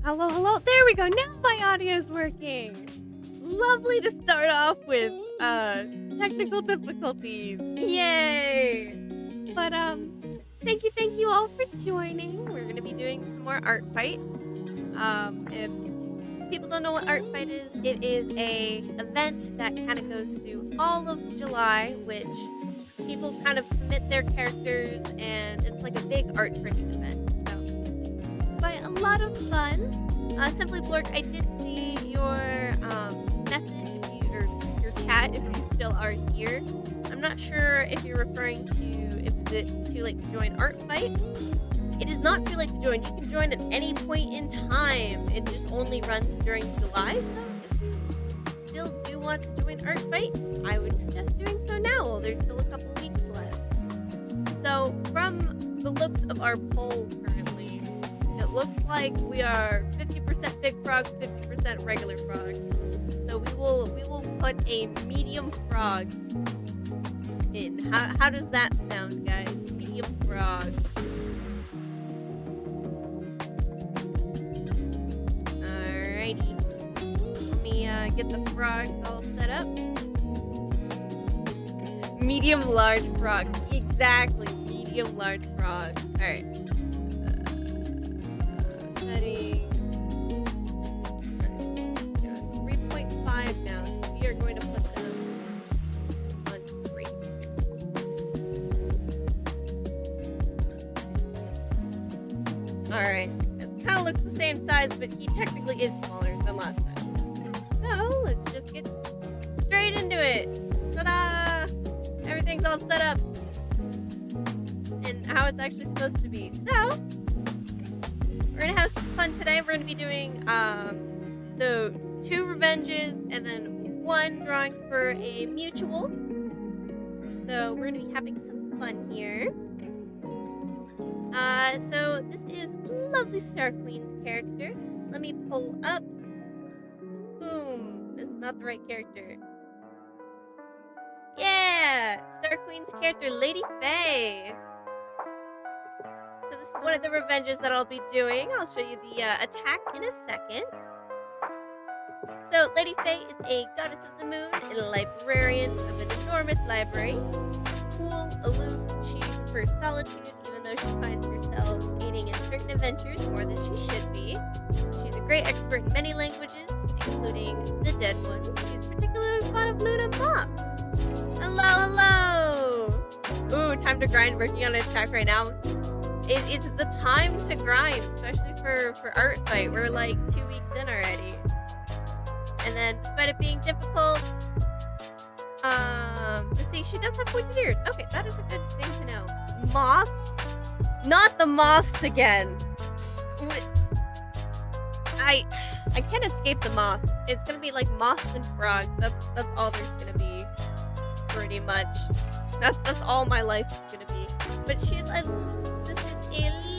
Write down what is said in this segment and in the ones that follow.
Hello, hello. There we go. Now my audio is working. Lovely to start off with technical difficulties. Yay! But thank you all for joining. We're gonna be doing some more art fights. If people don't know what art fight is, it is a event that kind of goes through all of July, which people kind of submit their characters, and it's like a big art printing event. So, by a lot of fun. Simply Blork, I did see your message, or your chat, if you still are here. I'm not sure if you're referring to if it's too late to join art fight. It is not too late to join. You can join at any point in time. It just only runs during July, so if you still do want to join art fight, I would suggest doing so now while there's still a couple weeks left. So from the looks of our poll currently, it looks like we are 50% big frog, 50% regular frog. So we will put a medium frog in. How does that sound, guys? Medium frog. Alrighty. Let me get the frogs all set up. Medium large frog. Exactly. Medium large frog. Alright. Setting. 3.5 now, so we are going to put them on 3. Alright. It kind of looks the same size, but he technically is smaller than last time. So, let's just get straight into it. Ta-da! Everything's all set up. And how it's actually supposed to be. So, we're gonna have some fun today. We're gonna be doing so 2 revenges and then 1 drawing for a mutual. So we're gonna be having some fun here. So this is lovely Star Queen's character. Let me pull up. Boom. This is not the right character. Yeah! Star Queen's character, Lady Faye. So this is one of the revenges that I'll be doing. I'll show you the attack in a second. So Lady Faye is a goddess of the moon and a librarian of an enormous library. Cool, aloof, she prefers solitude, even though she finds herself aiding in certain adventures more than she should be. She's a great expert in many languages, including the dead ones. She's particularly fond of Luna moths. Hello, hello! Ooh, time to grind, working on an attack right now. It's the time to grind, especially for art fight. We're like 2 weeks in already. And then, despite it being difficult, let's see, she does have pointed ears. Okay, that is a good thing to know. Moth? Not the moths again. I can't escape the moths. It's gonna be like moths and frogs. That's all there's gonna be, pretty much. That's all my life is gonna be. But she's a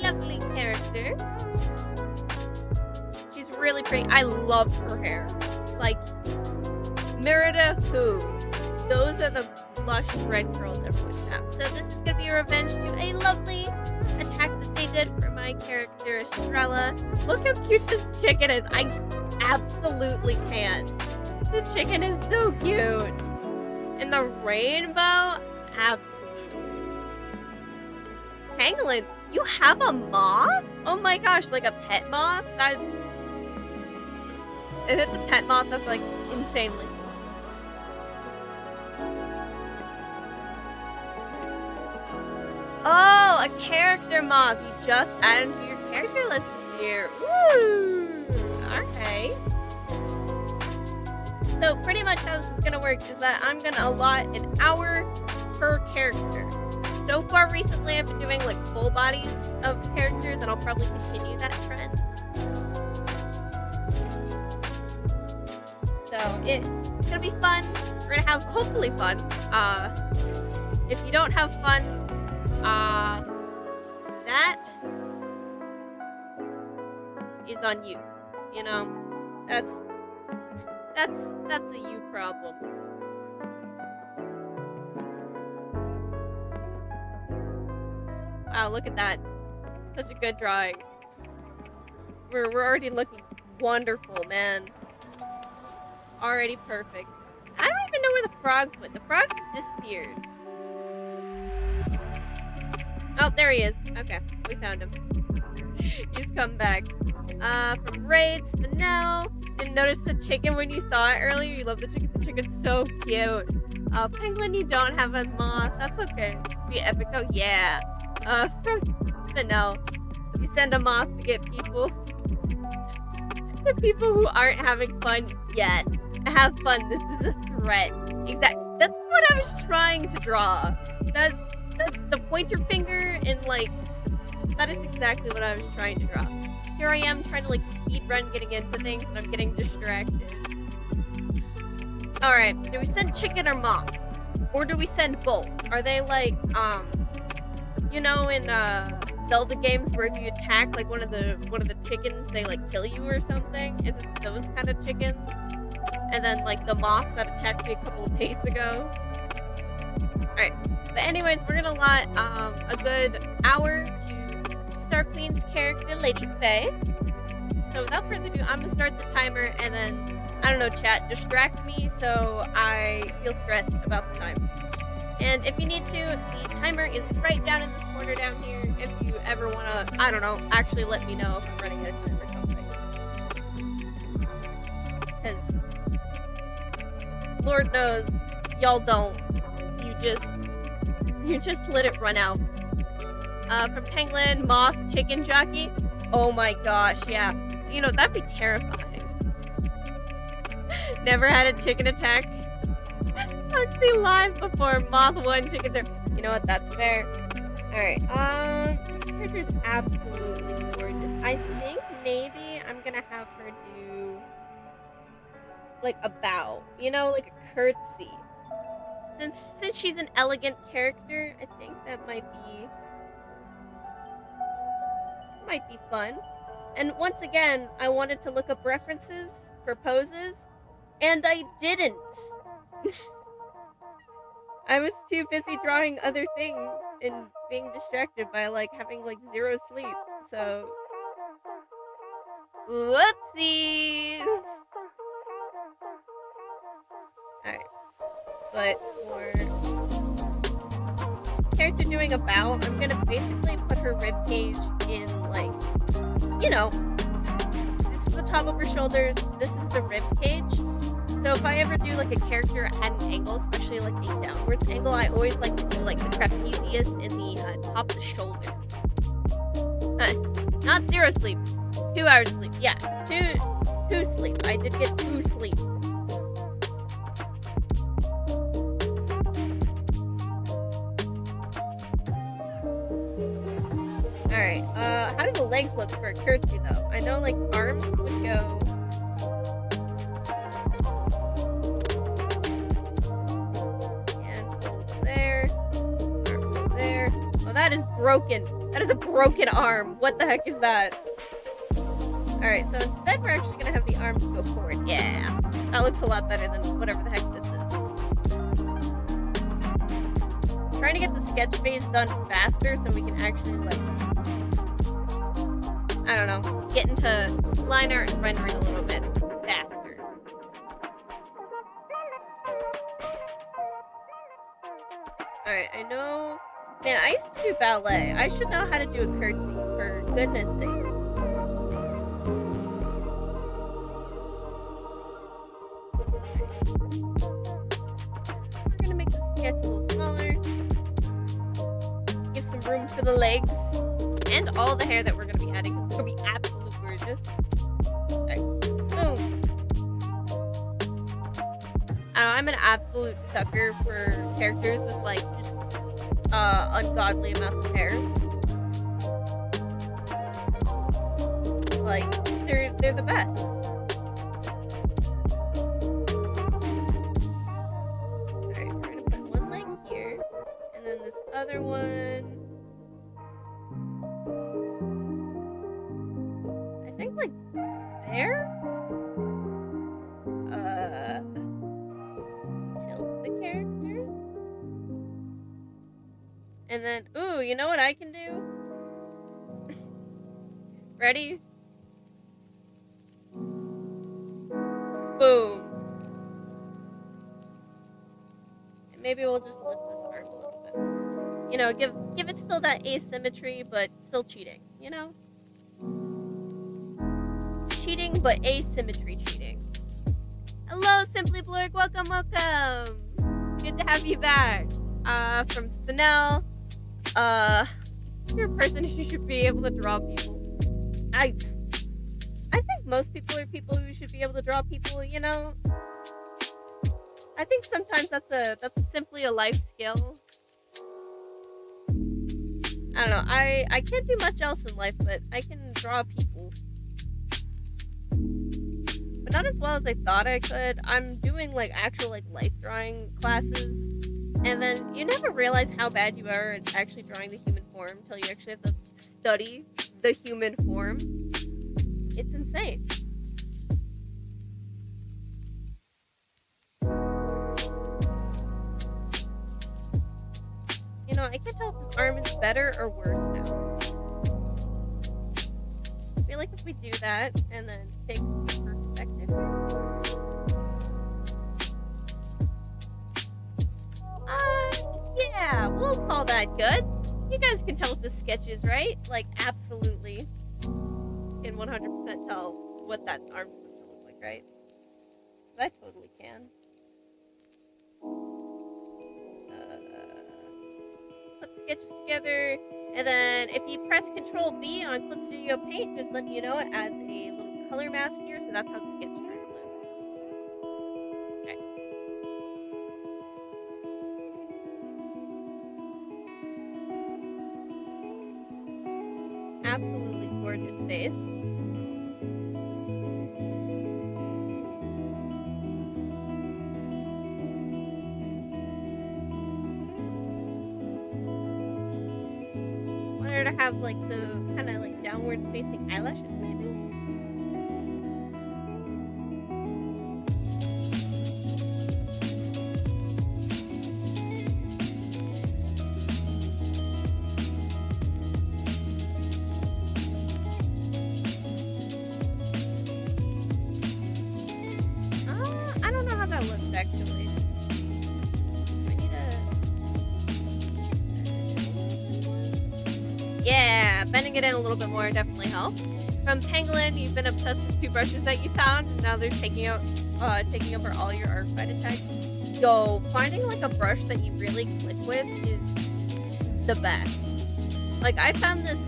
lovely character. She's really pretty. I love her hair. Like, Merida who? Those are the lush red curls everyone has. So this is going to be a revenge to a lovely attack that they did for my character, Estrella. Look how cute this chicken is. I absolutely can't. The chicken is so cute. And the rainbow? Absolutely. Pangolin, you have a moth? Oh my gosh, like a pet moth? Is it the pet moth that's like insanely cool? Oh, a character moth. You just added to your character list here. Woo! Okay. So pretty much how this is gonna work is that I'm gonna allot an hour per character. So far recently I've been doing like full bodies of characters, and I'll probably continue that trend. So it's gonna be fun. We're gonna have hopefully fun. If you don't have fun, that is on you. You know, that's a you problem. Wow, look at that. Such a good drawing. We're already looking wonderful, man. Already perfect. I don't even know where the frogs went. The frogs have disappeared. Oh, there he is. Okay, we found him. He's come back. From Raid, Spinel. Didn't notice the chicken when you saw it earlier. You love the chicken. The chicken's so cute. Penguin, you don't have a moth. That's okay. Be epic. Oh, yeah. From Spinel. You send a moth to get people. The people who aren't having fun, yes. Have fun. This is a threat. Exactly. That's what I was trying to draw. That's the pointer finger and like that is exactly what I was trying to draw. Here I am trying to like speed run getting into things and I'm getting distracted. Alright, do we send chicken or moth? Or do we send both? Are they like you know in Zelda games where if you attack like one of the chickens they like kill you or something? Is it those kind of chickens? And then like the moth that attacked me a couple of days ago. Alright. But anyways, we're gonna allot a good hour to Star Queen's character, Lady Faye. So without further ado, I'm gonna start the timer and then, I don't know, chat, distract me so I feel stressed about the time. And if you need to, the timer is right down in this corner down here if you ever wanna, I don't know, actually let me know if I'm running out of time or something. Because Lord knows, y'all don't. You just let it run out. From Penguin, Moth, Chicken Jockey. Oh my gosh, yeah. You know, that'd be terrifying. Never had a chicken attack. Foxy live before Moth 1, Chicken 0. You know what, that's fair. Alright, this character is absolutely gorgeous. I think maybe I'm gonna have her do like a bow. You know, like a curtsy. Since she's an elegant character, I think that might be fun. And once again, I wanted to look up references for poses, and I didn't. I was too busy drawing other things and being distracted by like having like zero sleep. So, whoopsies. Alright. But for character doing a bow, I'm gonna basically put her ribcage in like, you know, this is the top of her shoulders, this is the ribcage. So if I ever do like a character at an angle, especially like a downwards angle, I always like to do like the trapezius in the top of the shoulders. Not 0 sleep, 2 hours sleep. Yeah, two sleep. I did get 2 sleep. Alright, how do the legs look for a curtsy though? I know like arms would go. And over there. Arm over there. Oh, that is broken. That is a broken arm. What the heck is that? Alright, so instead we're actually gonna have the arms go forward. Yeah. That looks a lot better than whatever the heck this is. Trying to get the sketch phase done faster so we can actually like, I don't know, get into line art and rendering a little bit faster. Alright, I know... Man, I used to do ballet. I should know how to do a curtsy, for goodness sake. We're gonna make the sketch a little smaller. Give some room for the legs. And all the hair that we're going to be adding, because it's going to be absolutely gorgeous. Okay. Boom. I don't know, I'm an absolute sucker for characters with, like, just, ungodly amounts of hair. Like, they're the best. Alright, we're going to put one leg here, and then this other one... like there? Tilt the character. And then, ooh, you know what I can do? Ready? maybe we'll just lift this arm a little bit more. You know, give it still that asymmetry, but still cheating, you know? Cheating, but asymmetry cheating. Hello, Simply Blurg, welcome, welcome! Good to have you back. From Spinel. You're a person who should be able to draw people. I think most people are people who should be able to draw people, you know? I think sometimes that's simply a life skill. I don't know, I can't do much else in life, but I can draw people. But not as well as I thought I could. I'm doing like actual like life drawing classes. And then you never realize how bad you are at actually drawing the human form until you actually have to study the human form. It's insane. You know, I can't tell if this arm is better or worse now. I feel like if we do that and then take perspective. Yeah, we'll call that good. You guys can tell what this sketch is, right? Like, absolutely. Can 100% tell what that arm's supposed to look like, right? I totally can. Put sketches together, and then if you press Control B on Clip Studio Paint, just letting you know, it adds a little color mask here, so that's how the sketch turns blue. Okay. Absolutely gorgeous face. Want her to have like the kind of like downward facing eyelashes, maybe? I don't know how that looks actually. I need to... Yeah, bending it in a little bit more definitely helps. From Pangolin, you've been obsessed with two brushes that you found, and now they're taking over all your art fight attacks. So finding like a brush that you really click with is the best. Like I found this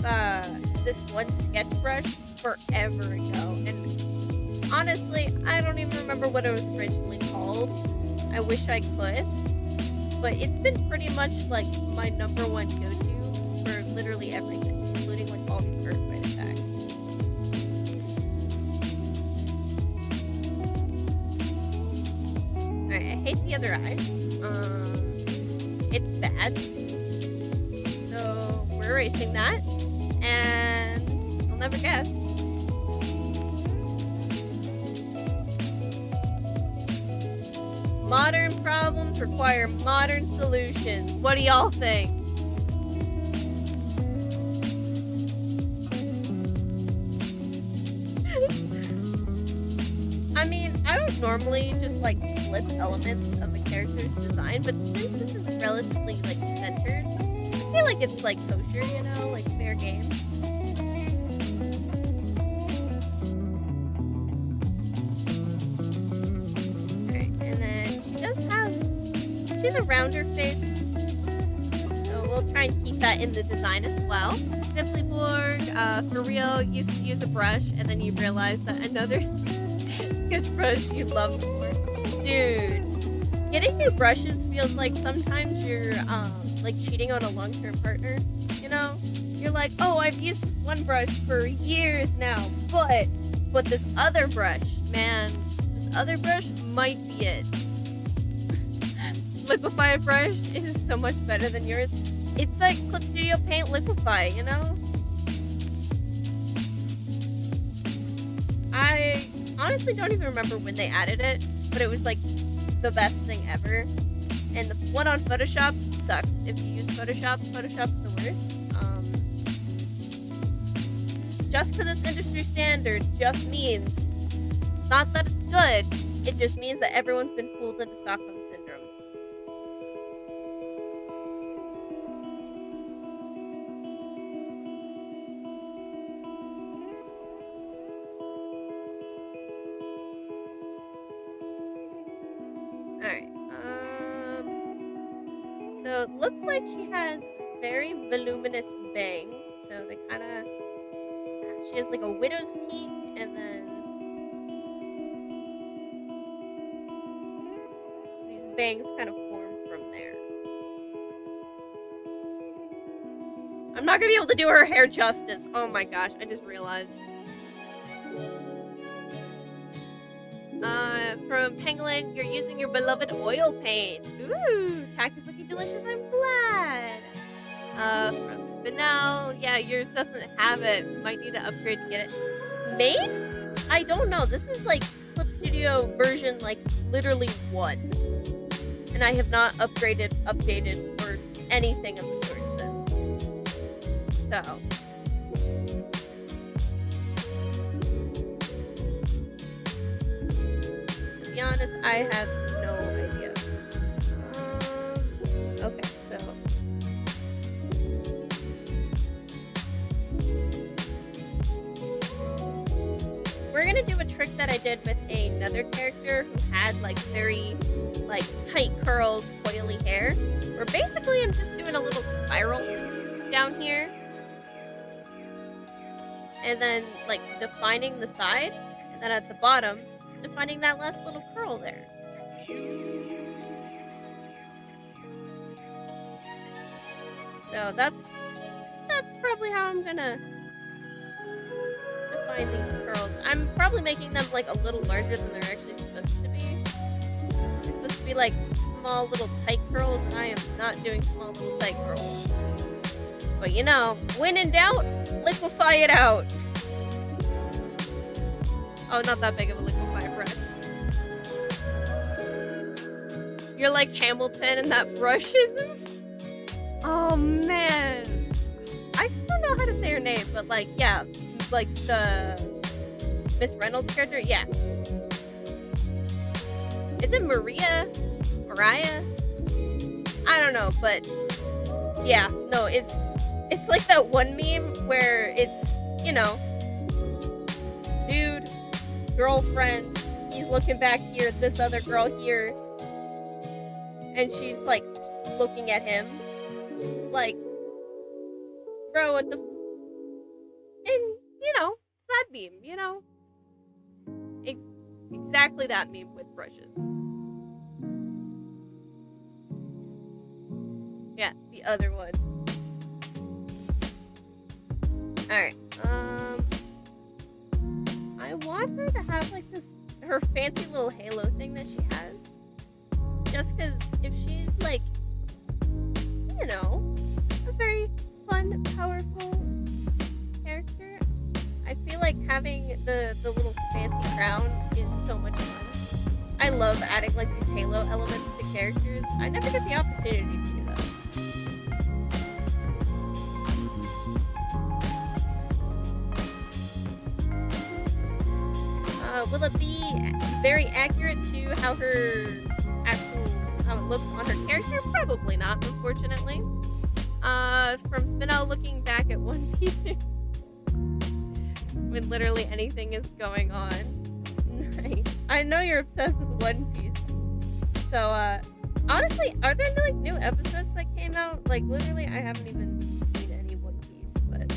one sketch brush forever ago, and honestly, I don't even remember what it was originally called. I wish I could, but it's been pretty much like my number one go-to for literally everything, including like all these art fight attacks. Alright, I hate the other eye. It's bad. So we're erasing that, and I'll never guess. Modern problems require modern solutions. What do y'all think? I mean, I don't normally just like flip elements of a character's design, but since this is relatively like centered, I feel like it's like kosher, you know, like fair game. She's a rounder face, so we'll try and keep that in the design as well. Simply Blurg, for real, used to use a brush, and then you realize that another sketch brush you loved before. Dude, getting new brushes feels like sometimes you're like cheating on a long-term partner, you know? You're like, oh, I've used this one brush for years now, but this other brush, man, this other brush might be it. Liquify brush is so much better than yours. It's like Clip Studio Paint Liquify, you know? I honestly don't even remember when they added it, but it was like the best thing ever. And the one on Photoshop sucks. If you use Photoshop, Photoshop's the worst. Just because it's industry standard just means, not that it's good, it just means that everyone's been fooled into Stockholm Syndrome. it looks like she has very voluminous bangs. So they kind of, she has like a widow's peak, and then these bangs kind of form from there. I'm not gonna be able to do her hair justice. Oh my gosh, I just realized. From Pangolin, you're using your beloved oil paint. Ooh, tack is looking delicious, I'm glad. From Spinel, yeah, yours doesn't have it. Might need to upgrade to get it. Maybe? I don't know. This is like Clip Studio version, like, literally 1. And I have not updated, or anything of the sort since. So. To be honest, I have no idea. Okay, so. We're gonna do a trick that I did with another character who had like very like tight curls, coily hair. Where basically I'm just doing a little spiral down here. And then like defining the side. And then at the bottom, defining that last little curl there. So that's probably how I'm gonna define these curls. I'm probably making them like a little larger than they're actually supposed to be. They're supposed to be like small little tight curls, and I am not doing small little tight curls. But you know, when in doubt, liquefy it out. Oh, not that big of a liquefy brush. You're like Hamilton and that brush isn't? Oh man. I don't know how to say her name, but like, yeah. Like the Miss Reynolds character? Yeah. Is it Mariah? I don't know, but yeah, no, it's like that one meme where it's, you know, dude, girlfriend, he's looking back here, this other girl here, and she's like looking at him like, bro, what the and you know, that meme, you know, exactly that meme with brushes. Yeah, the other one. Alright, I want her to have like this, her fancy little halo thing that she has. Just because if she's like, you know, a very fun, powerful character, I feel like having the little fancy crown is so much fun. I love adding like these halo elements to characters. I never get the opportunity to do that. Will it be very accurate to how it looks on her character? Probably not, unfortunately. From Spinel looking back at One Piece when literally anything is going on. Nice. I know you're obsessed with One Piece. So, honestly, are there like new episodes that came out? Like, literally, I haven't even seen any One Piece, but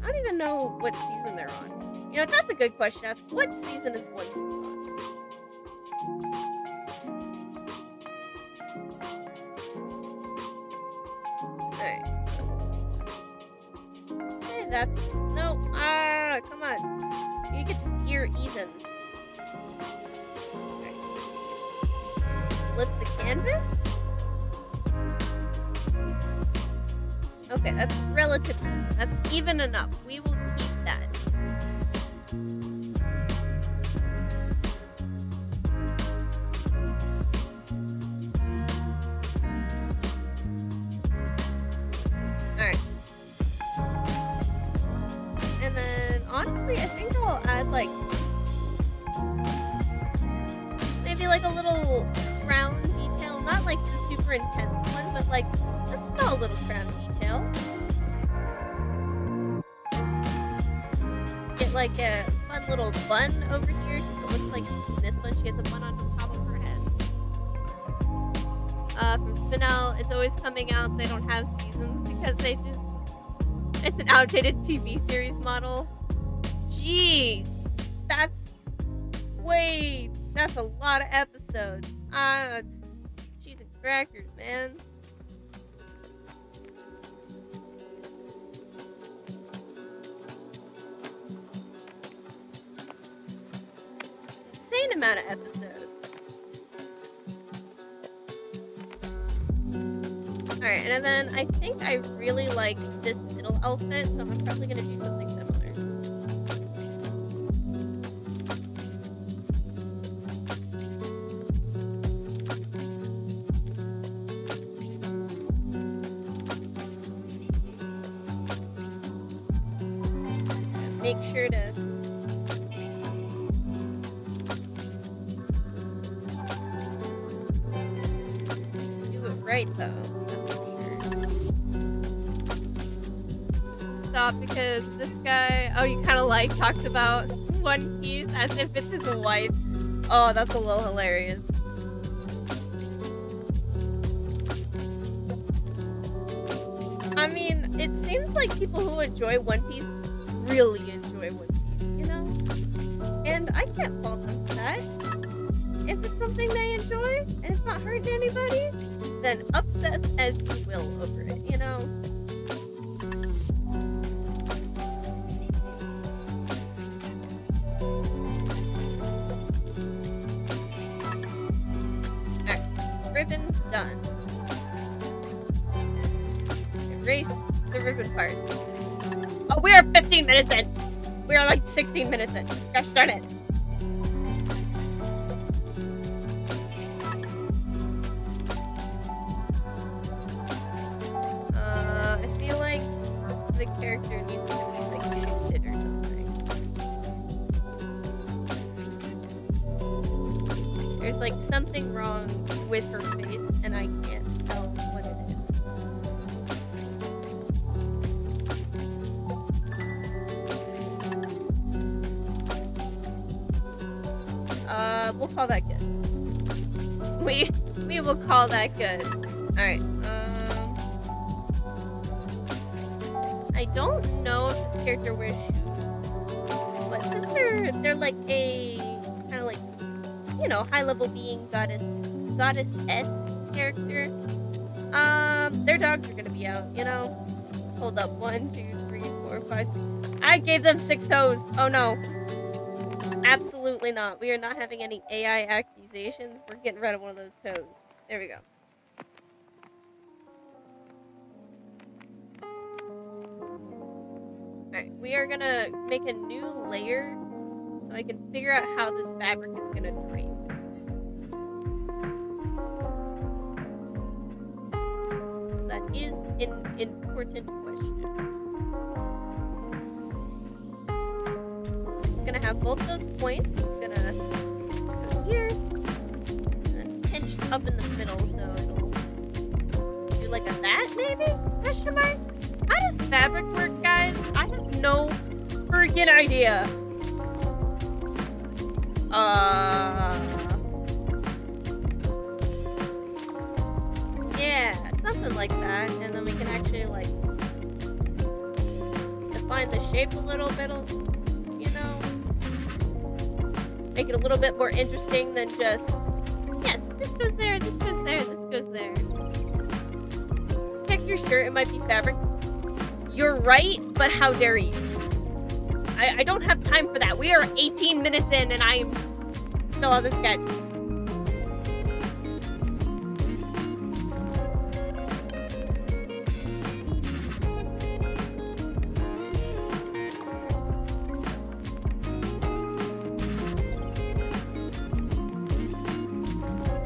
I don't even know what season they're on. You know, that's a good question to ask. What season is One Piece on? Alright. Hey, that's... No. Come on. You get this ear even. Okay. Flip the canvas? Okay, that's relatively even. That's even enough. We will keep that. Honestly, I think I'll add like maybe like a little crown detail, not like the super intense one, but like a small little crown detail. Get like a fun little bun over here. It looks like this one, she has a bun on the top of her head. from Spinel. It's always coming out. They don't have seasons because it's an outdated TV series model. Jeez, that's a lot of episodes. Cheese and crackers, man. Insane amount of episodes. Alright, and then I think I really like this middle outfit, so I'm probably gonna do something similar. And make sure to do it right though. Because this guy, you kind of like talks about One Piece as if it's his wife. Oh, that's a little hilarious. I mean, it seems like people who enjoy One Piece really enjoy One Piece, you know? And I can't fault them for that. If it's something they enjoy and it's not hurting anybody, then obsess as you will over it, you know? Ribbon's done. Erase the ribbon parts. Oh, we are 15 minutes in. We are like 16 minutes in. Gosh darn it. I feel like the character needs to be like shifted or something. There's like something wrong with her face, and I can't tell what it is. We'll call that good. We will call that good. Alright, I don't know if this character wears shoes, but since they're like a kind of like, you know, high level being goddess-esque character, their dogs are gonna be out, you know? Hold up, 1, 2, 3, 4, 5, 6. I gave them 6 toes. Oh no. Absolutely not. We are not having any AI accusations. We're getting rid of one of those toes. There we go. Alright, we are gonna make a new layer so I can figure out how this fabric is gonna drape. That is an important question. It's gonna have both those points. It's gonna go here, and then pinched up in the middle, so it'll do like a that, maybe? Question mark? How does fabric work, guys? I have no friggin' idea. Yeah, something like that, and then we can actually like define the shape a little bit, you know, make it a little bit more interesting than just, yes, this goes there, this goes there, this goes there. Check your shirt, it might be fabric. You're right, but how dare you? I don't have time for that. We are 18 minutes in and I'm still on the sketch.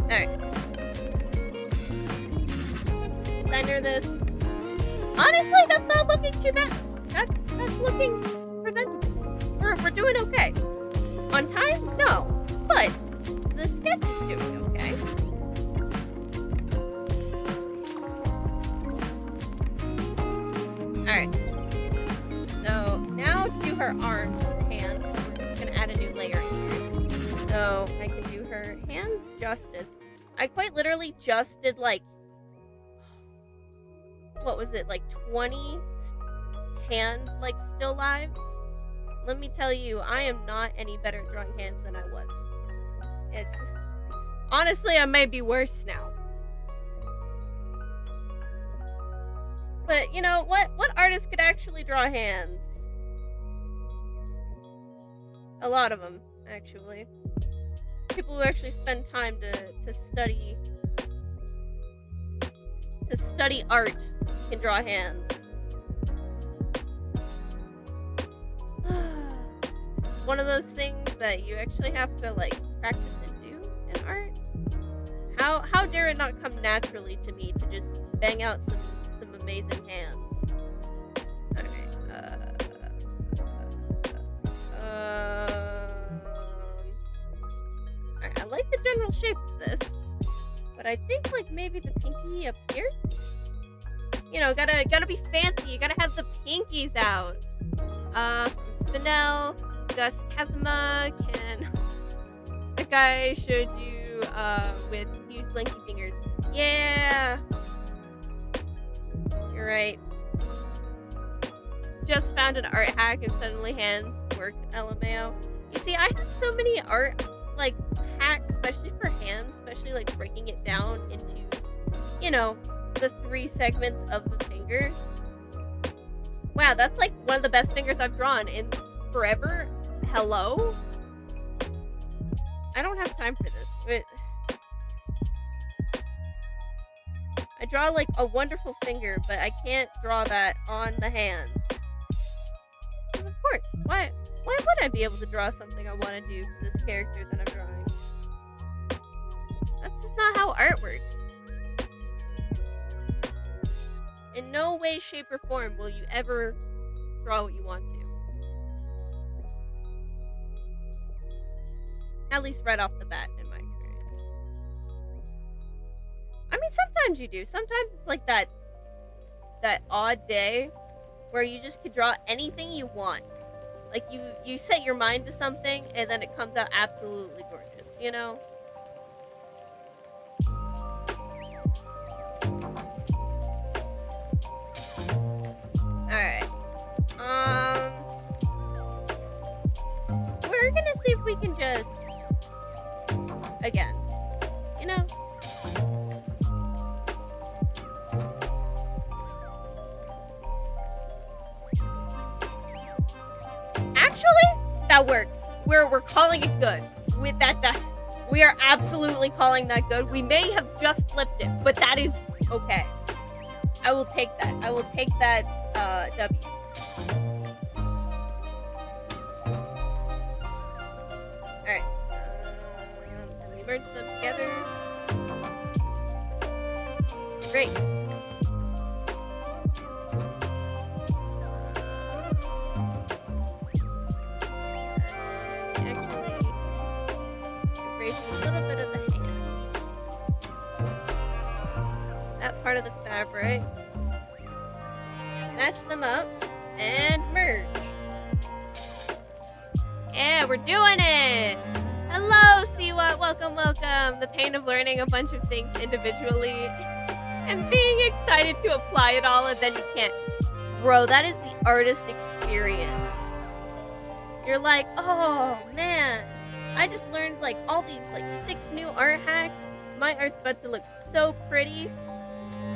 Alright. Center this. Honestly, that's not looking too bad. That's looking presentable. We're doing okay. On time? No. But the sketch is doing okay. Alright. So now to do her arms and hands, we're just gonna add a new layer here. So I can do her hands, justice. I quite literally just did like, what was it, like 20 hand like still lives. Let me tell you, I am not any better at drawing hands than I was. It's honestly, I may be worse now. But you know what artist could actually draw hands? A lot of them, actually. People who actually spend time to study art can draw hands. It's one of those things that you actually have to like practice and do in art. How dare it not come naturally to me to just bang out some amazing hands. Alright, I like the general shape of this, but I think like maybe the pinky up here. You know, gotta be fancy. You gotta have the pinkies out. Spinel, Gus Kazuma can. The guy showed you with huge lanky fingers. Yeah. You're right. Just found an art hack and suddenly hands work, LMAO. You see, I have so many art like hacks, especially for hands, especially like breaking it down into, you know, the 3 segments of the finger. Wow, that's like one of the best fingers I've drawn in forever. Hello? I don't have time for this. But I draw like a wonderful finger, but I can't draw that on the hand. And of course, why would I be able to draw something I want to do for this character that I'm drawing? That's just not how art works. In no way, shape, or form will you ever draw what you want to. At least right off the bat, in my experience. I mean, sometimes you do. Sometimes it's like that odd day where you just could draw anything you want. Like, you set your mind to something, and then it comes out absolutely gorgeous, you know? Alright. We're gonna see if we can just... Again. You know? Actually, that works. We're calling it good. With that we are absolutely calling that good. We may have just flipped it, but that is okay. I will take that. I will take that W. Alright. Can we merge them together? Race. Part of the fabric, match them up, and merge. Yeah, we're doing it! Hello, Siwa! Welcome, welcome! The pain of learning a bunch of things individually and being excited to apply it all, and then you can't. Bro, that is the artist experience. You're like, oh man, I just learned like all these like 6 new art hacks. My art's about to look so pretty.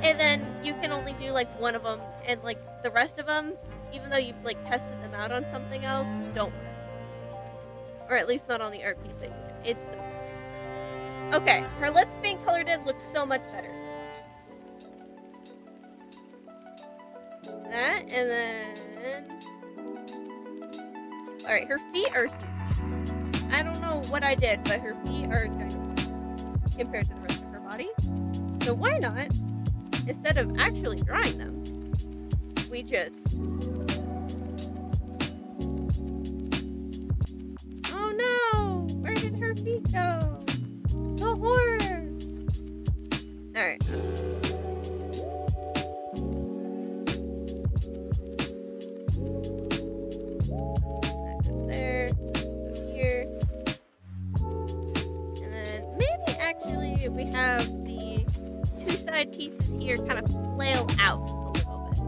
And then you can only do like one of them, and like the rest of them, even though you've like tested them out on something else, don't work. Or at least not on the art piece that you did. It's okay. Her lips being colored in looks so much better. That, and then all right, her feet are huge. I don't know what I did, but her feet are ginormous compared to the rest of her body. So why not? Instead of actually drawing them, we just... Oh no! Where did her feet go? The horror! Alright. That goes there. Goes here. And then maybe actually we have outside pieces here kind of flail out a little bit.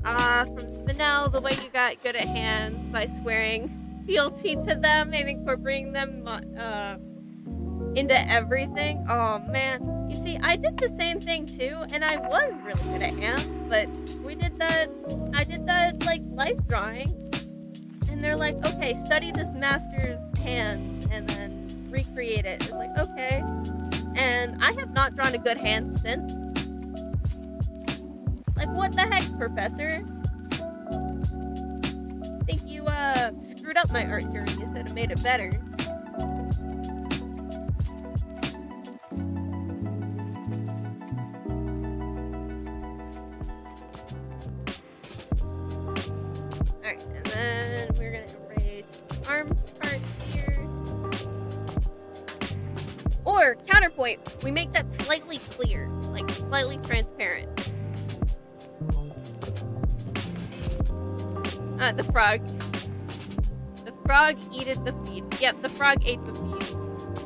From Spinel, the way you got good at hands by swearing fealty to them and incorporating them into everything. Oh man, you see, I did the same thing too, and I was really good at hands, but I did that like life drawing, and they're like, okay, study this master's hands and then recreate it. It's like, okay, and I have not drawn a good hand since. Like, what the heck, professor? I think you screwed up my art journey instead of made it better. Alright, and then we're gonna erase the arm part here. Or, counterpoint, we make that slightly clear, like slightly transparent. The frog. The frog eated the feed. Yep, the frog ate the feed.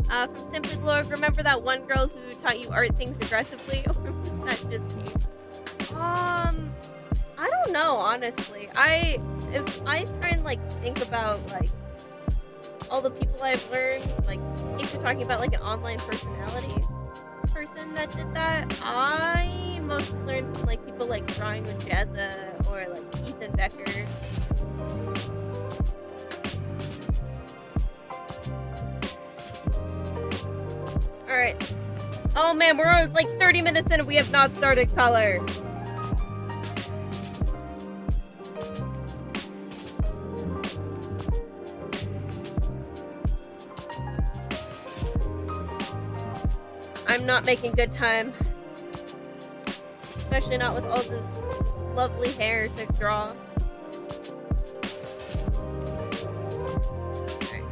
From Simply Blorg, remember that one girl who taught you art things aggressively? Or was that just me? I don't know, honestly. If I try and like think about like all the people I've learned, like if you're talking about like an online personality person that did that, I mostly learned from like people like Drawing with Jazza or like Ethan Becker. Alright. Oh man, we're like 30 minutes in and we have not started color. I'm not making good time. Especially not with all this lovely hair to draw. Alright.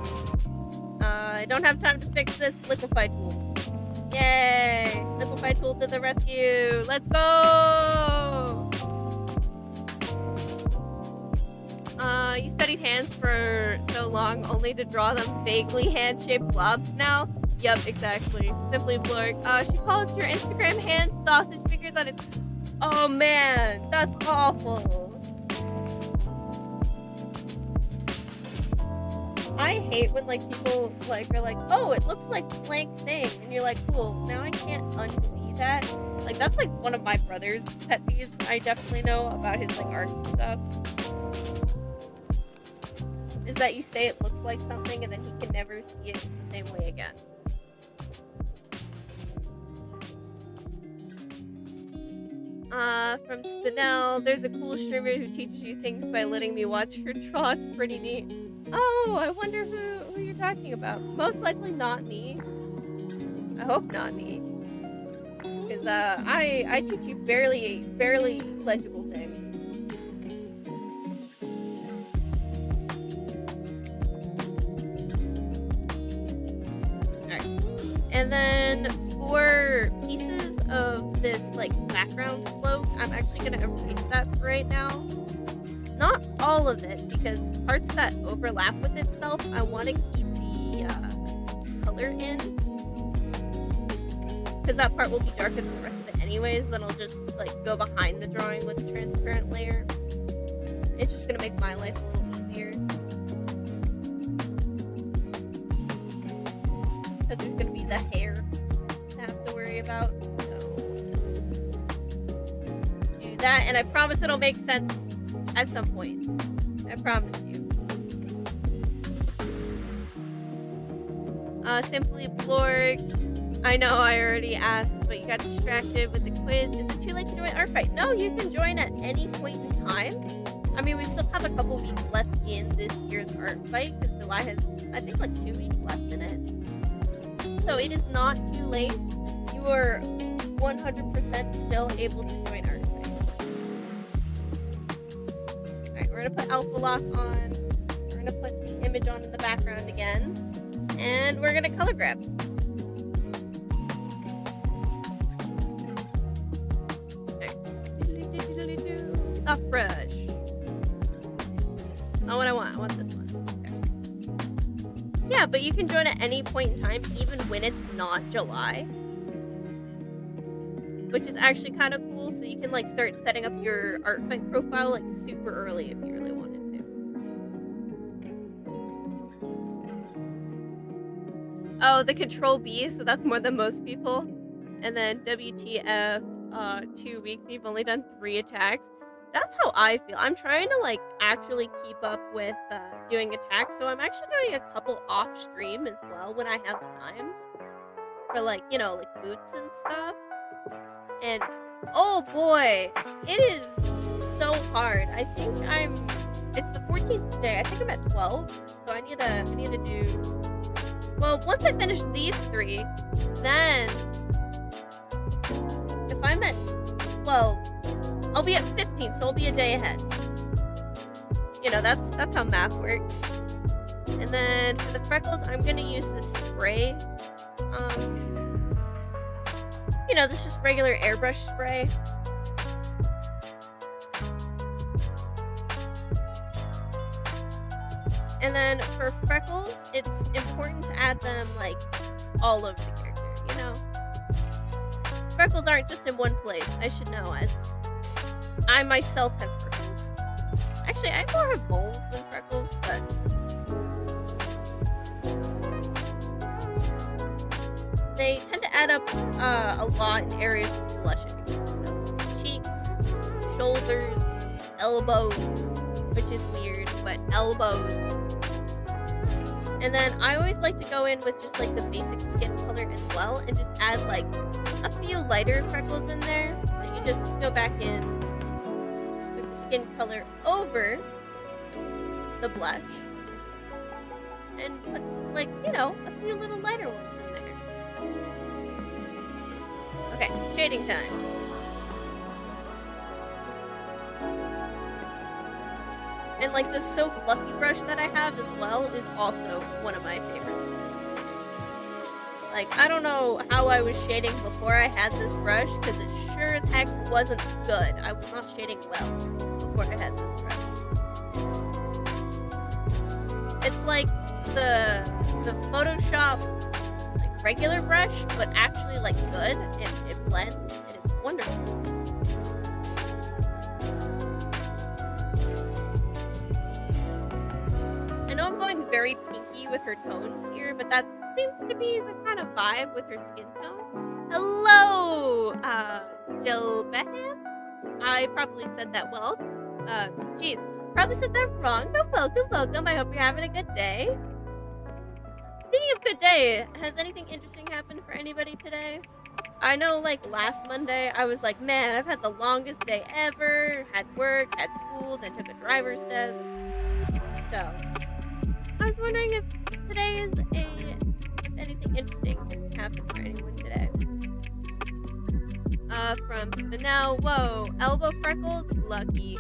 I don't have time to fix this liquefy tool. Yay! Liquefy tool to the rescue! Let's go! You studied hands for so long only to draw them vaguely hand-shaped blobs now? Yep, exactly. Simply Blorg. She calls your Instagram hand sausage figures on it. Oh man, that's awful. I hate when like people like are like, oh, it looks like blank thing, and you're like, cool. Now I can't unsee that. Like that's like one of my brother's pet peeves. I definitely know about his like art and stuff. Is that you say it looks like something and then he can never see it the same way again. From Spinel, there's a cool streamer who teaches you things by letting me watch her draw. It's pretty neat. Oh, I wonder who you're talking about. Most likely not me. I hope not me. Because, I teach you barely legible things. Alright. And then for pieces of this like background cloak, I'm actually gonna erase that for right now. Not all of it, because parts that overlap with itself, I want to keep the color in. Because that part will be darker than the rest of it anyways, then I'll just like go behind the drawing with a transparent layer. It's just gonna make my life a little easier. Because there's gonna be the hair to have to worry about. So just do that, and I promise it'll make sense at some point. I promise you. Simply Blorg. I know I already asked, but you got distracted with the quiz. Is it too late to join art fight? No, you can join at any point in time. I mean, we still have a couple weeks left in this year's art fight, because July has, I think, like 2 weeks left in it. So it is not too late. You are 100% still able to join art fight. Alright, we're gonna put Alpha Lock on. We're gonna put the image on in the background again. And we're gonna color grab. Soft brush. Not what I want. I want this one. Okay. Yeah, but you can join at any point in time, even when it's not July. which is actually kind of cool. So you can like start setting up your Artfight profile like super early if you really wanted to. Oh, the Control B, so that's more than most people. And then WTF, 2 weeks, you've only done 3 attacks. That's how I feel. I'm trying to like actually keep up with doing attacks, so I'm actually doing a couple off stream as well when I have time for like, you know, like boots and stuff. And oh boy, it is so hard. I think it's the 14th day. I think I'm at 12, so I need to do, well, once I finish these 3, then if I'm at 12, I'll be at 15, so I'll be a day ahead. You know, that's how math works. And then for the freckles, I'm gonna use this spray. You know, this is just regular airbrush spray. And then for freckles, it's important to add them like all over the character, you know? Freckles aren't just in one place, I should know, as I myself have freckles. Actually, I more have moles than freckles, but they tend to add up a lot in areas of blush. So cheeks, shoulders, elbows, which is weird, but elbows. And then I always like to go in with just like the basic skin color as well, and just add like a few lighter freckles in there. So you just go back in with the skin color over the blush, and put like, you know, a few little lighter ones in there. Okay, shading time. And like this So Fluffy brush that I have as well is also one of my favorites. Like, I don't know how I was shading before I had this brush, because it sure as heck wasn't good. I was not shading well before I had this brush. It's like the Photoshop like regular brush, but actually like good, and it blends, and it's wonderful. I know I'm going very pinky with her tones here, but that seems to be the kind of vibe with her skin tone. Hello, Jill Beham. I probably said that well. Geez, probably said that wrong, but welcome. I hope you're having a good day. Speaking of good day, has anything interesting happened for anybody today? I know, like, last Monday, I was like, man, I've had the longest day ever. Had work, had school, then took a driver's test. So I was wondering if today is if anything interesting happened for anyone today. From Spinel, whoa, elbow freckles, lucky.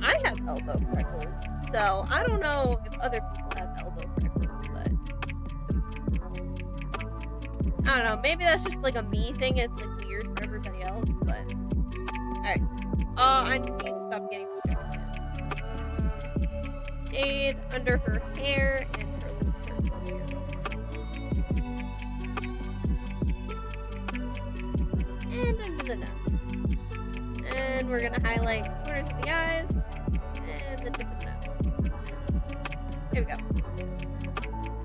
I have elbow freckles, so I don't know if other people have elbow freckles, but I don't know, maybe that's just like a me thing, it's like weird for everybody else, but alright. I need to stop getting distracted. Shade under her hair and her little circle here. And under the nose. And we're gonna highlight corners of the eyes and the tip of the nose. There we go.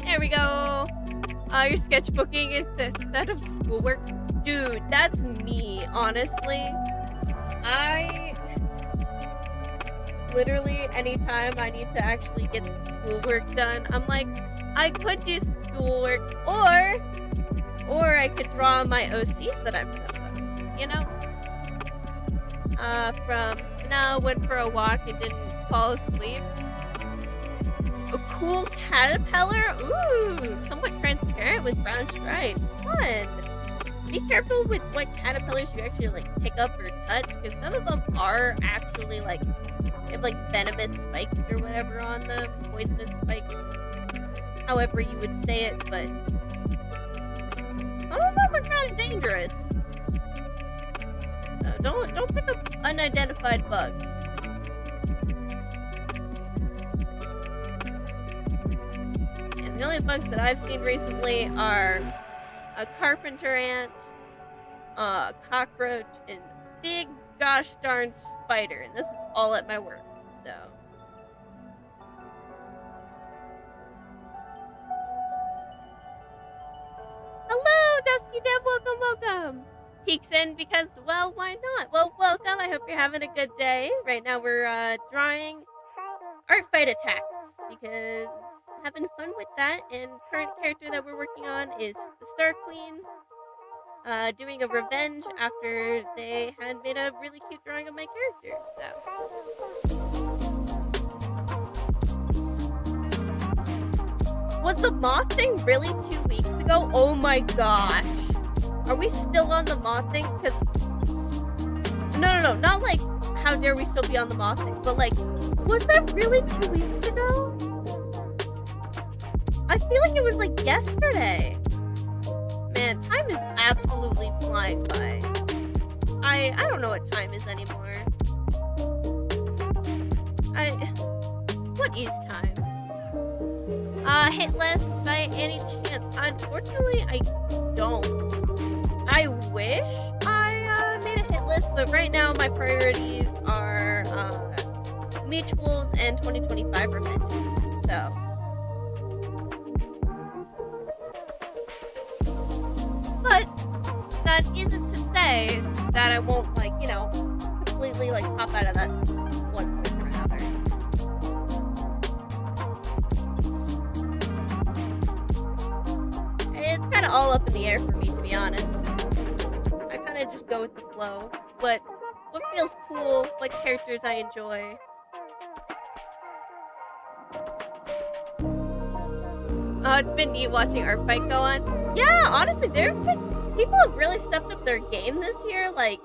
There we go. Your sketchbooking is the set of schoolwork. Dude, that's me, honestly. I literally, anytime I need to actually get schoolwork done, I'm like, I could do schoolwork, or I could draw my OCs that I'm obsessed with, you know? From Spinel, went for a walk and didn't fall asleep. A cool caterpillar? Ooh, somewhat transparent with brown stripes. Fun! Be careful with what caterpillars you actually, like, pick up or touch, because some of them are actually, like, they have, like, venomous spikes or whatever on them. Poisonous spikes. However you would say it, but some of them are kind of dangerous. So don't pick up unidentified bugs. And the only bugs that I've seen recently are a carpenter ant, cockroach, and big gosh darn spider, and this was all at my work, so. Hello, Dusky Dev, welcome! Peeks in because, well, why not? Well, welcome, I hope you're having a good day. Right now we're, drawing art fight attacks, because having fun with that, and current character that we're working on is the Star Queen, doing a revenge after they had made a really cute drawing of my character, so. Was the moth thing really 2 weeks ago? Oh my gosh. Are we still on the moth thing? Because, no, not like, how dare we still be on the moth thing, but like, was that really 2 weeks ago? I feel like it was like yesterday. Man, time is absolutely flying by. I don't know what time is anymore. What is time? Hit list by any chance? Unfortunately, I don't. I wish I made a hit list, but right now my priorities are mutuals and 2025 revenges, so. But that isn't to say that I won't, like, you know, completely, like, pop out of that one point or another. It's kind of all up in the air for me, to be honest. I kind of just go with the flow. What feels cool, what characters I enjoy. Oh, it's been neat watching our fight go on. Yeah, honestly, people have really stepped up their game this year. Like,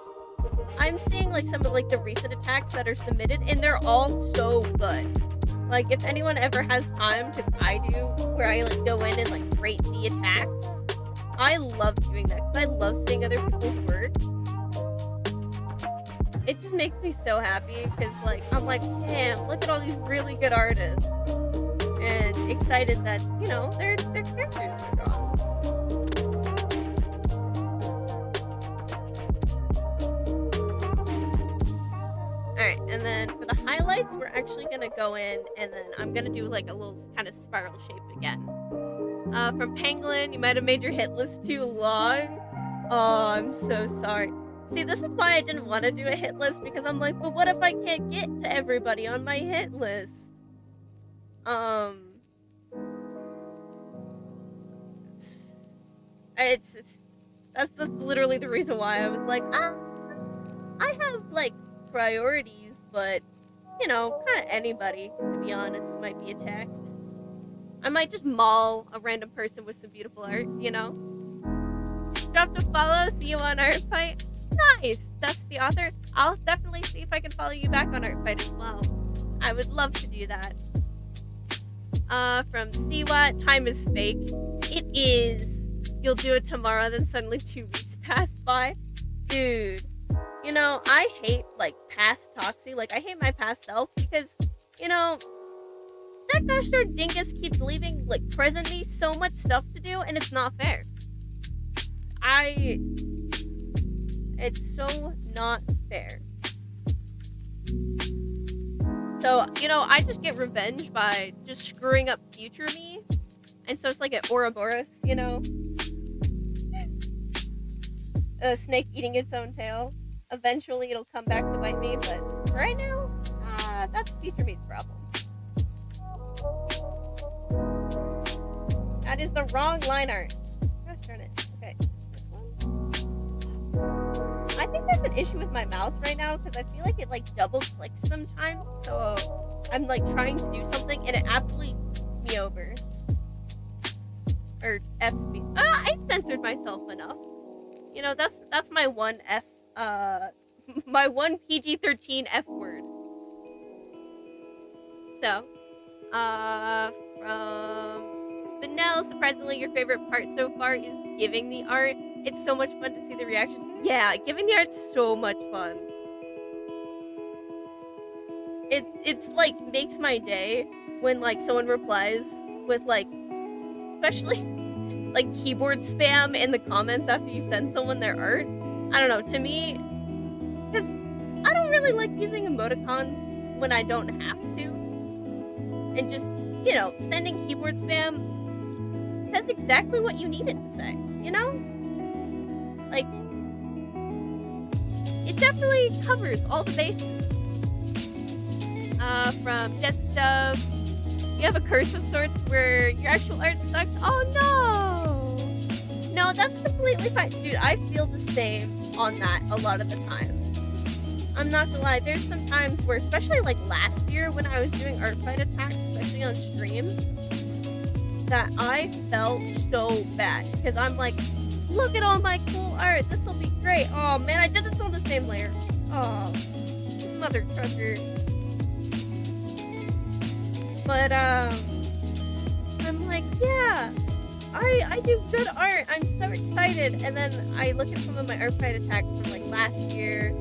I'm seeing like some of like the recent attacks that are submitted, and they're all so good. Like, if anyone ever has time, because I do, where I like go in and like rate the attacks, I love doing that because I love seeing other people's work. It just makes me so happy because like I'm like, damn, look at all these really good artists, and excited that, you know, their characters are drawn. Alright, and then for the highlights, we're actually gonna go in and then I'm gonna do like a little kind of spiral shape again. From Pangolin, you might have made your hit list too long. Oh, I'm so sorry. See, this is why I didn't want to do a hit list, because I'm like, but what if I can't get to everybody on my hit list? That's literally the reason why I was like, I have like priorities, but you know, kind of anybody, to be honest, might be attacked. I might just maul a random person with some beautiful art, you know? Drop to follow, see you on Art Fight. Nice! That's the author. I'll definitely see if I can follow you back on Art Fight as well. I would love to do that. From Siwa, time is fake. It is. You'll do it tomorrow, then suddenly 2 weeks pass by. Dude, you know, I hate, like, past Toxie. Like, I hate my past self because, you know, that gosh darn dingus keeps leaving, like, present me so much stuff to do, and it's not fair. It's so not fair. So, you know, I just get revenge by just screwing up future me. And so it's like an Ouroboros, you know? A snake eating its own tail. Eventually it'll come back to bite me, but right now, that's future me's problem. That is the wrong line art. Gosh darn it. Okay. This one. I think there's an issue with my mouse right now because I feel like it like double clicks sometimes. So I'm like trying to do something and it absolutely f***s me over. Or F's me. I censored myself enough. You know, that's my one F, my one PG-13 F word. So, from Spinell, surprisingly, your favorite part so far is giving the art. It's so much fun to see the reactions. Yeah, giving the art's so much fun. It's like makes my day when like someone replies with like, especially like keyboard spam in the comments after you send someone their art. I don't know, to me, because I don't really like using emoticons when I don't have to. And just, sending keyboard spam says exactly what you need it to say, Like, it definitely covers all the bases. From desk dub, you have a curse of sorts where your actual art sucks. Oh no! No, that's completely fine. Dude, I feel the same on that a lot of the time. I'm not gonna lie, there's some times where, especially like last year when I was doing art fight attacks, especially on stream, that I felt so bad. Because I'm like, look at all my cool art, this will be great. Oh man, I did this on the same layer. Oh, mother trucker. But, I'm like, yeah, I do good art. I'm so excited. And then I look at some of my art fight attacks from like last year,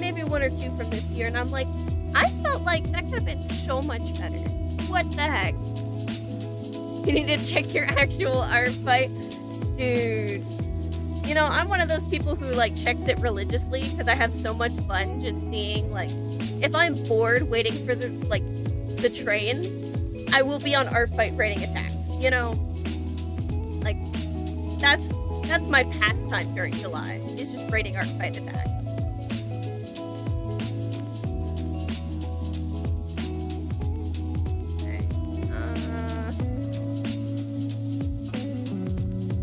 maybe one or two from this year, and I'm like, I felt like that could have been so much better. What the heck? You need to check your actual art fight. Dude. I'm one of those people who like checks it religiously because I have so much fun just seeing, like, if I'm bored waiting for the train, I will be on art fight rating attacks, Like, that's my pastime during July, is just rating art fight attacks. Okay.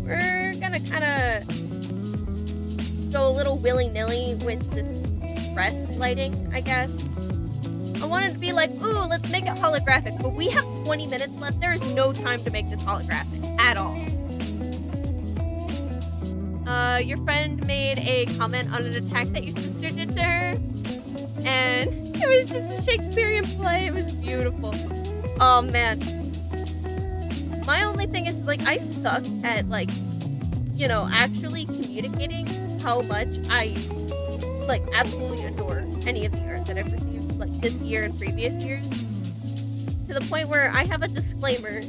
We're gonna kinda go a little willy-nilly with this press lighting, I guess. I wanted to be like, ooh, let's make it holographic, but we have 20 minutes left. There is no time to make this holographic at all. Your friend made a comment on an attack that your sister did to her, and it was just a Shakespearean play. It was beautiful. Oh man. My only thing is, like, I suck at, like, actually communicating how much I, like, absolutely adore any of the art that I've received, like, this year and previous years, to the point where I have a disclaimer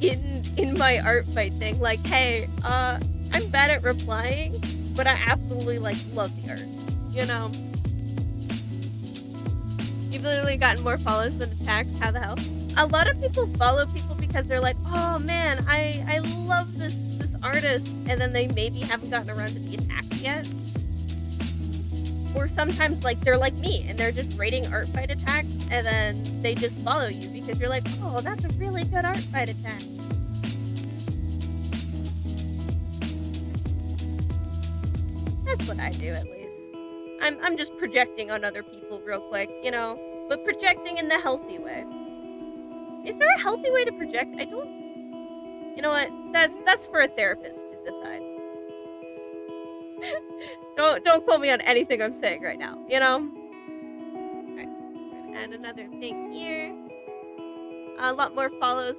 in my art fight thing, like, hey, I'm bad at replying, but I absolutely, like, love the art, You've literally gotten more follows than attacks. How the hell? A lot of people follow people because they're like, oh man, I love this artist, and then they maybe haven't gotten around to the attacks yet. Or sometimes, like, they're like me, and they're just rating art fight attacks, and then they just follow you because you're like, oh, that's a really good art fight attack. That's what I do, at least. I'm just projecting on other people real quick, but projecting in the healthy way. Is there a healthy way to project? I don't... You know what? That's for a therapist to decide. Don't quote me on anything I'm saying right now, Alright, we're gonna add another thing here. A lot more follows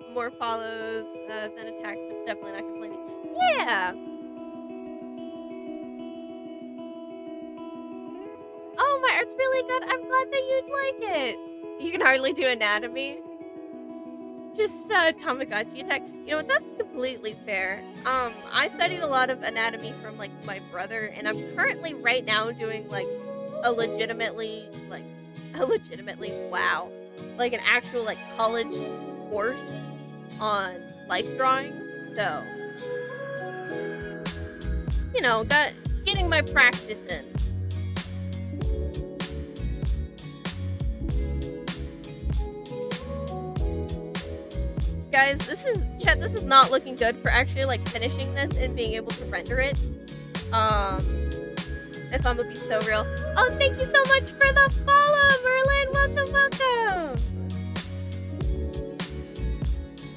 than attacks, but definitely not complaining. Yeah! Oh, my art's really good. I'm glad that you'd like it. You can hardly do anatomy. Just Tamagotchi attack. You know what? That's completely fair. I studied a lot of anatomy from, like, my brother, and I'm currently right now doing, like, a legitimately, wow, like, an actual, like, college course on life drawing. So, getting my practice in. Guys, this is not looking good for actually, like, finishing this and being able to render it. If I'm gonna be so real. Oh, thank you so much for the follow, Merlin! Welcome!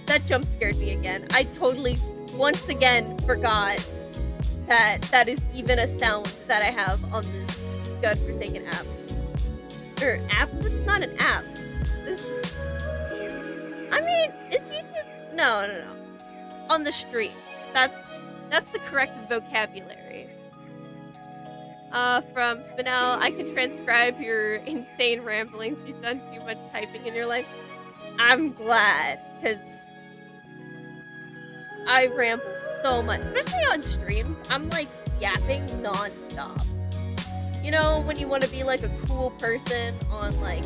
That jump scared me again. I totally, once again, forgot that is even a sound that I have on this godforsaken app. Or app? This is not an app. This is... I mean, is YouTube? No. On the street. That's the correct vocabulary. From Spinel, I can transcribe your insane ramblings. You've done too much typing in your life. I'm glad, because I ramble so much, especially on streams. I'm like, yapping non-stop. You know, when you want to be like a cool person on like,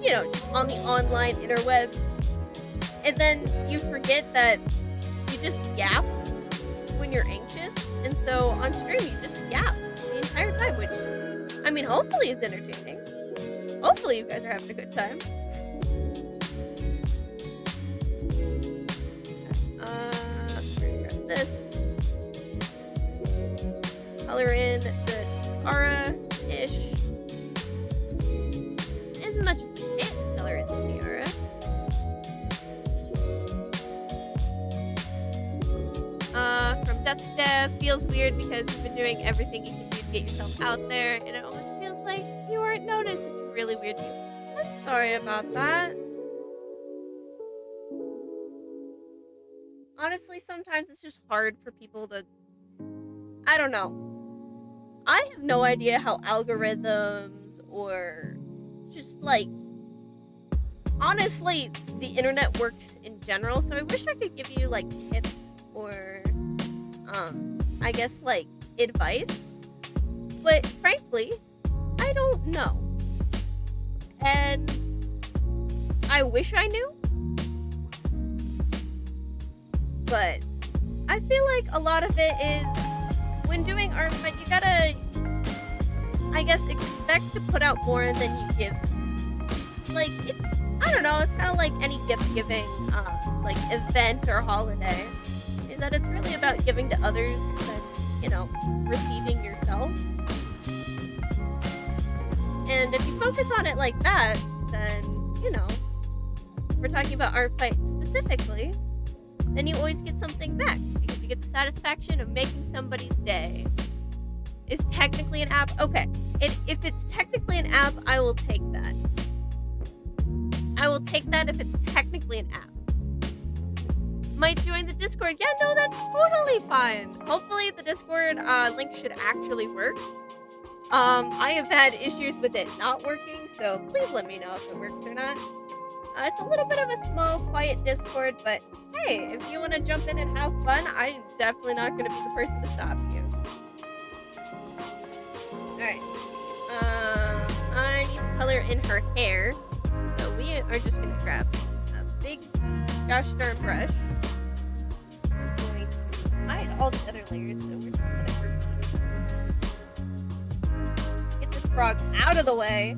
you know, on the online interwebs, and then you forget that you just yap when you're anxious, and so on stream you just yap the entire time, which, I mean, hopefully is entertaining. Hopefully you guys are having a good time. Grab this. Color in the tiara-ish. As much as we can color in the tiara. From Desk Dev, feels weird because you've been doing everything you can do to get yourself out there, and it almost feels like you weren't noticed. It's really weird to you. I'm sorry about that. Honestly, sometimes it's just hard for people to... I don't know. I have no idea how algorithms or just like... honestly, the internet works in general, so I wish I could give you like tips or I guess like advice, but frankly I don't know, and I wish I knew, but I feel like a lot of it is when doing art, but you gotta, I guess, expect to put out more than you give. Like, it, I don't know, it's kind of like any gift giving like event or holiday, is that it's really about giving to others than, you know, receiving yourself. And if you focus on it like that, then, you know, if we're talking about art fight specifically, then you always get something back, because you get the satisfaction of making somebody's day. Is technically an app? Okay, if it's technically an app, I will take that. I will take that if it's technically an app. Might join the Discord. Yeah, no, that's totally fine. Hopefully the Discord link should actually work. I have had issues with it not working, so please let me know if it works or not. It's a little bit of a small, quiet Discord, but hey, if you want to jump in and have fun, I'm definitely not going to be the person to stop you. Alright. I need to color in her hair, so we are just going to grab a big gosh darn brush. I'm going to hide all the other layers, so we're just going to get this frog out of the way.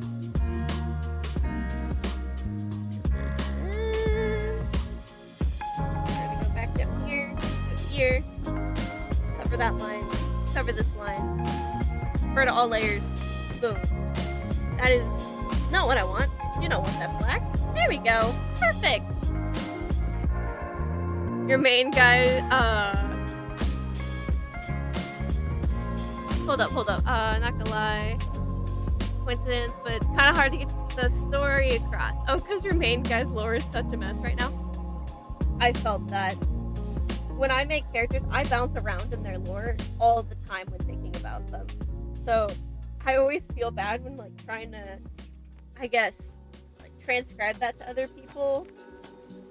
Here, cover that line, cover this line, cover to all layers, boom. That is not what I want. You don't want that black. There we go, perfect. Your main guy, hold up, not gonna lie, coincidence, but kind of hard to get the story across. Oh, because your main guy's lore is such a mess right now. I felt that. When I make characters, I bounce around in their lore all the time when thinking about them. So I always feel bad when like trying to, I guess, like transcribe that to other people.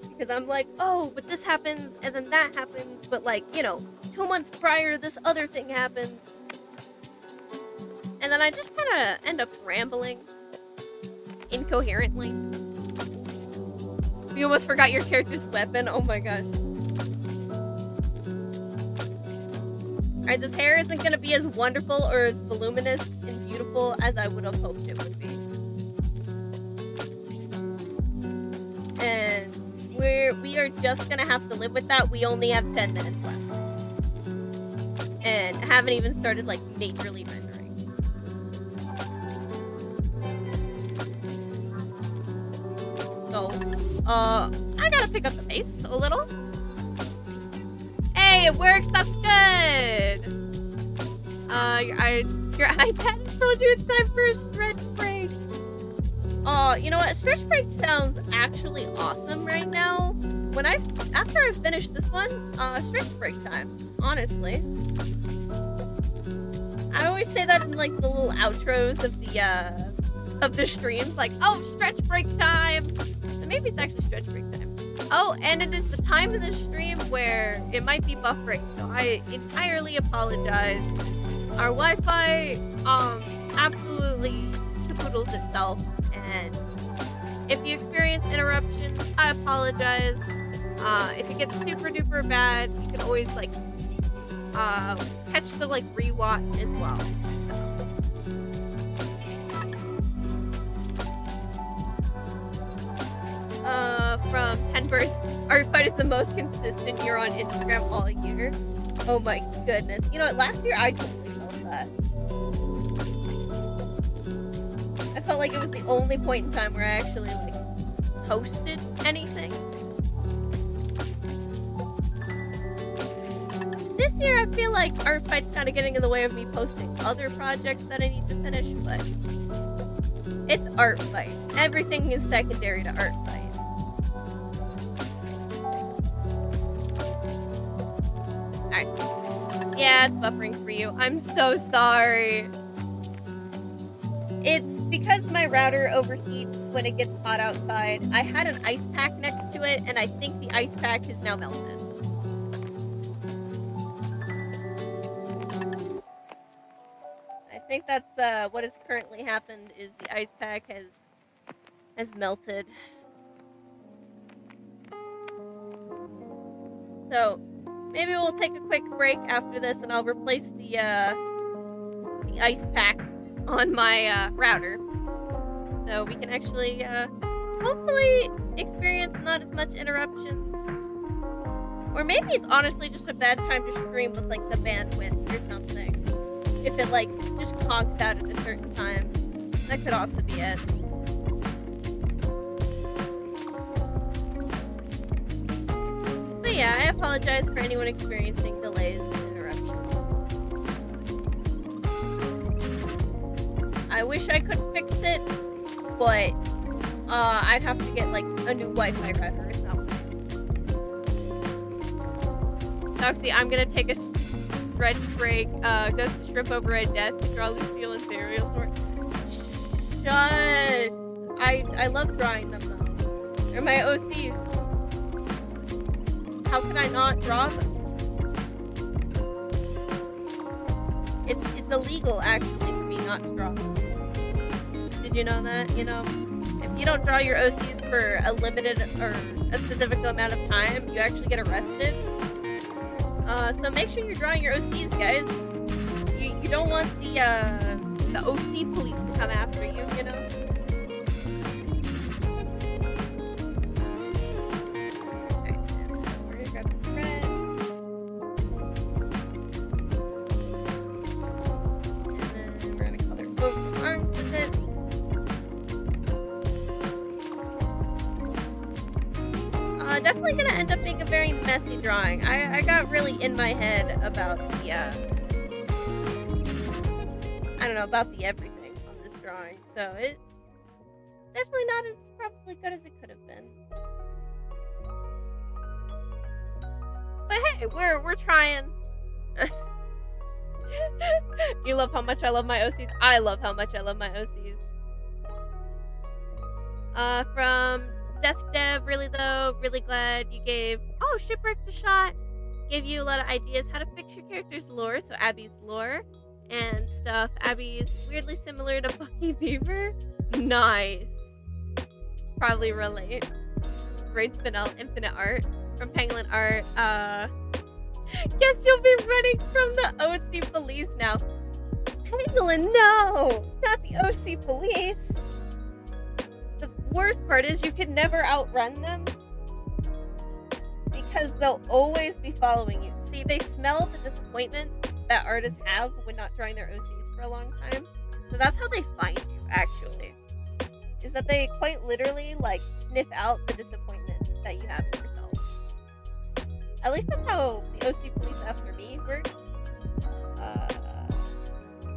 Because I'm like, oh, but this happens and then that happens. But like, you know, 2 months prior, this other thing happens. And then I just kind of end up rambling incoherently. You almost forgot your character's weapon. Oh my gosh. Alright, this hair isn't going to be as wonderful or as voluminous and beautiful as I would have hoped it would be. And we are just going to have to live with that. We only have 10 minutes left. And haven't even started, like, majorly rendering. So, I gotta pick up the pace a little. Hey, it works, that's good! Your iPad has told you it's time for a stretch break. You know what? Stretch break sounds actually awesome right now. After I finish this one, stretch break time, honestly. I always say that in like the little outros of the streams, like, oh, stretch break time. So maybe it's actually stretch break time. Oh, and it is the time in the stream where it might be buffering, so I entirely apologize. Our Wi-Fi, absolutely capoodles itself, and if you experience interruptions, I apologize. If it gets super duper bad, you can always, like, catch the, like, rewatch as well, so. From 10 Birds, our fight is the most consistent year on Instagram all year. Oh my goodness. You know what, last year I totally felt that. I felt like it was the only point in time where I actually, like, posted anything. This year I feel like Art Fight's kind of getting in the way of me posting other projects that I need to finish, but it's Art Fight. Everything is secondary to Art Fight. Alright. Yeah, it's buffering for you. I'm so sorry. It's because my router overheats when it gets hot outside. I had an ice pack next to it, and I think the ice pack is now melted. I think that's what has currently happened is the ice pack has melted. So maybe we'll take a quick break after this, and I'll replace the ice pack on my router, so we can actually hopefully experience not as much interruptions. Or maybe it's honestly just a bad time to stream with, like, the bandwidth or something. If it, like, just conks out at a certain time, that could also be it. But yeah, I apologize for anyone experiencing delays and interruptions. I wish I could fix it, but I'd have to get, like, a new Wi-Fi router or something. Doxy, I'm gonna take a stretch break. Goes to shrimp over a desk to draw Lucille and cereal for. Shush! I love drawing them though. They're my OCs. How can I not draw them? It's illegal actually for me not to draw them. Did you know that? You know, if you don't draw your OCs for a limited or a specific amount of time, you actually get arrested. So make sure you're drawing your OCs, guys. You don't want the OC police to come after you, you know? Alright, we're gonna grab this red. And then we're gonna color both the arms with it. Definitely gonna end up being a very messy drawing. I got really in my head about the, I don't know, about the everything on this drawing. So it's definitely not as probably good as it could have been. But hey, we're trying. You love how much I love my OCs? I love how much I love my OCs. From Desk Dev, really though, really glad you gave, Shipwrecked a shot. Gave you a lot of ideas how to fix your character's lore, so Abby's lore and stuff. Abby's weirdly similar to Bucky Beaver. Nice. Probably relate. Great Spinel, Infinite Art from Penguin Art. Guess you'll be running from the OC police now. Penguin, no! Not the OC police. The worst part is you can never outrun them because they'll always be following you. See, they smell the disappointment that artists have when not drawing their OCs for a long time. So that's how they find you, actually. Is that they quite literally, like, sniff out the disappointment that you have in yourself. At least that's how the OC police after me works.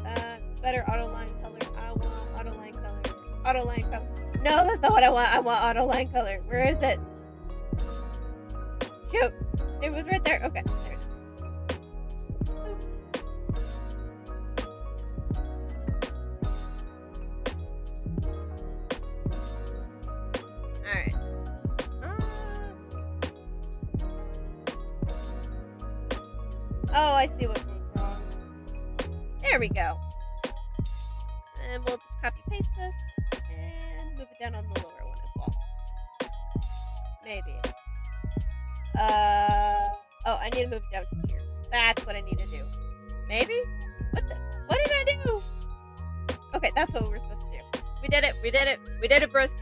That's better auto-line color. I want auto-line color. Auto-line color. No, that's not what I want. I want auto-line color. Where is it? Shoot. It was right there. Okay, there it is. Alright. Oh, I see what went wrong. There we go. And we'll just copy paste this and move it down on the lower one as well. Maybe. Oh, I need to move it down here. That's what I need to do. Maybe? What did I do? Okay, that's what we were supposed to do. We did it, broskies.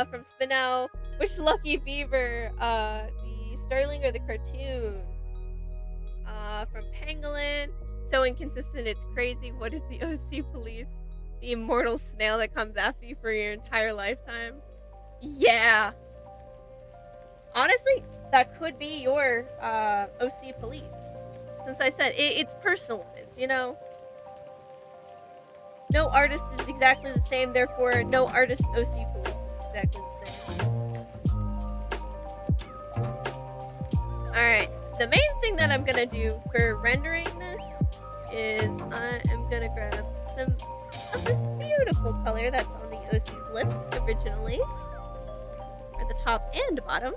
From Spinel, which lucky beaver? The Sterling or the cartoon? From Pangolin, so inconsistent it's crazy. What is the OC police? The immortal snail that comes after you for your entire lifetime? Yeah. Honestly, that could be your OC police. Since I said it's personalized, you know? No artist is exactly the same, therefore no artist OC police is exactly the same. Alright, the main thing that I'm gonna do for rendering this is I am gonna grab some of this beautiful color that's on the OC's lips originally, for the top and bottom.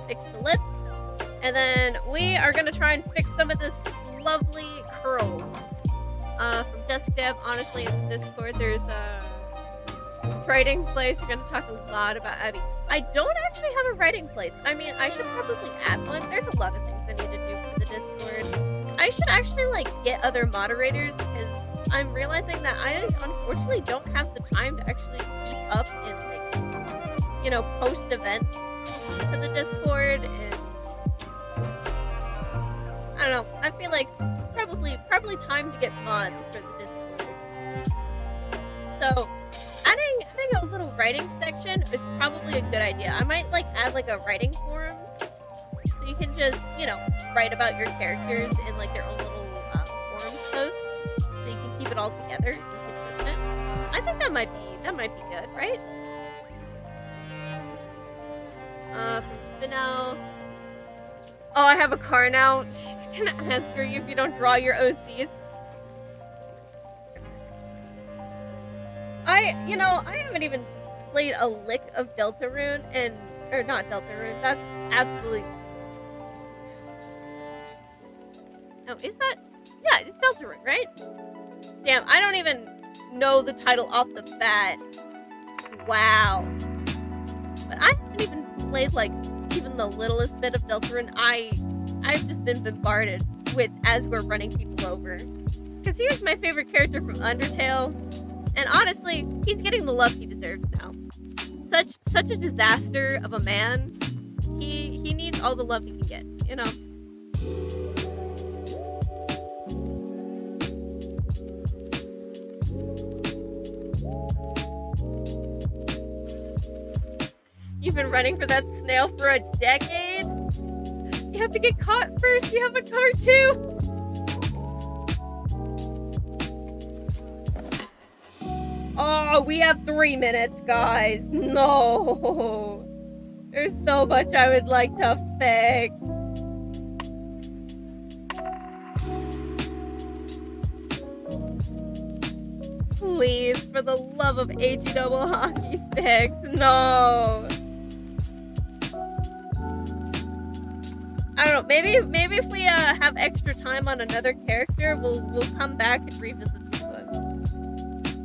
Fix the lips. And then we are going to try and fix some of this lovely curls. From Desk Dev, honestly, in Discord, there's a writing place. We're going to talk a lot about Abby. I don't actually have a writing place. I mean, I should probably add one. There's a lot of things I need to do for the Discord. I should actually, like, get other moderators, because I'm realizing that I unfortunately don't have the time to actually keep up and, like, you know, post events to the Discord, and I don't know, I feel like probably time to get mods for the Discord. So adding a little writing section is probably a good idea. I might like add like a writing forums, so you can just, you know, write about your characters in like their own little forums posts, so you can keep it all together and consistent. I think that might be good, right? From Spinel. Oh, I have a car now. She's gonna ask her if you don't draw your OCs. I haven't even played a lick of Deltarune, or not Deltarune. That's absolutely. No, is that? Yeah, it's Deltarune, right? Damn, I don't even know the title off the bat. Wow. But I haven't even played like even the littlest bit of Deltarune. I've just been bombarded with as we're running people over. Because he was my favorite character from Undertale, and honestly, he's getting the love he deserves now. Such a disaster of a man. He needs all the love he can get, you know. You've been running for that snail for a decade? You have to get caught first. You have a car too. Oh, we have 3 minutes, guys. No. There's so much I would like to fix. Please, for the love of HE double hockey sticks, no. I don't know. Maybe if we have extra time on another character, we'll come back and revisit this one.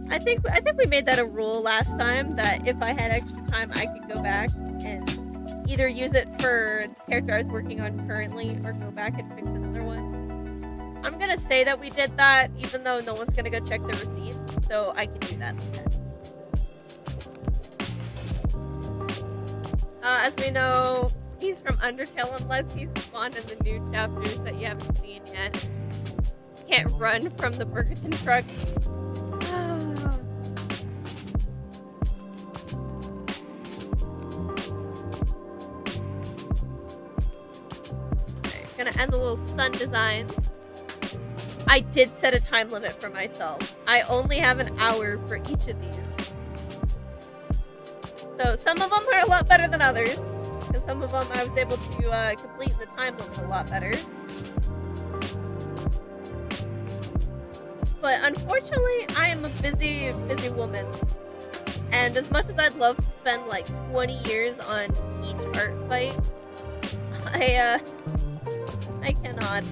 I think we made that a rule last time, that if I had extra time, I could go back and either use it for the character I was working on currently, or go back and fix another one. I'm gonna say that we did that, even though no one's gonna go check the receipts, so I can do that instead. As we know, he's from Undertale unless he's spawned in the new chapters that you haven't seen yet. Can't run from the Burgerton truck. Alright, gonna end the little sun designs. I did set a time limit for myself. I only have an hour for each of these. So some of them are a lot better than others. Because some of them I was able to complete in the time limit a lot better. But unfortunately, I am a busy woman. And as much as I'd love to spend like 20 years on each art fight, I cannot.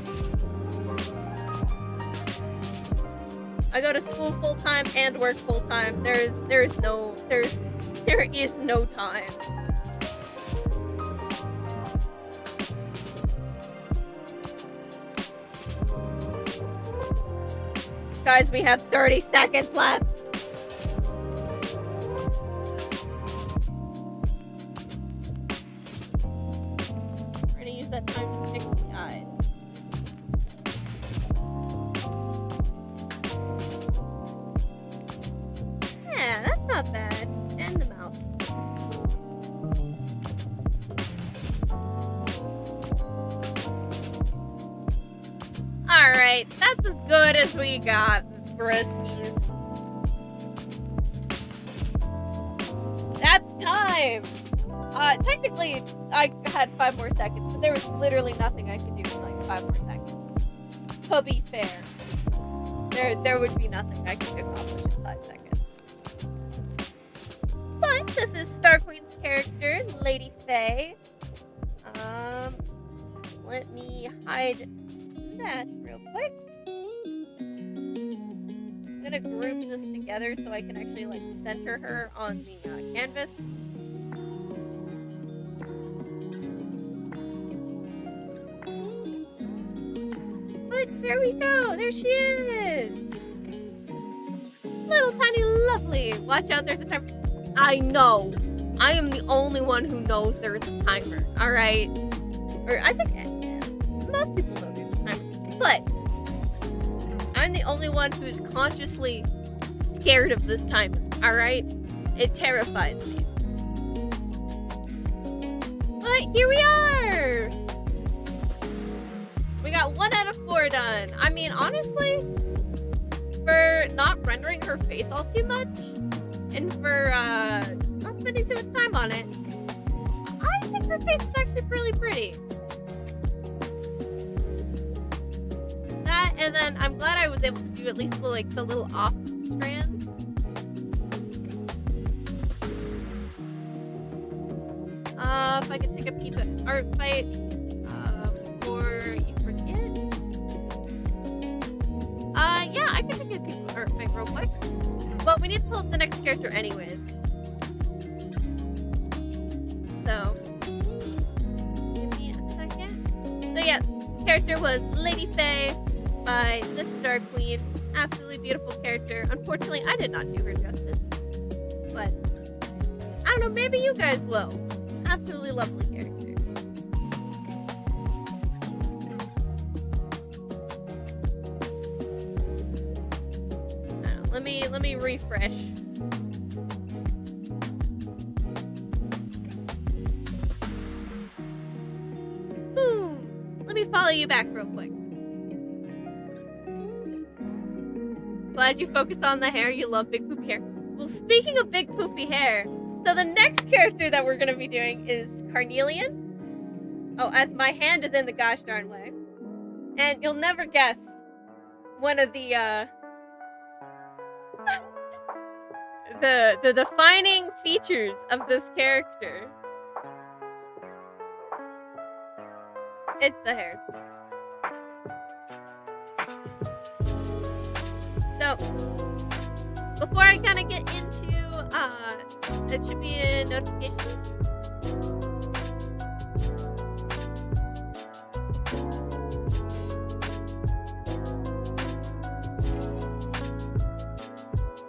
I go to school full time and work full time. There is no time. Guys, we have 30 seconds left. We're gonna use that time to fix the eyes. Yeah, that's not bad. And the mouth. Alright, that's as good as we got, briskies. That's time! Technically, I had 5 more seconds, but there was literally nothing I could do in like 5 more seconds. To be fair. There would be nothing I could accomplish in 5 seconds. But this is Star Queen's character, Lady Faye. Let me hide that real quick. I'm gonna group this together so I can actually like center her on the canvas. But there we go, there she is. Little tiny lovely. Watch out, there's a timer. I know. I am the only one who knows there is a timer, alright? Or I think most people know there's a timer. But I'm the only one who's consciously scared of this timer, alright? It terrifies me. But here we are! We got 1 out of 4 done. I mean, honestly, for not rendering her face all too much, and for not spending too much time on it, I think her face is actually really pretty. That, and then I'm glad I was able to do at least like the little off strands. If I could take a peep at art fight before you forget. Yeah, I can take a peep at art fight real quick. But we need to pull up the next character anyways. So, give me a second. So yeah, character was Lady Faye by the Star Queen. Absolutely beautiful character. Unfortunately, I did not do her justice. But, I don't know, maybe you guys will. Absolutely lovely character. Let me refresh. Boom. Let me follow you back real quick. Glad you focused on the hair. You love big poopy hair. Well, speaking of big poopy hair, so the next character that we're going to be doing is Carnelian. Oh, as my hand is in the gosh darn way. And you'll never guess one of the the defining features of this character. It's the hair. So, before I kind of get into, it should be in notifications.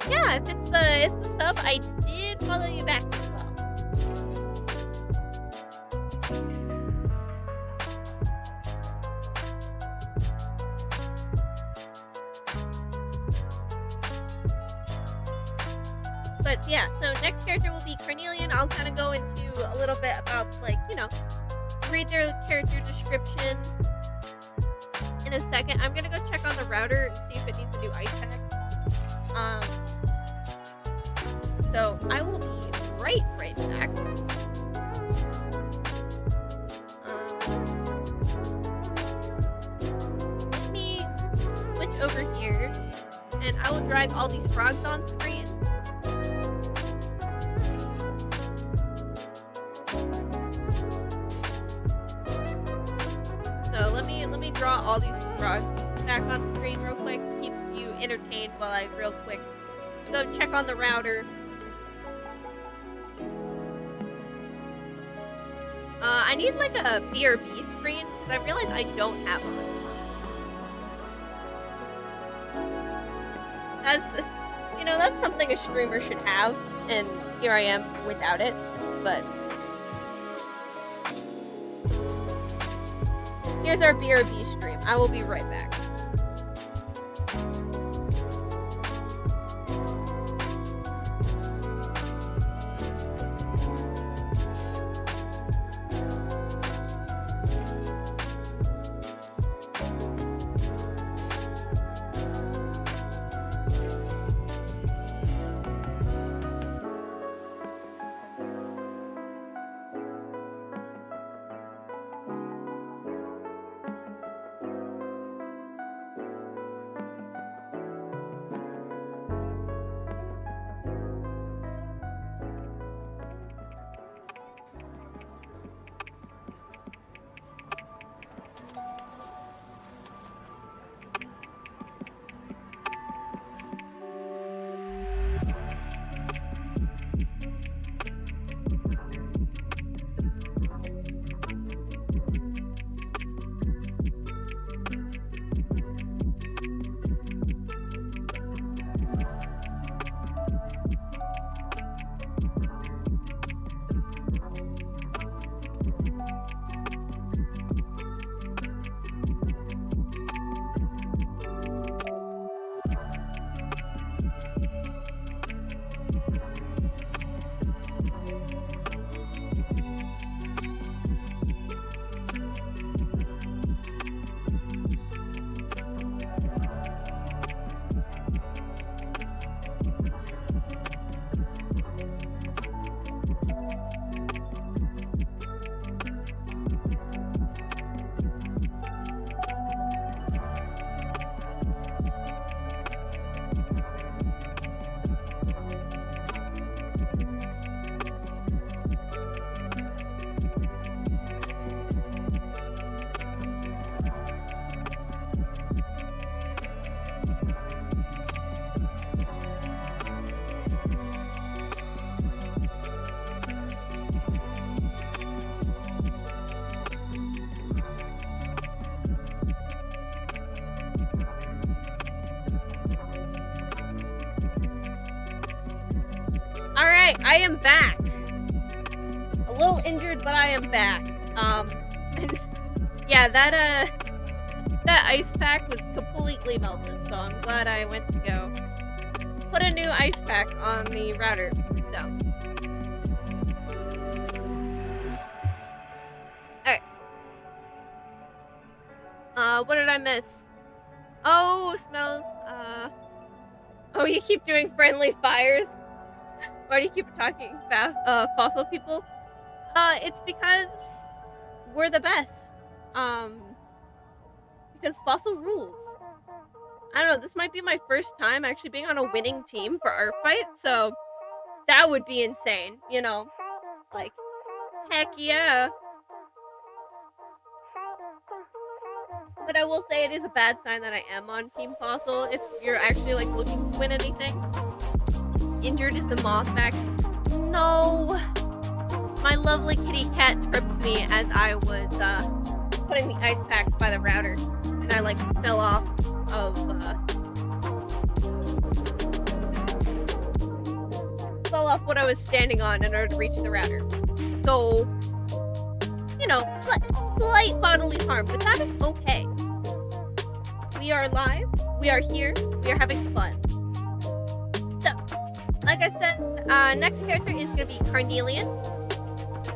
Yeah, if it's the sub, I did follow you back as well. But yeah, so next character will be Carnelian. I'll kind of go into a little bit about, like, you know, read their character description in a second. I'm gonna go check on the router and see if it needs a new ice pack. So I will be right back. Let me switch over here, and I will drag all these frogs on screen. let me draw all these frogs back on screen real quick. Keep you entertained while I real quick go check on the router. I need like a BRB screen because I realize I don't have one. That's something a streamer should have, and here I am without it, but here's our BRB stream. I will be right back. I am back. A little injured, but I am back. And yeah, that ice pack was completely melted, so I'm glad I went to go put a new ice pack on the router. So, alright. What did I miss? Oh, smells. Oh, you keep doing friendly fires? Why do you keep talking fast, fossil people? It's because we're the best. Because fossil rules. I don't know, this might be my first time actually being on a winning team for our fight, so that would be insane, you know? Like, heck yeah. But I will say it is a bad sign that I am on Team Fossil if you're actually, like, looking to win anything. Injured is a moth back. No! My lovely kitty cat tripped me as I was putting the ice packs by the router. And I, like, fell off of what I was standing on in order to reach the router. So, you know, slight bodily harm, but that is okay. We are live, we are here, we are having fun. So, like I said, next character is going to be Carnelian.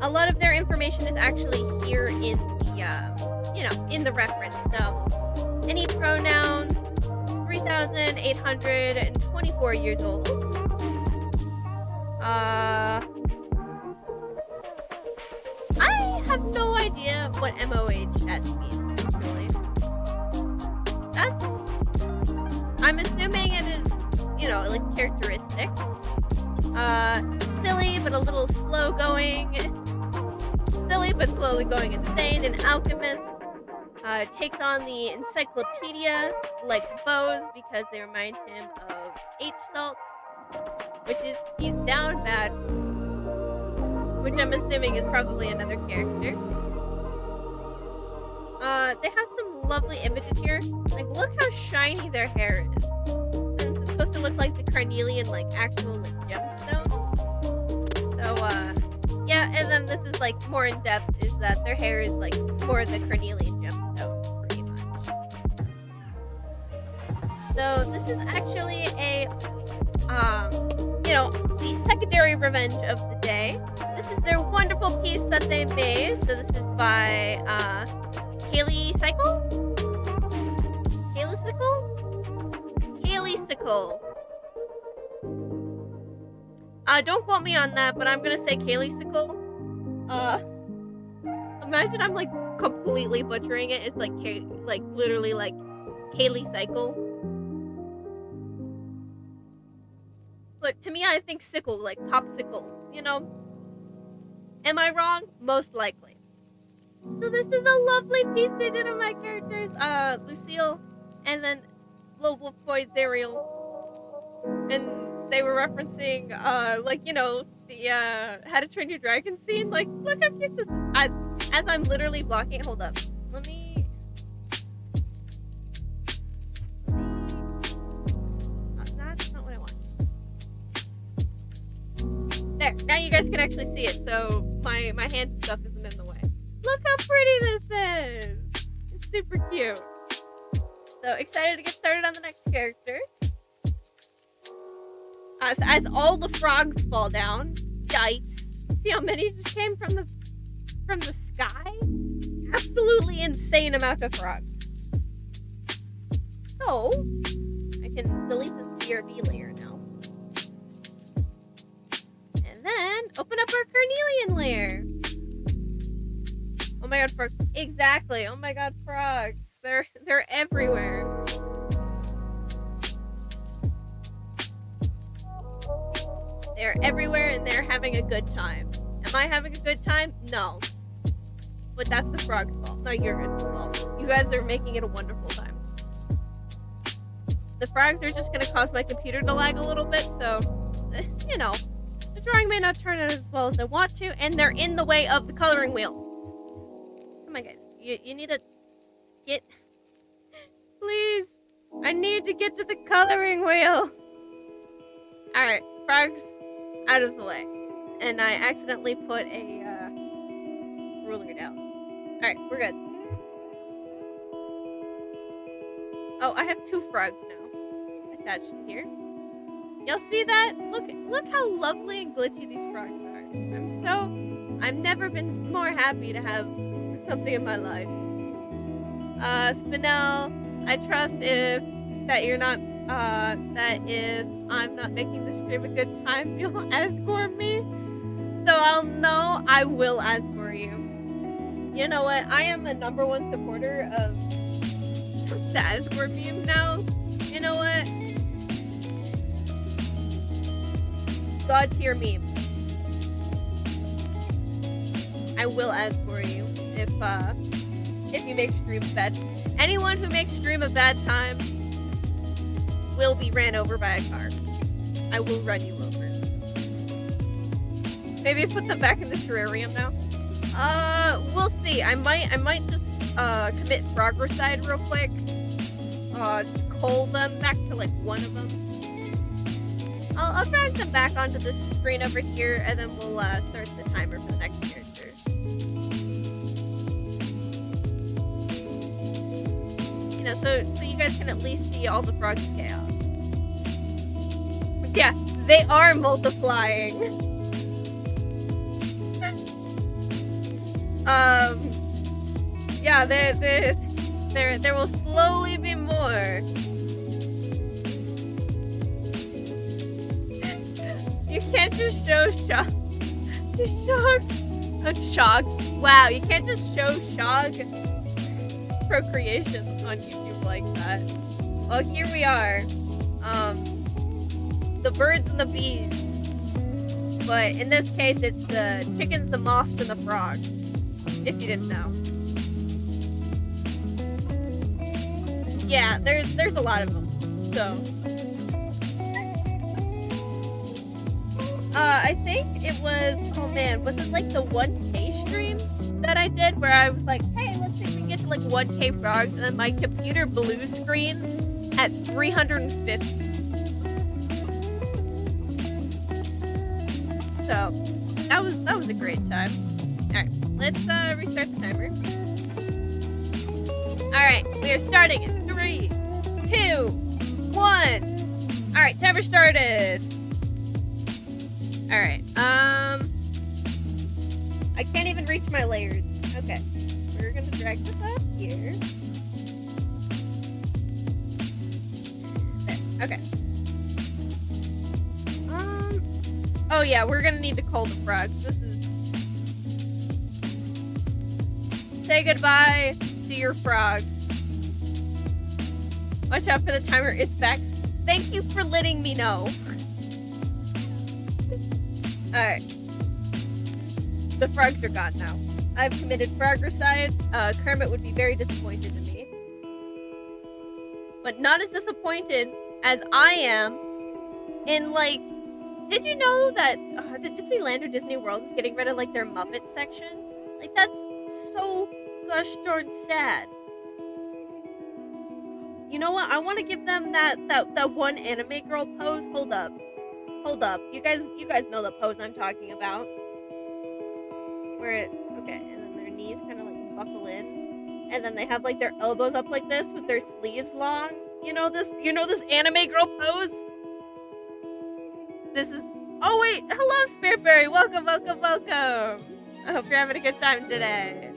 A lot of their information is actually here in the, in the reference. So, any pronouns, 3,824 years old. I have no idea what MOHS means, truly. I'm assuming it is, like characteristic. Silly, but a little slow going. Silly, but slowly going insane. An alchemist. takes on the encyclopedia-like bows because they remind him of H-Salt, which is, he's down bad, which I'm assuming is probably another character. They have some lovely images here. Like, look how shiny their hair is. And it's supposed to look like the carnelian, like, actual, like, gemstone. So, yeah, and then this is, like, more in-depth, is that their hair is, like, more the carnelian gemstone, pretty much. So, this is actually a, you know, the secondary revenge of the day. This is their wonderful piece that they made. So this is by, Kaylee Cycle? Don't quote me on that, but I'm gonna say Kaylee Cycle. Imagine I'm like completely butchering it. It's like literally like Kaylee Cycle. But to me, I think sickle, like popsicle, you know? Am I wrong? Most likely. So this is a lovely piece they did of my characters, Lucille, and then Little Wolf Boy Zariel. And they were referencing, like, you know, the, How to Train Your Dragon scene. Like, look how cute this is. As I'm literally blocking it. Hold up. Let me... That's not what I want. There. Now you guys can actually see it, so my hand stuff isn't in the way. Look how pretty this is! It's super cute. So excited to get started on the next character. So as all the frogs fall down, yikes! See how many just came from the sky? Absolutely insane amount of frogs. So I can delete this BRB layer now, and then open up our carnelian layer. Oh my god, frogs. Exactly. Oh my god, frogs. They're everywhere. They're everywhere and they're having a good time. Am I having a good time? No. But that's the frog's fault. Not your good fault. You guys are making it a wonderful time. The frogs are just gonna cause my computer to lag a little bit, so, you know, the drawing may not turn out as well as I want to, and they're in the way of the coloring wheel. Come on, guys. You need to get... Please. I need to get to the coloring wheel. Alright, frogs out of the way. And I accidentally put a ruler down. Alright, we're good. Oh, I have 2 frogs now attached to here. Y'all see that? Look how lovely and glitchy these frogs are. I've never been more happy to have something in my life. Spinel, I trust that you're not, that if I'm not making the stream a good time, you'll Asgore me. So I'll know I will Asgore you. You know what? I am a #1 supporter of the Asgore meme now. You know what? God tier meme. I will Asgore you if you make streams bad. Anyone who makes stream a bad time will be ran over by a car. I will run you over. Maybe put them back in the terrarium now. We'll see. I might just commit frogicide real quick. Just cull them back to like 1 of them. I'll drag them back onto this screen over here, and then we'll start the timer for the next character. You know, so you guys can at least see all the frogs' chaos. Yeah, they are multiplying. Yeah, there will slowly be more. You can't just show shock. Shock. Wow, you can't just show shock procreation on YouTube like that. Well, here we are. The birds and the bees. But in this case, it's the chickens, the moths, and the frogs. If you didn't know. Yeah, there's a lot of them. So, I think it was, oh man, was it like the 1K stream that I did where I was like, hey, let's see if we can get to like 1K frogs, and then my computer blue screen at 350. So, that was a great time. Alright, let's restart the timer. Alright, we are starting in 3, 2, 1. Alright, timer started. Alright, I can't even reach my layers. Okay, we're gonna drag this up here. There, okay. Oh yeah, we're gonna need to call the frogs. This is... Say goodbye to your frogs. Watch out for the timer, it's back. Thank you for letting me know. Alright. The frogs are gone now. I've committed frogicide. Kermit would be very disappointed in me. But not as disappointed as I am in, like... Did you know that Disneyland or Disney World is getting rid of, like, their Muppet section? Like, that's so gosh darn sad. You know what? I want to give them that one anime girl pose. Hold up. You guys know the pose I'm talking about. Where it, okay, and then their knees kind of like buckle in, and then they have like their elbows up like this with their sleeves long. You know this anime girl pose? This is, oh wait, hello Spiritberry, welcome. I hope you're having a good time today.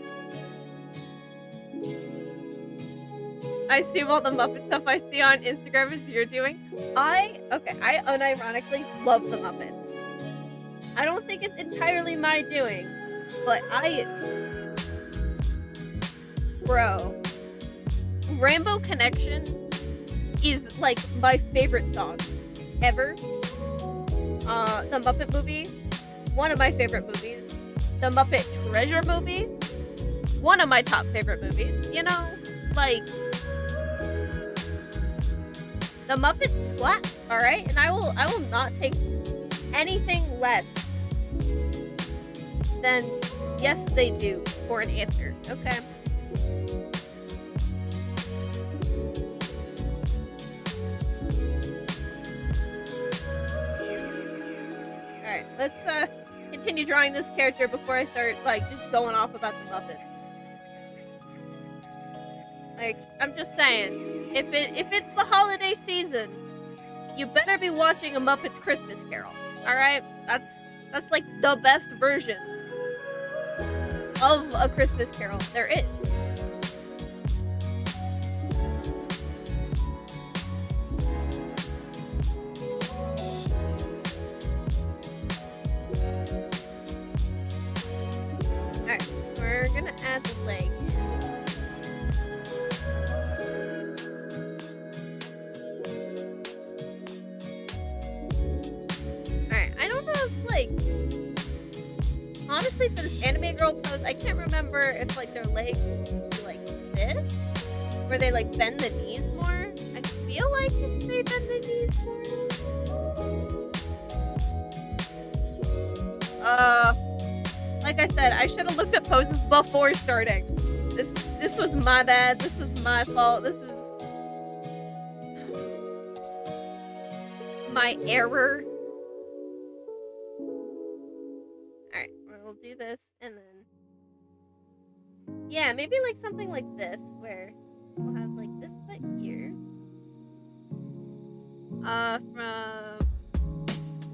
I assume all the Muppet stuff I see on Instagram is you're doing. I unironically love the Muppets. I don't think it's entirely my doing, but bro, Rainbow Connection is like my favorite song ever. The Muppet movie, one of my favorite movies. The Muppet Treasure movie, one of my top favorite movies. You know, like, the Muppets slap, alright? And I will not take anything less than yes they do for an answer, okay? Alright, let's continue drawing this character before I start, like, just going off about the Muppets. Like, I'm just saying, if it's the holiday season, you better be watching A Muppet's Christmas Carol, alright? That's like the best version of A Christmas Carol there is. Alright, we're gonna add the leg. Honestly, for this anime girl pose, I can't remember if, like, their legs do like this, where they, like, bend the knees more. I feel like they bend the knees more. Like I said, I should have looked at poses before starting. This was my bad. This was my fault. This is my error. Do this, and then yeah, maybe like something like this where we'll have like this foot here from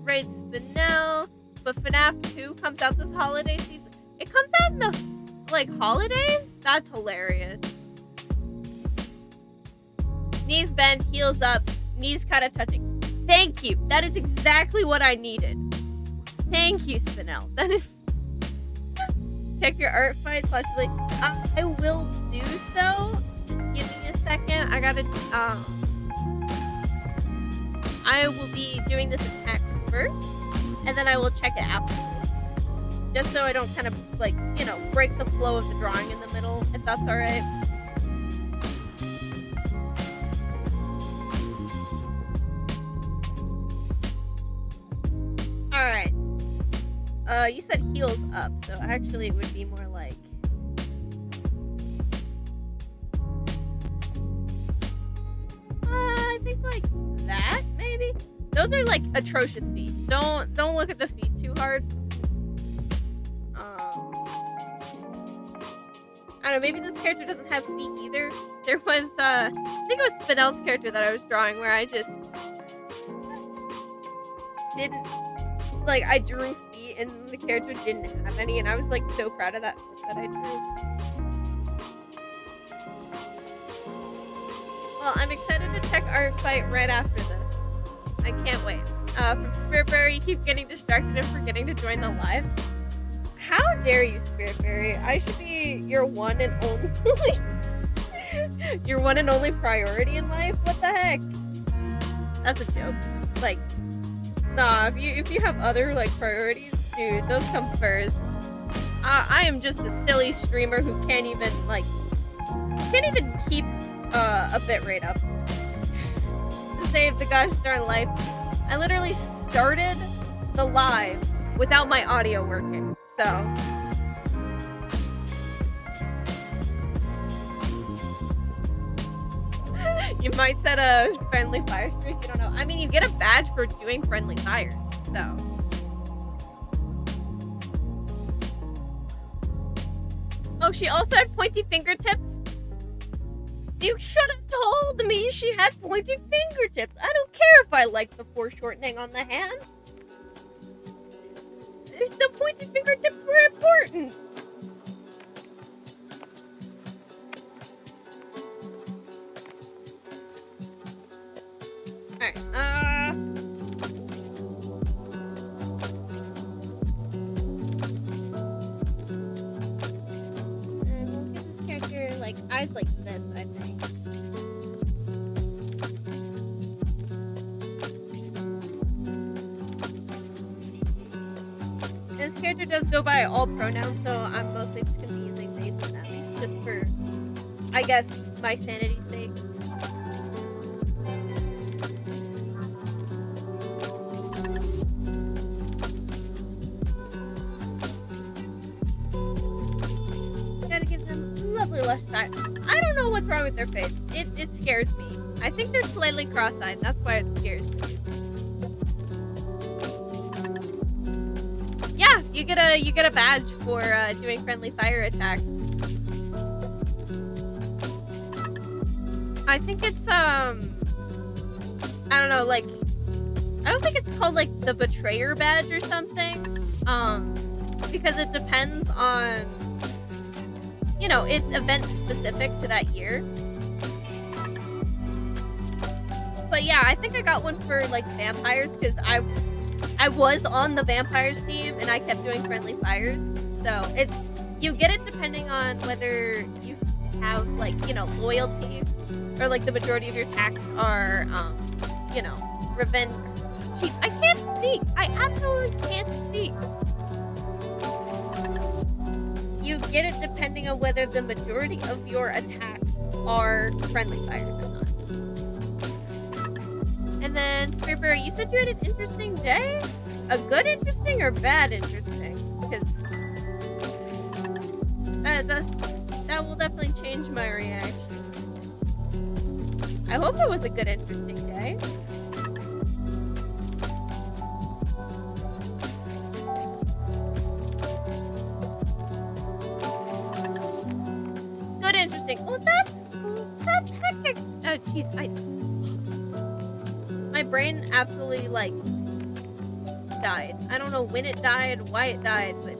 Raid Spinell, but FNAF 2 comes out this holiday season. It comes out in the like holidays? That's hilarious. Knees bend, heels up, knees kind of touching. Thank you. That is exactly what I needed. Thank you, Spinell. That is... Check your art fight / like, I will do so. Just give me a second. I gotta, I will be doing this attack first, and then I will check it afterwards. Just so I don't kind of, like, you know, break the flow of the drawing in the middle, if that's alright. Alright. You said heels up, so actually it would be more like... I think like that, maybe? Those are like atrocious feet. Don't look at the feet too hard. I don't know, maybe this character doesn't have feet either. There was, I think it was Spinel's character that I was drawing where I just didn't, like, I drew feet and the character didn't have any, and I was, like, so proud of that I drew. Well, I'm excited to check our fight right after this. I can't wait. From Spiritberry, you keep getting distracted and forgetting to join the live. How dare you, Spiritberry? I should be your one and only your one and only priority in life? What the heck? That's a joke. Like, nah, if you have other like priorities, dude, those come first. I am just a silly streamer who can't even keep a bit rate up to save the gosh darn life. I literally started the live without my audio working. So, you might set a friendly fire streak, you don't know. I mean, you get a badge for doing friendly fires, so. Oh, she also had pointy fingertips? You should have told me she had pointy fingertips. I don't care if I like the foreshortening on the hand. The pointy fingertips were important. Alright, we'll get this character, like, eyes like this, I think. This character does go by all pronouns, so I'm mostly just gonna be using these and them, just for, I guess, my sanity's sake. Gotta give them lovely left side. I don't know what's wrong with their face. It scares me. I think they're slightly cross-eyed. That's why it scares me. Yeah, you get a badge for doing friendly fire attacks. I think it's I don't know, like, I don't think it's called like the betrayer badge or something. Because it depends on, you know, it's event specific to that year. But yeah, I think I got one for like vampires because I was on the vampires team and I kept doing friendly fires. So you get it depending on whether you have like, you know, loyalty or like the majority of your attacks are, you know, revenge. Jeez, I can't speak. I absolutely can't speak. You get it depending on whether the majority of your attacks are friendly fires or not. And then, Spiritberry, you said you had an interesting day? A good interesting or bad interesting? Because that will definitely change my reaction. I hope it was a good interesting day. Good interesting. Well, that's hectic. Oh, jeez, my brain absolutely, like, died. I don't know when it died, why it died, but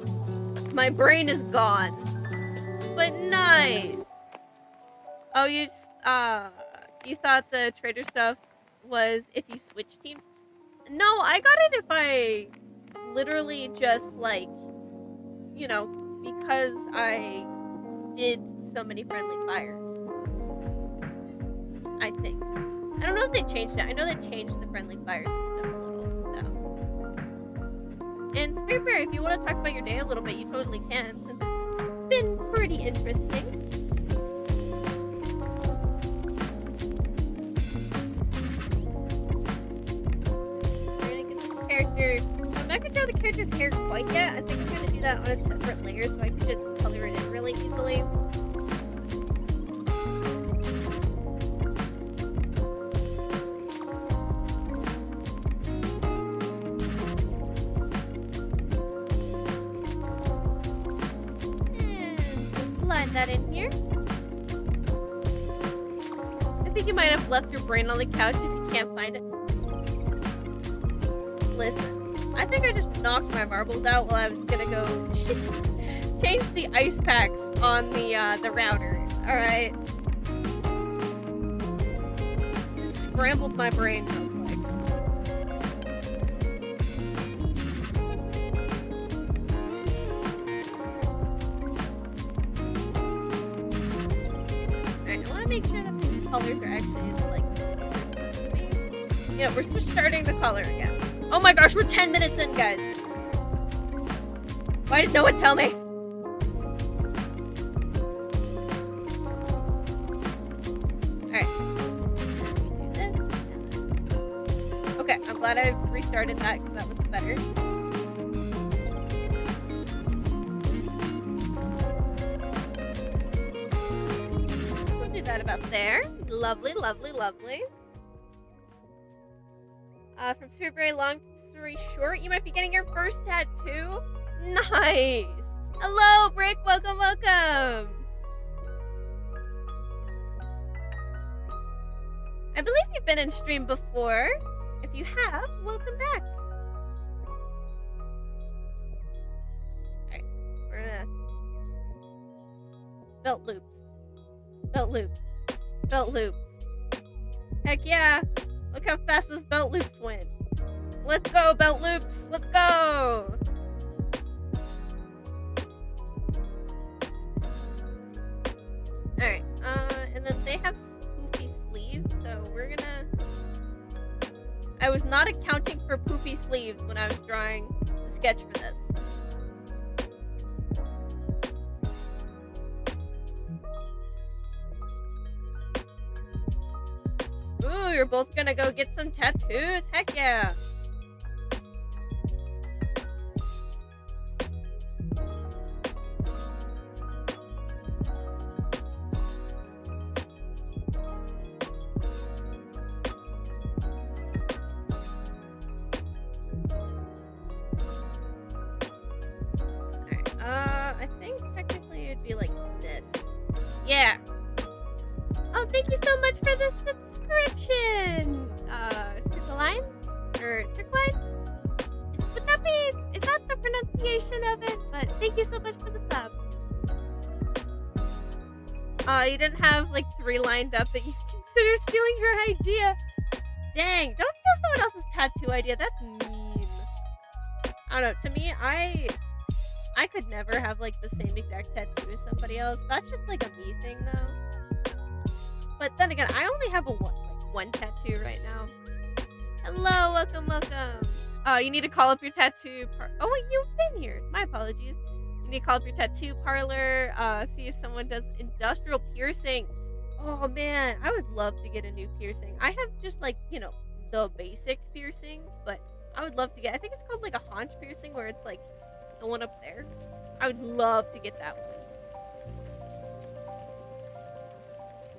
my brain is gone. But nice! Oh, you thought the trader stuff was if you switch teams? No, I got it if I literally just, like, you know, because I did so many friendly fires. I think. I don't know if they changed it. I know they changed the friendly fire system a little, so. And Spiritberry, if you want to talk about your day a little bit, you totally can, since it's been pretty interesting. We're gonna get this character. I'm not gonna out the character's hair quite yet. I think I'm going to do that on a separate layer so I can just color it in really easily. That in here. I think you might have left your brain on the couch if you can't find it. Listen, I think I just knocked my marbles out while I was gonna go change the ice packs on the router. All right, just scrambled my brain real quick. Make sure that these colors are actually like what they're supposed to be. You know, we're just starting the color again. Oh my gosh, we're 10 minutes in, guys. Why did no one tell me? Alright. Do this. Okay, I'm glad I restarted that because that looks better. That about there. Lovely, lovely, lovely. From Superberry, long story short, you might be getting your first tattoo. Nice. Hello, Brick. Welcome, welcome. I believe you've been in stream before. If you have, welcome back. Alright, we're gonna belt loops. Belt loop. Belt loop. Heck yeah. Look how fast those belt loops went. Let's go, belt loops. Let's go. Alright. And then they have poofy sleeves, so we're gonna... I was not accounting for poofy sleeves when I was drawing the sketch for this. Ooh, you're both gonna go get some tattoos? Heck yeah! Alright, I think technically it'd be like this. Yeah! Oh, thank you so much for the subscription! Circline? Or Circline? Would that be... Is that the pronunciation of it? But thank you so much for the sub. You didn't have, like, 3 lined up that you considered stealing her idea. Dang, don't steal someone else's tattoo idea. That's mean. I don't know. To me, I could never have, like, the same exact tattoo as somebody else. That's just, like, a me thing, though. But then again, I only have one tattoo right now. Hello, welcome, welcome. You need to call up your tattoo oh wait, you've been here. My apologies. You need to call up your tattoo parlor, see if someone does industrial piercings. Oh man, I would love to get a new piercing. I have just like, you know, the basic piercings, but I would love to get, I think it's called like a haunch piercing where it's like the one up there. I would love to get that one.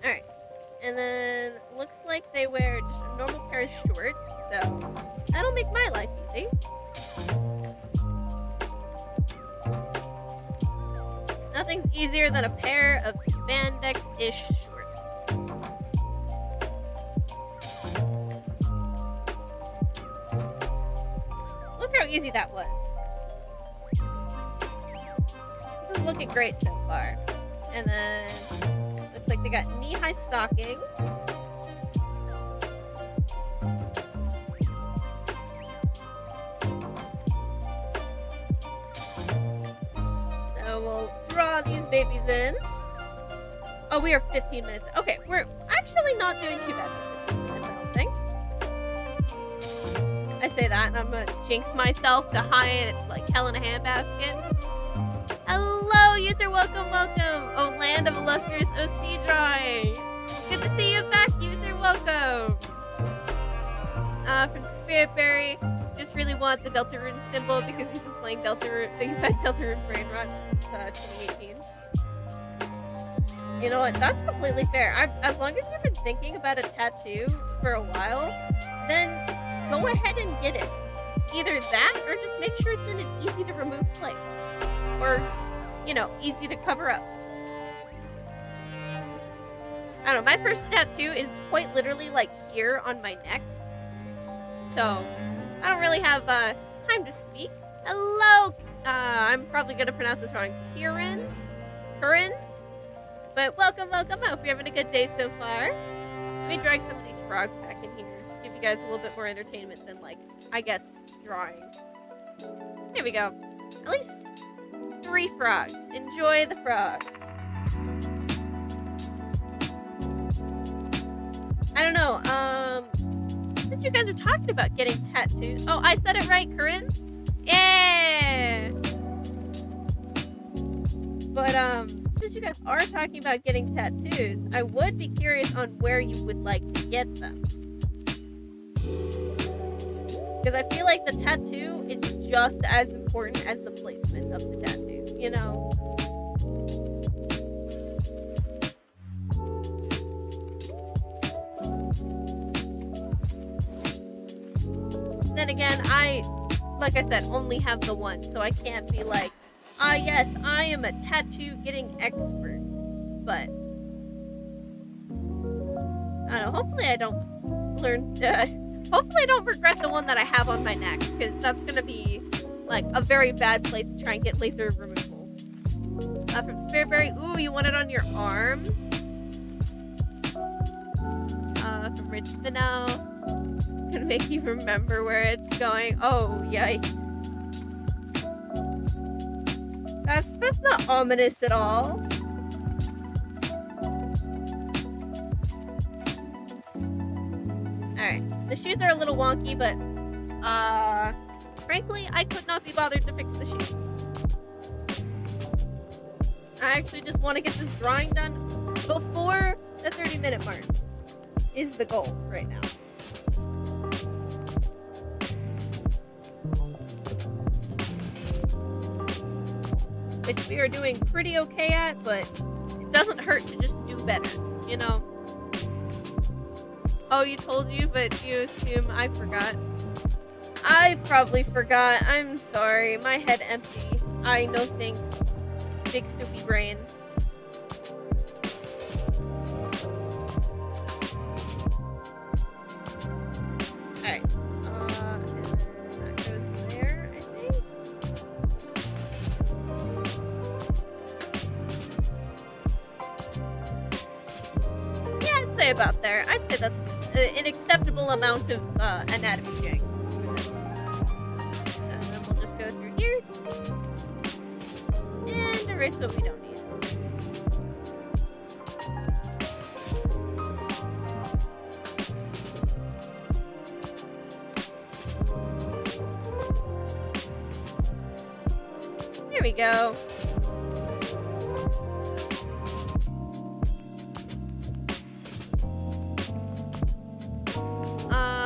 Alright. And then, looks like they wear just a normal pair of shorts, so that'll make my life easy. Nothing's easier than a pair of spandex-ish shorts. Look how easy that was. This is looking great so far. And then... looks like they got knee-high stockings. So we'll draw these babies in. Oh, we are 15 minutes. Okay, we're actually not doing too bad for 15 minutes, I don't think. I say that and I'm gonna jinx myself to hide like hell in a handbasket. Hello, user, welcome, welcome. Oh, land of illustrious OC drawing. Good to see you back, user, welcome. From Spiritberry, just really want the Deltarune symbol because you've been playing Deltarune, you've had Deltarune Brain Rot since 2018. You know what? That's completely fair. As long as you've been thinking about a tattoo for a while, then go ahead and get it. Either that, or just make sure it's in an easy to remove place. Or, you know, easy to cover up. I don't know, my first tattoo is quite literally like here on my neck. So, I don't really have time to speak. Hello! I'm probably going to pronounce this wrong. Kieran? But welcome. I hope you're having a good day so far. Let me drag some of these frogs back in here. Give you guys a little bit more entertainment than, like, I guess, drawing. There we go. At least 3 frogs. Enjoy the frogs. I don't know, since you guys are talking about getting tattoos. Oh, I said it right, Corinne? Yeah! But, since you guys are talking about getting tattoos, I would be curious on where you would like to get them. Because I feel like the tattoo is just as important as the placement of the tattoo, you know? Then again, like I said, only have the one, so I can't be like, yes, I am a tattoo getting expert. But I don't know, hopefully I don't hopefully I don't regret the one that I have on my neck, because that's gonna be like a very bad place to try and get laser removal. From Spiritberry, ooh, you want it on your arm? From Rich Spinel, gonna make you remember where it's going. Oh, yikes. That's not ominous at all. Alright, the shoes are a little wonky, but frankly, I could not be bothered to fix the shoes. I actually just want to get this drawing done before the 30-minute mark is the goal right now. Which we are doing pretty okay at, but it doesn't hurt to just do better, you know? Oh, you told you, but you assume I forgot. I probably forgot. I'm sorry. My head empty. I no think. Big Snoopy brain. Alright. And then that goes there, I think. Yeah, I'd say about there. I'd say that's an acceptable amount of anatomy jig for this. So then we'll just go through here and erase what we don't need. There we go.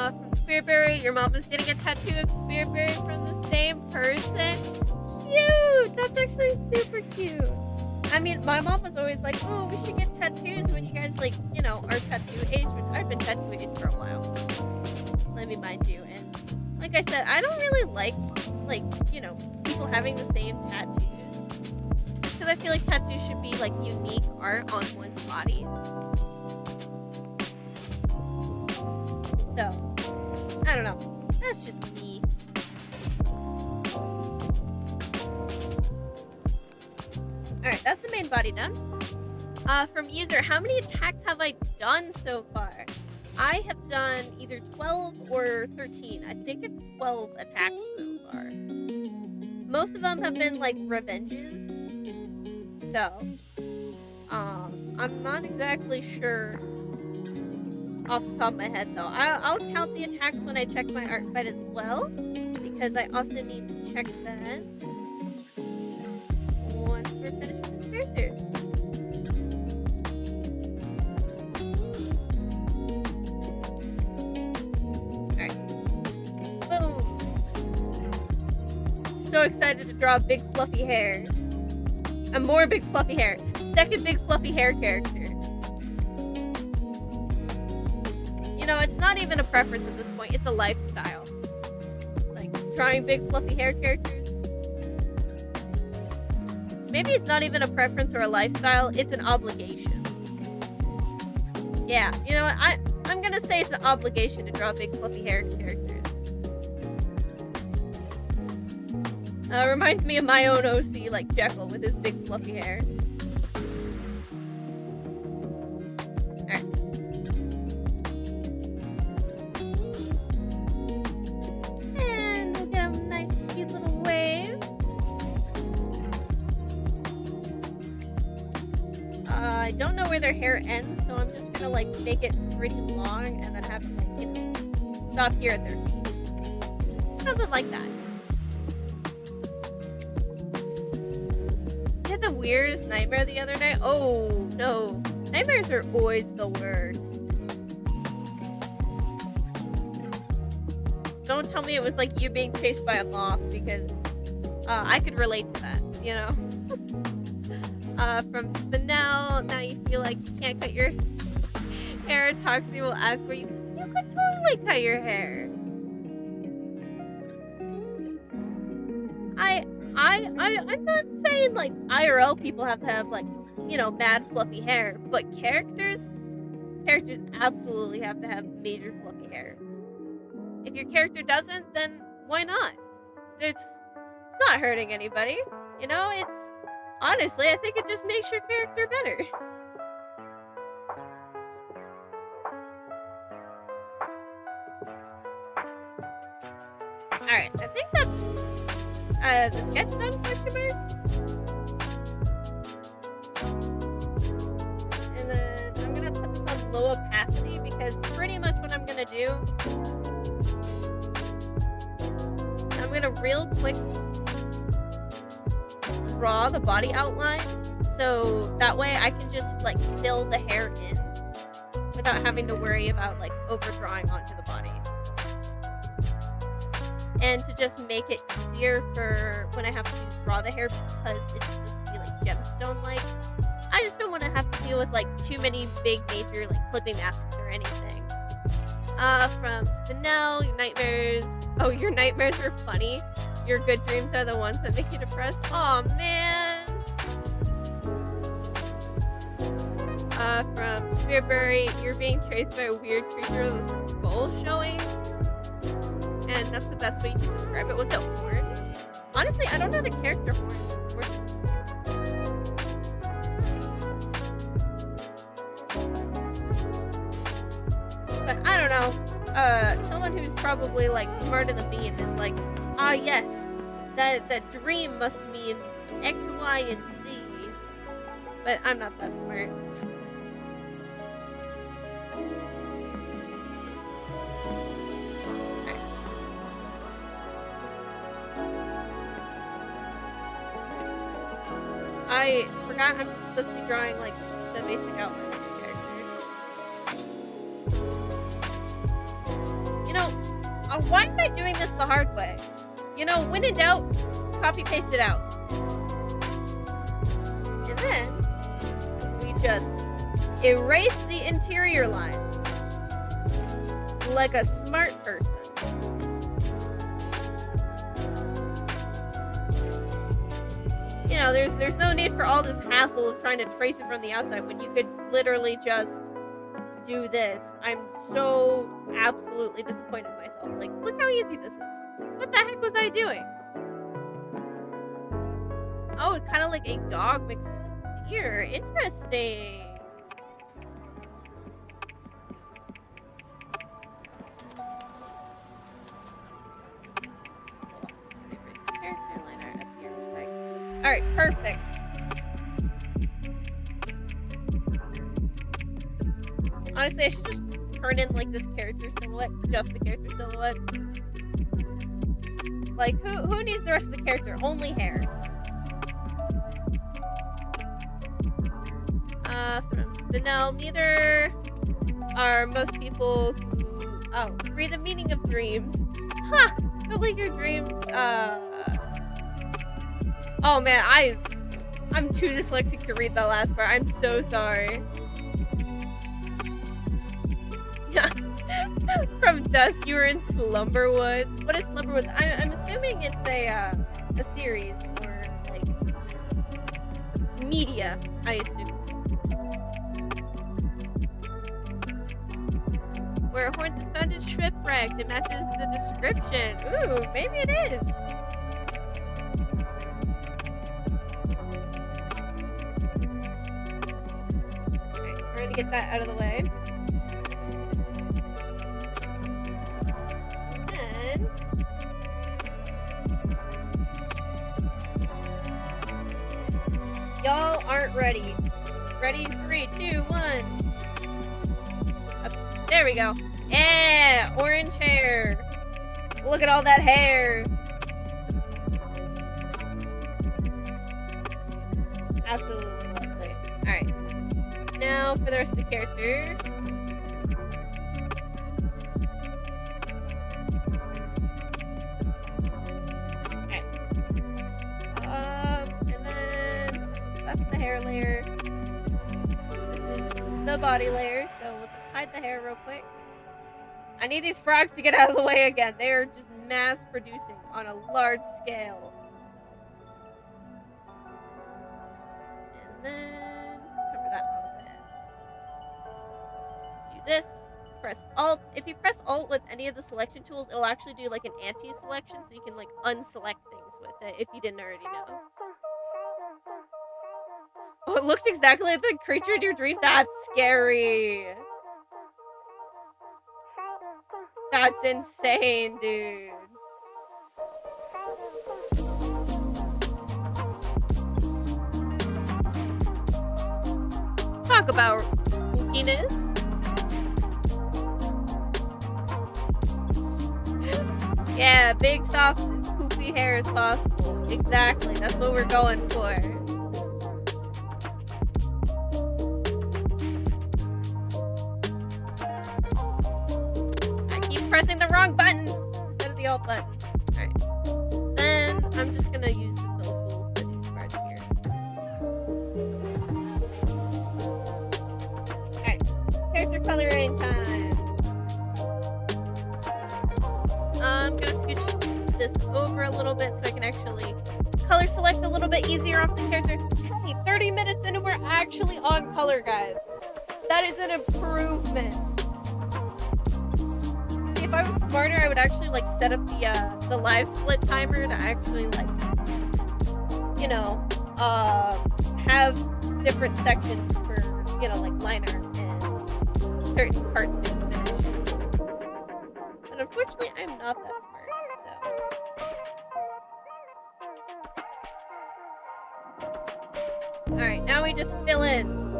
From Spiritberry, your mom is getting a tattoo of Spiritberry from the same person. Cute! That's actually super cute. I mean, my mom was always like, oh, we should get tattoos when you guys, like, you know, are tattoo age, which I've been tattoo age for a while. Let me mind you. And like I said, I don't really like, you know, people having the same tattoos. Because I feel like tattoos should be, like, unique art on one's body. So, I don't know. That's just me. Alright, that's the main body done. From user, how many attacks have I done so far? I have done either 12 or 13. I think it's 12 attacks so far. Most of them have been, like, revenges. So, I'm not exactly sure off the top of my head, though. I'll count the attacks when I check my art fight as well, because I also need to check that once we're finished with this character. Alright. Boom! so excited to draw big fluffy hair. And more big fluffy hair. Second big fluffy hair character. You know, it's not even a preference at this point, it's a lifestyle. Like, drawing big fluffy hair characters. Maybe it's not even a preference or a lifestyle, it's an obligation. Yeah, you know what, I'm gonna say it's an obligation to draw big fluffy hair characters. Reminds me of my own OC, like Jekyll, with his big fluffy hair. Alright. And we'll get a nice cute little wave. I don't know where their hair ends, so I'm just gonna like make it pretty long and then have it like, you know, stop here at their feet. Something like that. I had the weirdest nightmare the other night. Oh no. Nightmares are always the worst. Don't tell me it was like you being chased by a moth, because I could relate to that, you know? From Spinel, now you feel like you can't cut your hair. Toxie will ask where you could totally cut your hair. I'm not saying like IRL people have to have like, you know, mad fluffy hair, but characters absolutely have to have major fluffy hair. If your character doesn't, then why not? It's not hurting anybody, you know. It's honestly, I think it just makes your character better. Alright, I think that's the sketch done, question mark? And then I'm gonna put this on low opacity, because pretty much what I'm gonna do, I'm gonna real quick draw the body outline, so that way I can just like fill the hair in without having to worry about like overdrawing onto the body. And to just make it easier for when I have to draw the hair, because it's supposed to be like gemstone-like, I just don't want to have to deal with like too many big major like clipping masks or anything. From Spinel, your nightmares. Oh, your nightmares are funny. Your good dreams are the ones that make you depressed. Aw, man. From Spiritberry, you're being chased by a weird creature with a skull showing. And that's the best way you can describe it. Was it horns? Honestly, I don't know the character horns, unfortunately. But I don't know. Someone who's probably like smarter than me and is like, ah yes, that dream must mean X, Y, and Z. But I'm not that smart. I forgot I'm supposed to be drawing like the basic outline of the character. You know, why am I doing this the hard way? You know, when in doubt, copy paste it out. And then we just erase the interior lines like a smart person. You know, there's no need for all this hassle of trying to trace it from the outside when you could literally just do this. I'm so absolutely disappointed in myself. Like, look how easy this is. What the heck was I doing? Oh, it's kind of like a dog mixed with a deer. Interesting. Alright, perfect. Honestly, I should just turn in like this character silhouette, just the character silhouette. Like, who needs the rest of the character? Only hair. From Spinel, neither are most people who read the meaning of dreams. Ha! Huh, but like your dreams, Oh man, I'm too dyslexic to read that last part. I'm so sorry. Yeah. From dusk you were in Slumberwoods. What is Slumberwoods? I'm assuming it's a series or like media, I assume. Where Horns is found is shipwrecked. It matches the description. Ooh, maybe it is. Alright, we're gonna get that out of the way. Y'all aren't ready. Ready? 3, 2, 1. There we go. Yeah! Orange hair. Look at all that hair. Absolutely lovely. Alright. Now for the rest of the character. Hair layer. This is the body layer, so we'll just hide the hair real quick. I need these frogs to get out of the way again. They are just mass producing on a large scale. And then cover that one with it. Do this. Press Alt. If you press Alt with any of the selection tools, it'll actually do like an anti-selection, so you can like unselect things with it if you didn't already know. Oh, it looks exactly like the creature in your dream. That's scary. That's insane, dude. Talk about spookiness. Yeah, big, soft, and poofy hair as possible. Exactly, that's what we're going for. Pressing the wrong button instead of the Alt button. Alright. Then I'm just gonna use the fill tools for these parts here. Alright. Character coloring time. I'm gonna scooch this over a little bit so I can actually color select a little bit easier off the character. Hey, 30 minutes into we're actually on color, guys. That is an improvement. If I was smarter, I would actually like set up the live split timer to actually like, you know, have different sections for, you know, like line art and certain parts being finished. But unfortunately, I'm not that smart, so. Alright, now we just fill in.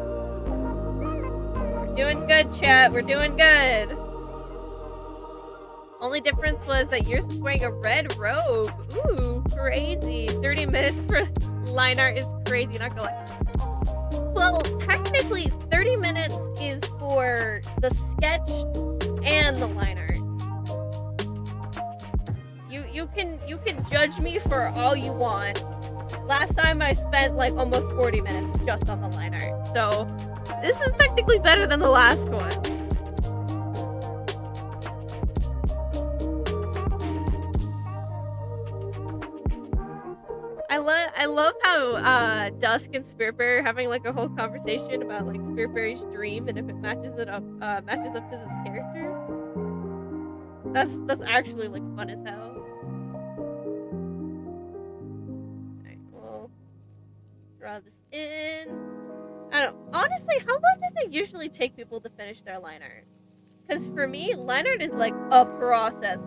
We're doing good, chat. We're doing good. Only difference was that yours was wearing a red robe. Ooh, crazy. 30 minutes for line art is crazy, not gonna lie. Well, technically, 30 minutes is for the sketch and the line art. You can judge me for all you want. Last time I spent like almost 40 minutes just on the line art. So, this is technically better than the last one. I love how Dusk and Spiritbear are having like a whole conversation about like Spiritbear's dream and if it matches up to this character. That's actually like fun as hell. Alright, we'll draw this in. I don't know. Honestly, how long does it usually take people to finish their line art? Because for me, line art is like a process.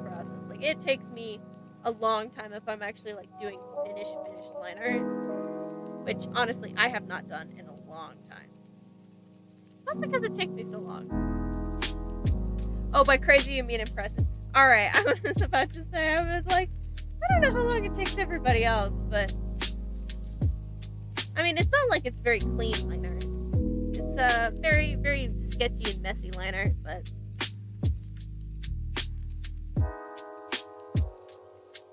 Like it takes me a long time if I'm actually like doing finished line art, which honestly I have not done in a long time. Mostly because it takes me so long. Oh, by crazy you mean impressive. Alright, I was about to say, I was like, I don't know how long it takes everybody else, but I mean, it's not like it's very clean line art. It's very, very sketchy and messy line art, but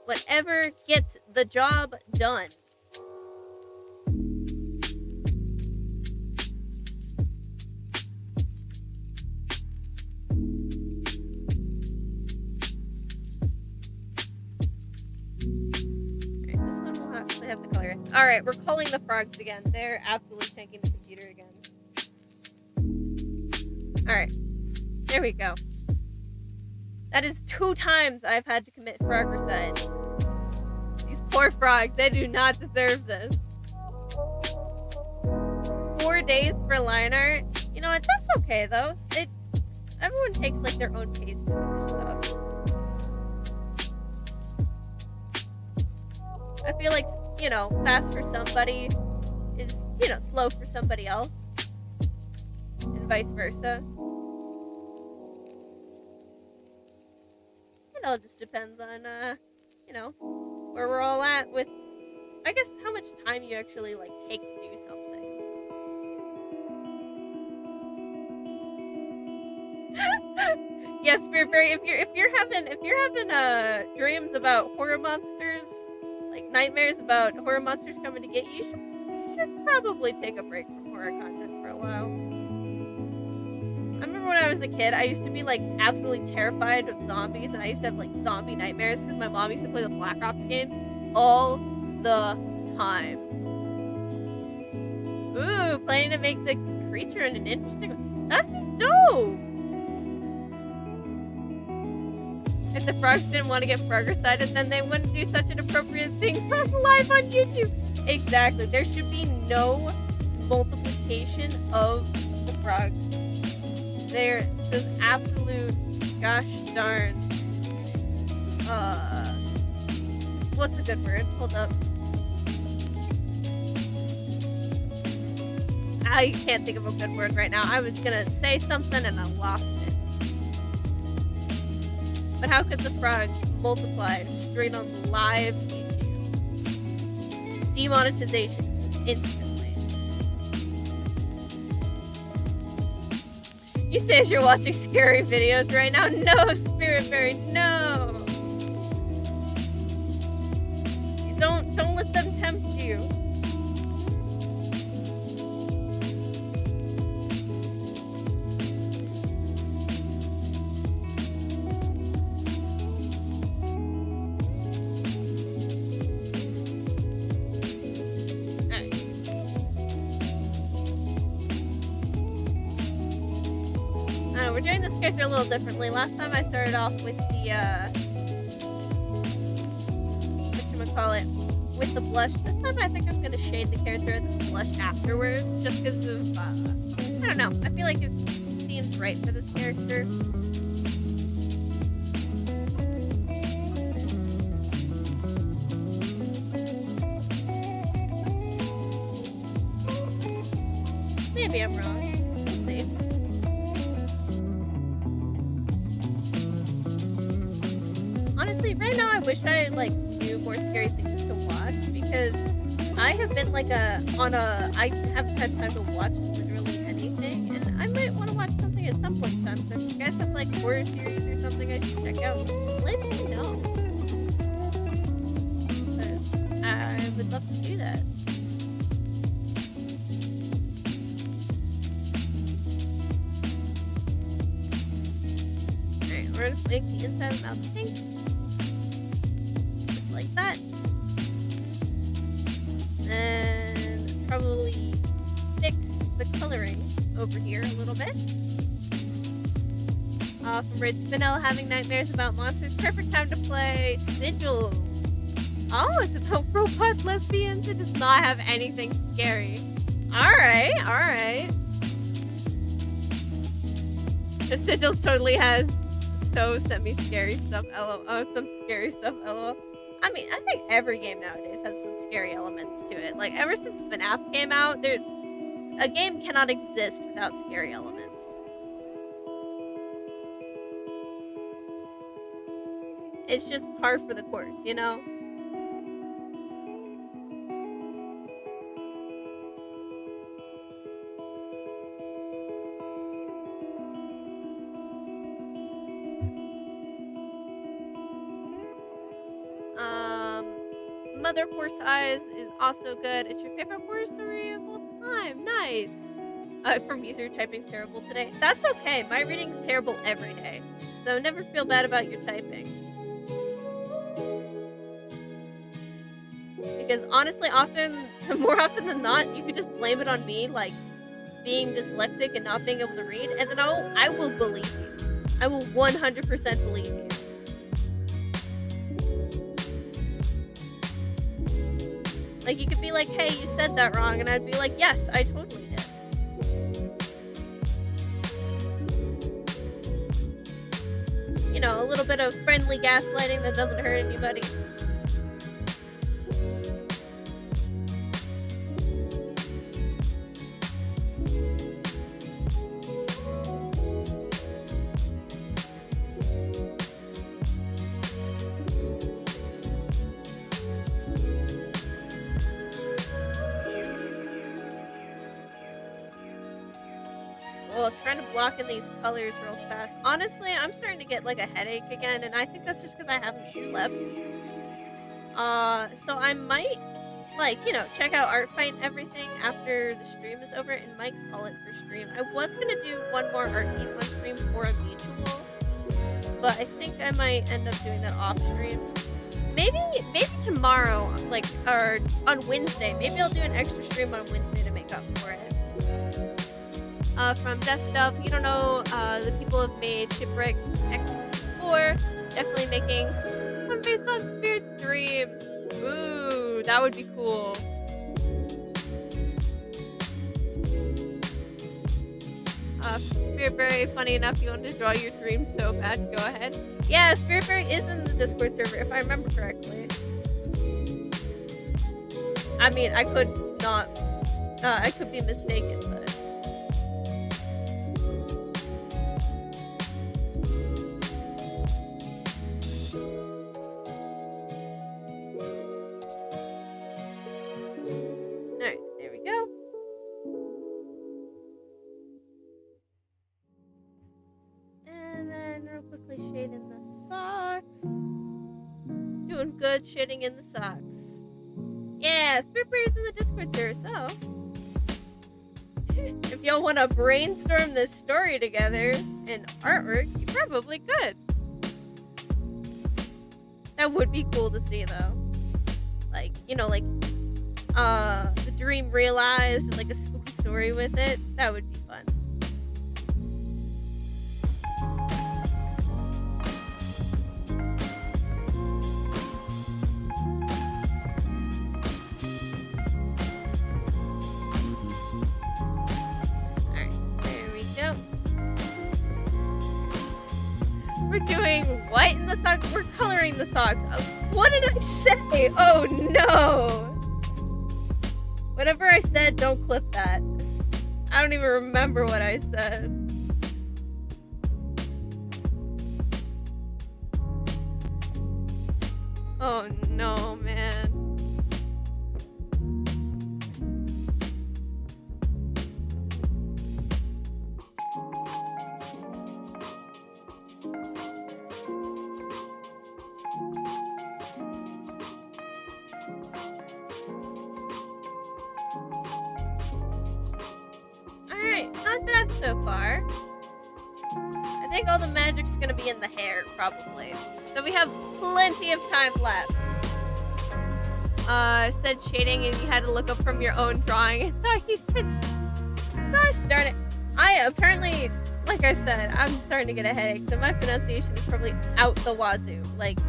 whatever gets the job done. actually have to color it. Alright, we're calling the frogs again. They're absolutely tanking the computer again. Alright. There we go. That is 2 times I've had to commit frogicide. These poor frogs, they do not deserve this. 4 days for line art? You know what, that's okay though. Everyone takes like their own pace to finish stuff. I feel like, you know, fast for somebody is, you know, slow for somebody else. And vice versa. It all just depends on, you know, where we're all at with, I guess, how much time you actually, like, take to do something. Yes, Spirit Fairy, if you're having dreams about horror monsters, like nightmares about horror monsters coming to get you, you should probably take a break from horror content for a while. I remember when I was a kid, I used to be like absolutely terrified of zombies, and I used to have like zombie nightmares because my mom used to play the Black Ops game all the time. Ooh, planning to make the creature in an interesting. That'd be dope. If the frogs didn't want to get frogicited, then they wouldn't do such an appropriate thing live on YouTube. Exactly. There should be no multiplication of the frogs. They're this absolute gosh darn. What's a good word? Hold up. I can't think of a good word right now. I was gonna say something and I lost it. But how could the frogs multiply straight on live YouTube? Demonetization instantly. You say as you're watching scary videos right now? No, Spirit Fairy, no. Don't let them tempt you. We're doing this character a little differently. Last time I started off with the, whatchamacallit, with the blush. This time I think I'm going to shade the character with the blush afterwards, just because of, I don't know, I feel like it seems right for this character. Maybe I'm wrong. We'll see. Honestly, right now I wish I like knew more scary things to watch, because I have been like I haven't had time to watch literally anything, and I might want to watch something at some point in time. So if you guys have like horror series or something I should check out, let me know. Because I would love to do that. Alright, we're gonna make the inside of the mouth pink. Like that. And probably fix the coloring over here a little bit. From Red Spinella having nightmares about monsters. Perfect time to play Sigils. Oh, it's about robot lesbians. It does not have anything scary. Alright, alright. The Sigils totally has some scary stuff, lol. Oh, some scary stuff, lol. I mean, I think every game nowadays has some scary elements to it. Like, ever since FNAF came out, a game cannot exist without scary elements. It's just par for the course, you know? Mother Horse Eyes is also good. It's your favorite horror story of all time. Nice. From user typing's terrible today. That's okay. My reading's terrible every day. So never feel bad about your typing. because honestly, more often than not, you could just blame it on me, like, being dyslexic and not being able to read, and then I will believe you. I will 100% believe you. Like, you could be like, hey, you said that wrong, and I'd be like, yes, I totally did. You know, a little bit of friendly gaslighting that doesn't hurt anybody. Well, trying to block in these colors real fast. Honestly, I'm starting to get like a headache again, and I think that's just because I haven't slept. So I might, like, you know, check out Art Fight and everything after the stream is over and might call it for stream. I was gonna do one more art piece on stream for a mutual, but I think I might end up doing that off stream. Maybe tomorrow, like, or on Wednesday. Maybe I'll do an extra stream on Wednesday to make up for it. From Death Stuff, you don't know, the people have made Shipwreck X4, definitely making one based on Spirit's Dream. Ooh, that would be cool. Spiritberry, funny enough, you wanted to draw your dream so bad, go ahead. Yeah, Spiritberry is in the Discord server, if I remember correctly. I mean, I could be mistaken, but... Alright, there we go. And then real quickly shade in the socks. Doing good shading in the socks. Yeah, Spiritberry's in the Discord server, so... if y'all want to brainstorm this story together in artwork, you probably could. That would be cool to see, though. Like, you know, like, the dream realized with, like, a spooky story with it. That would be fun. We're doing what in the socks? We're coloring the socks. What did I say? Oh no! Whatever I said, don't clip that. I don't even remember what I said. Oh no, man. Alright, not bad so far. I think all the magic's gonna be in the hair, probably. So we have plenty of time left. Said shading and you had to look up from your own drawing. I thought you said... Gosh darn it. I apparently, like I said, I'm starting to get a headache, so my pronunciation is probably out the wazoo. Like,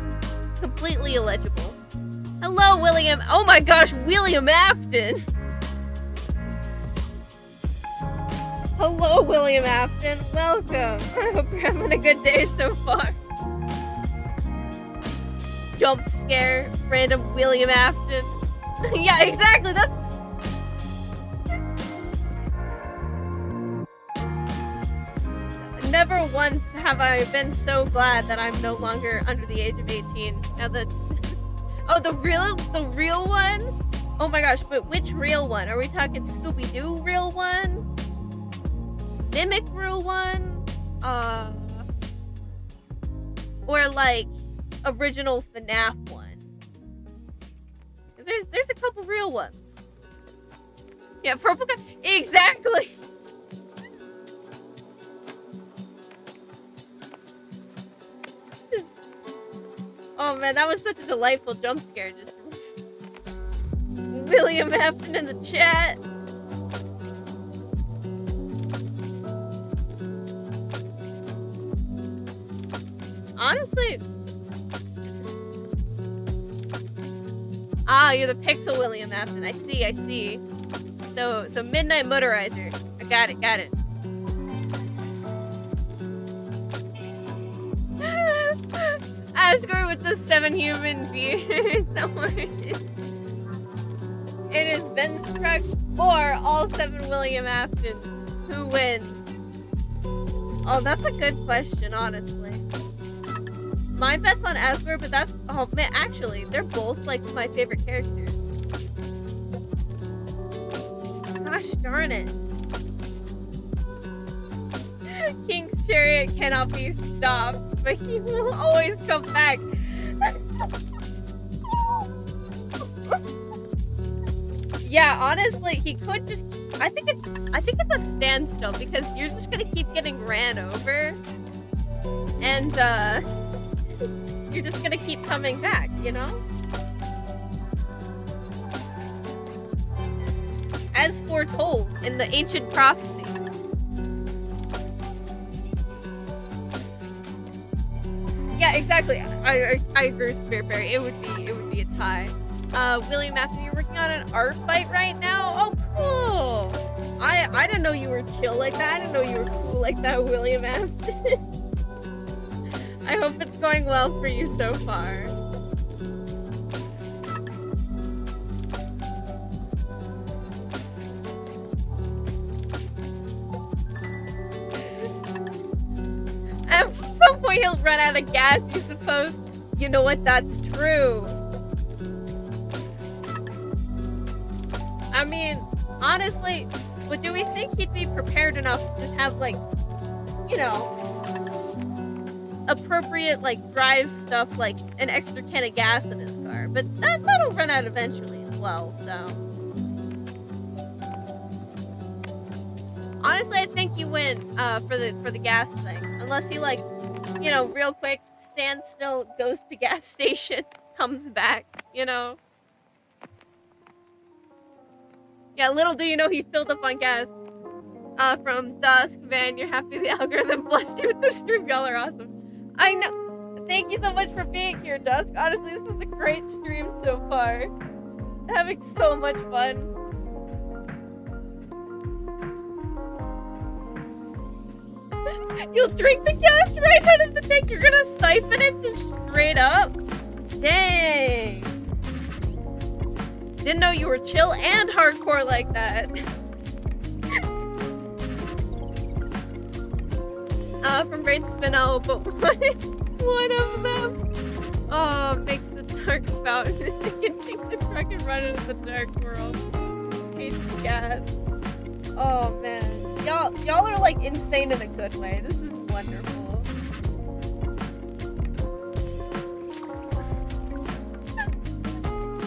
completely illegible. Hello, William. Oh my gosh, William Afton. Hello, William Afton. Welcome. I hope you're having a good day so far. Jump scare, random William Afton. Yeah, exactly. That's... Never once have I been so glad that I'm no longer under the age of 18. Now that... Oh, the real one? Oh my gosh, but which real one? Are we talking Scooby-Doo real one? Mimic real one? Or like original FNAF one? Because there's a couple real ones. Yeah, purple guy. Exactly. Oh man, that was such a delightful jump scare. Just William Afton in the chat. Honestly. Ah, you're the Pixel William Afton. I see. So Midnight Motorizer. I got it. Asgore with the 7 human viewers. It is Ben Struck or all 7 William Aftons. Who wins? Oh, that's a good question, honestly. My bet's on Asgore, but that's... Oh, man, actually, they're both, like, my favorite characters. Gosh darn it. King's Chariot cannot be stopped, but he will always come back. Yeah, honestly, he could just... I think it's a standstill, because you're just gonna keep getting ran over. And, you're just gonna keep coming back, you know? As foretold in the ancient prophecies. Yeah, exactly. I agree with Spirit Fairy. It would be a tie. William Afton, you're working on an art fight right now? Oh, cool! I didn't know you were chill like that. I didn't know you were cool like that, William Afton. I hope it's going well for you so far. At some point he'll run out of gas, you suppose? You know what, that's true. I mean, honestly, but do we think he'd be prepared enough to just have, like, you know, appropriate, like, drive stuff, like an extra can of gas in his car? But that'll run out eventually as well, so. Honestly, I think you win for the gas thing. Unless he, like, you know, real quick, stands still, goes to gas station, comes back, you know? Yeah, little do you know he filled up on gas. From Dusk, man, you're happy the algorithm blessed you with the stream. Y'all are awesome. I know. Thank you so much for being here, Dusk. Honestly, this is a great stream so far. Having so much fun. You'll drink the gas right out of the tank. You're gonna siphon it just straight up? Dang. Didn't know you were chill and hardcore like that. From Brain Spinel, but one of them makes the dark fountain. They can take the truck and run into the dark world. Taste the gas. Oh man, y'all are like insane in a good way. This is wonderful.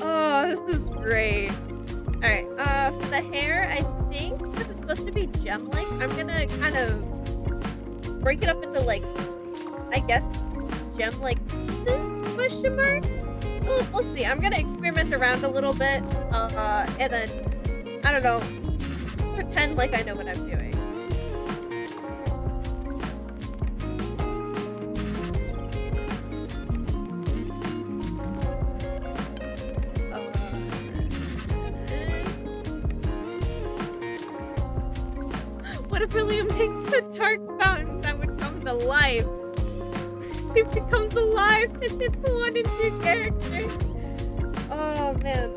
Oh, this is great. Alright, for the hair, I think this is supposed to be gem-like. I'm gonna kind of break it up into, like, I guess, gem-like pieces, question mark? We'll see. I'm gonna experiment around a little bit, and then, I don't know, pretend like I know what I'm doing. What if William makes a dark fountain that would come to life? It becomes alive and it's one in your character. Oh man.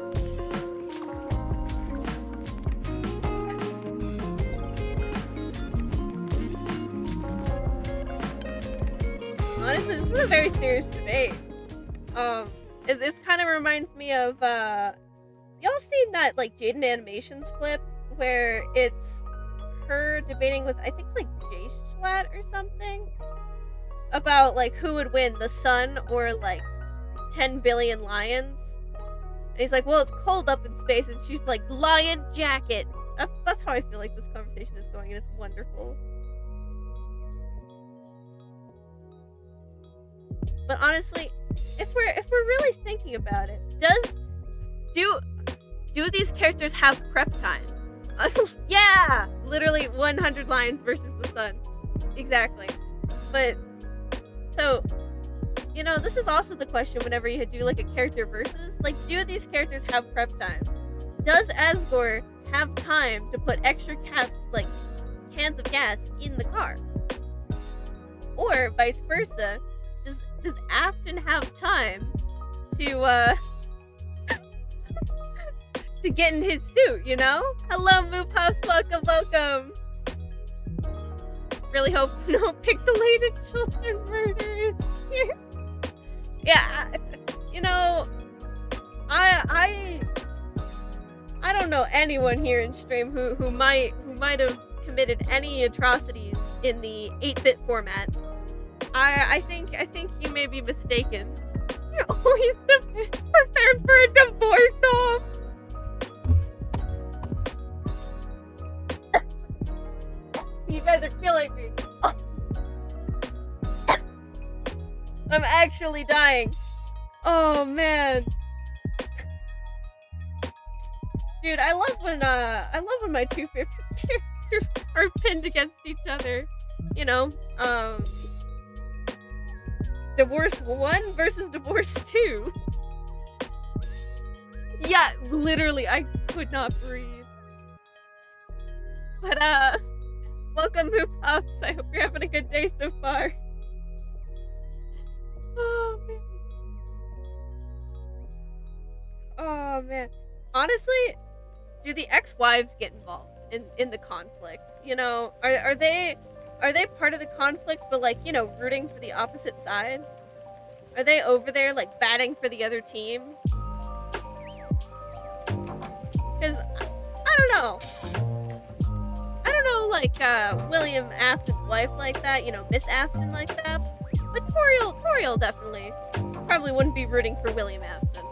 Honestly, this is a very serious debate. It kind of reminds me of y'all seen that like Jaden Animations clip where it's her debating with, I think, like Jay Schlatt or something about like who would win, the sun or like 10 billion lions. And he's like, well, it's cold up in space, and she's like, lion jacket. That's how I feel like this conversation is going, and it's wonderful. But honestly, if we're really thinking about it, do do these characters have prep time? Yeah! Literally 100 lines versus the sun. Exactly. But, so, you know, this is also the question whenever you do like a character versus. Like, do these characters have prep time? Does Asgore have time to put extra cans of gas in the car? Or vice versa, does Afton have time to to get in his suit, you know? Hello, Moop House, welcome. Really hope no pixelated children murder is here. Yeah, you know, I don't know anyone here in stream who might have committed any atrocities in the 8-bit format. I think you may be mistaken. You're always prepared for a divorce off. You guys are killing me. Oh. I'm actually dying. Oh man. Dude, I love when my two favorite characters are pinned against each other. You know, Divorce 1 versus Divorce 2. Yeah, literally, I could not breathe. But, welcome, Moop Ups. I hope you're having a good day so far. Oh, man. Oh, man. Honestly, do the ex-wives get involved in the conflict? You know, are they part of the conflict, but like, you know, rooting for the opposite side? Are they over there like batting for the other team? Because I don't know, like William Afton's wife like that, you know, Miss Afton like that. But Toriel definitely probably wouldn't be rooting for William Afton.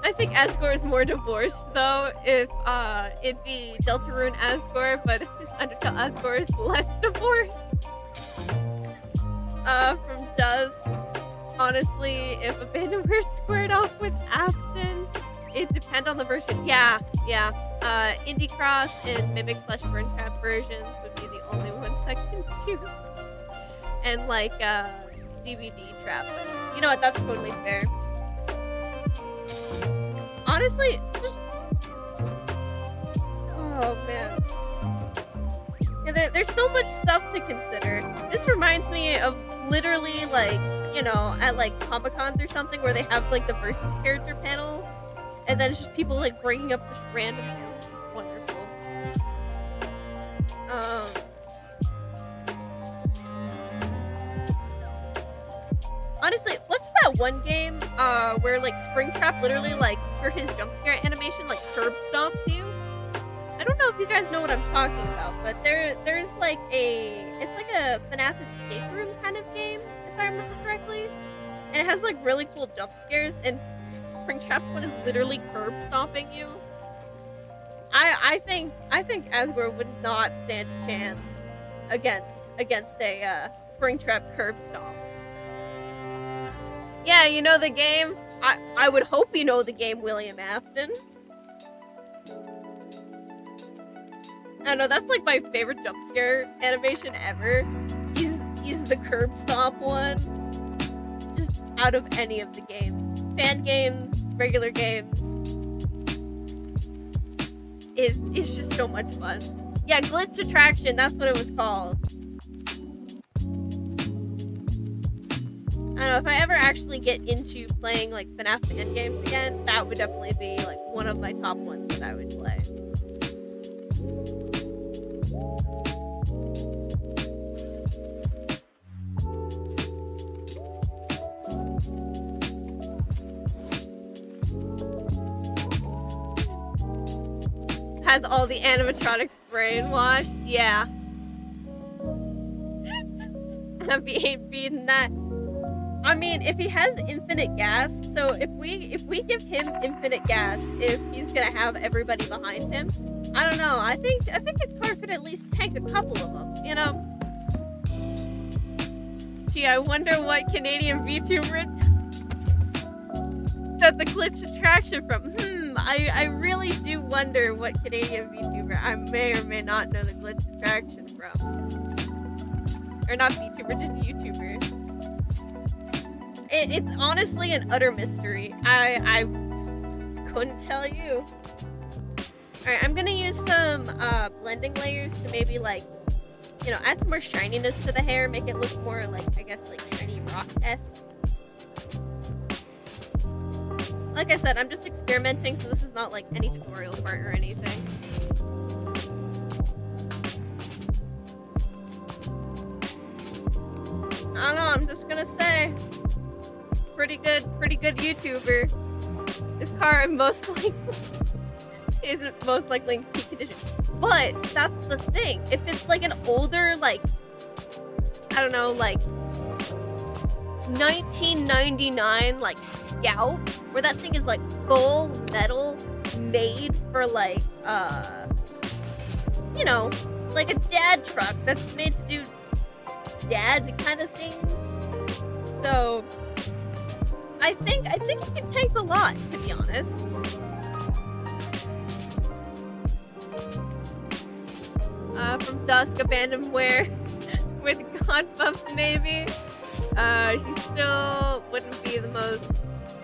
I think Asgore is more divorced though if it'd be Deltarune Asgore, but Undertale Asgore is less divorced. From Duz, honestly, if Abandonware squared off with Afton, it depends on the version. Yeah. Indie Cross and Mimic / Burntrap versions would be the only ones that can do. And like DVD Trap, but you know what? That's totally fair. Honestly, just... oh man. Yeah, there's so much stuff to consider. This reminds me of literally like, you know, at like Comic-Cons or something where they have like the versus character panel, and then it's just people like bringing up just random news. It's wonderful. Honestly, what's that one game where like Springtrap literally like for his jump scare animation like curb stomps you? I don't know if you guys know what I'm talking about, but there's like it's like a FNAF escape room kind of game, if I remember correctly. And it has like really cool jump scares, and Springtrap's one is literally curb stomping you. I think Asgore would not stand a chance against a Springtrap curb stomp. Yeah, you know the game? I would hope you know the game, William Afton. I don't know, that's like my favorite jump scare animation ever. He's the curb stomp one. Just out of any of the games. Fan games, regular games. It's just so much fun. Yeah, Glitched Attraction, that's what it was called. I don't know, if I ever actually get into playing like FNAF fan games again, that would definitely be like one of my top ones that I would play. Has all the animatronics brainwashed? Yeah. Happy ain't beating that. I mean, if he has infinite gas, so if we give him infinite gas, if he's gonna have everybody behind him, I don't know. I think his car could at least tank a couple of them, you know? Gee, I wonder what Canadian VTuber the glitch attraction from? I really do wonder what Canadian VTuber I may or may not know the glitch attraction from. Or not VTuber, just YouTuber. It's honestly an utter mystery. I couldn't tell you. Alright, I'm gonna use some blending layers to maybe like, you know, add some more shininess to the hair, make it look more like, I guess, like shiny rock-esque. Like I said, I'm just experimenting, so this is not like any tutorial part or anything. I don't know, I'm just gonna say, pretty good YouTuber. This car most likely isn't most likely in peak condition. But that's the thing. If it's like an older, like, I don't know, like 1999 like Scout, where that thing is like full metal, made for like you know, like a dad truck that's made to do dad kind of things. So I think it can take a lot, to be honest. From Dusk, Abandonware with God buffs, maybe. He still wouldn't be the most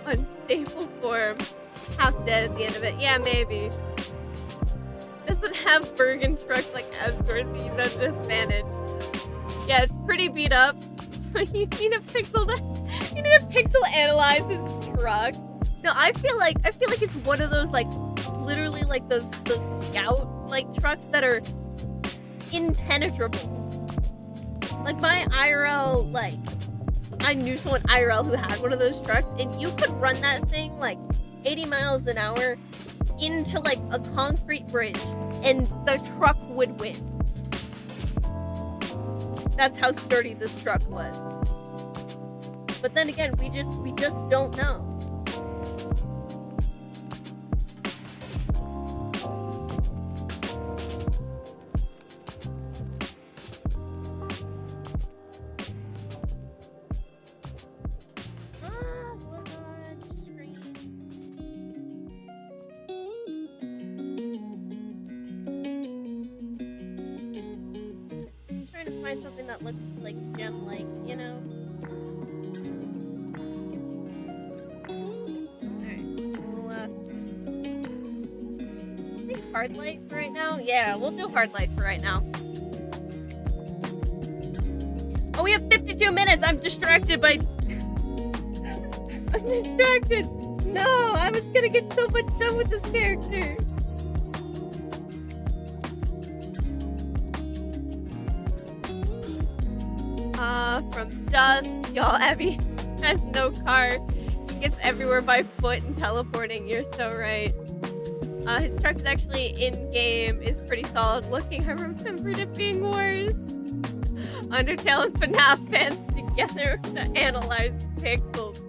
unstable form. Half dead at the end of it. Yeah, maybe. Doesn't have Bergen truck like Asgore, so that's an advantage. Yeah, it's pretty beat up. You need a pixel analyze his truck. No, I feel like it's one of those like literally like those Scout like trucks that are impenetrable. Like my IRL, like I knew someone IRL who had one of those trucks, and you could run that thing like 80 miles an hour into like a concrete bridge and the truck would win. That's how sturdy this truck was. But then again, we just don't know. Something that looks like gem-like, you know? Alright, we'll, I think hard light for right now? Yeah, we'll do hard light for right now. Oh, we have 52 minutes! I'm distracted by... I'm distracted! No, I was gonna get so much done with this character! From Dusk, y'all, Abby has no car. He gets everywhere by foot and teleporting. You're so right. His truck is actually in-game, is pretty solid looking. I remembered it being worse. Undertale and FNAF fans together to analyze pixels.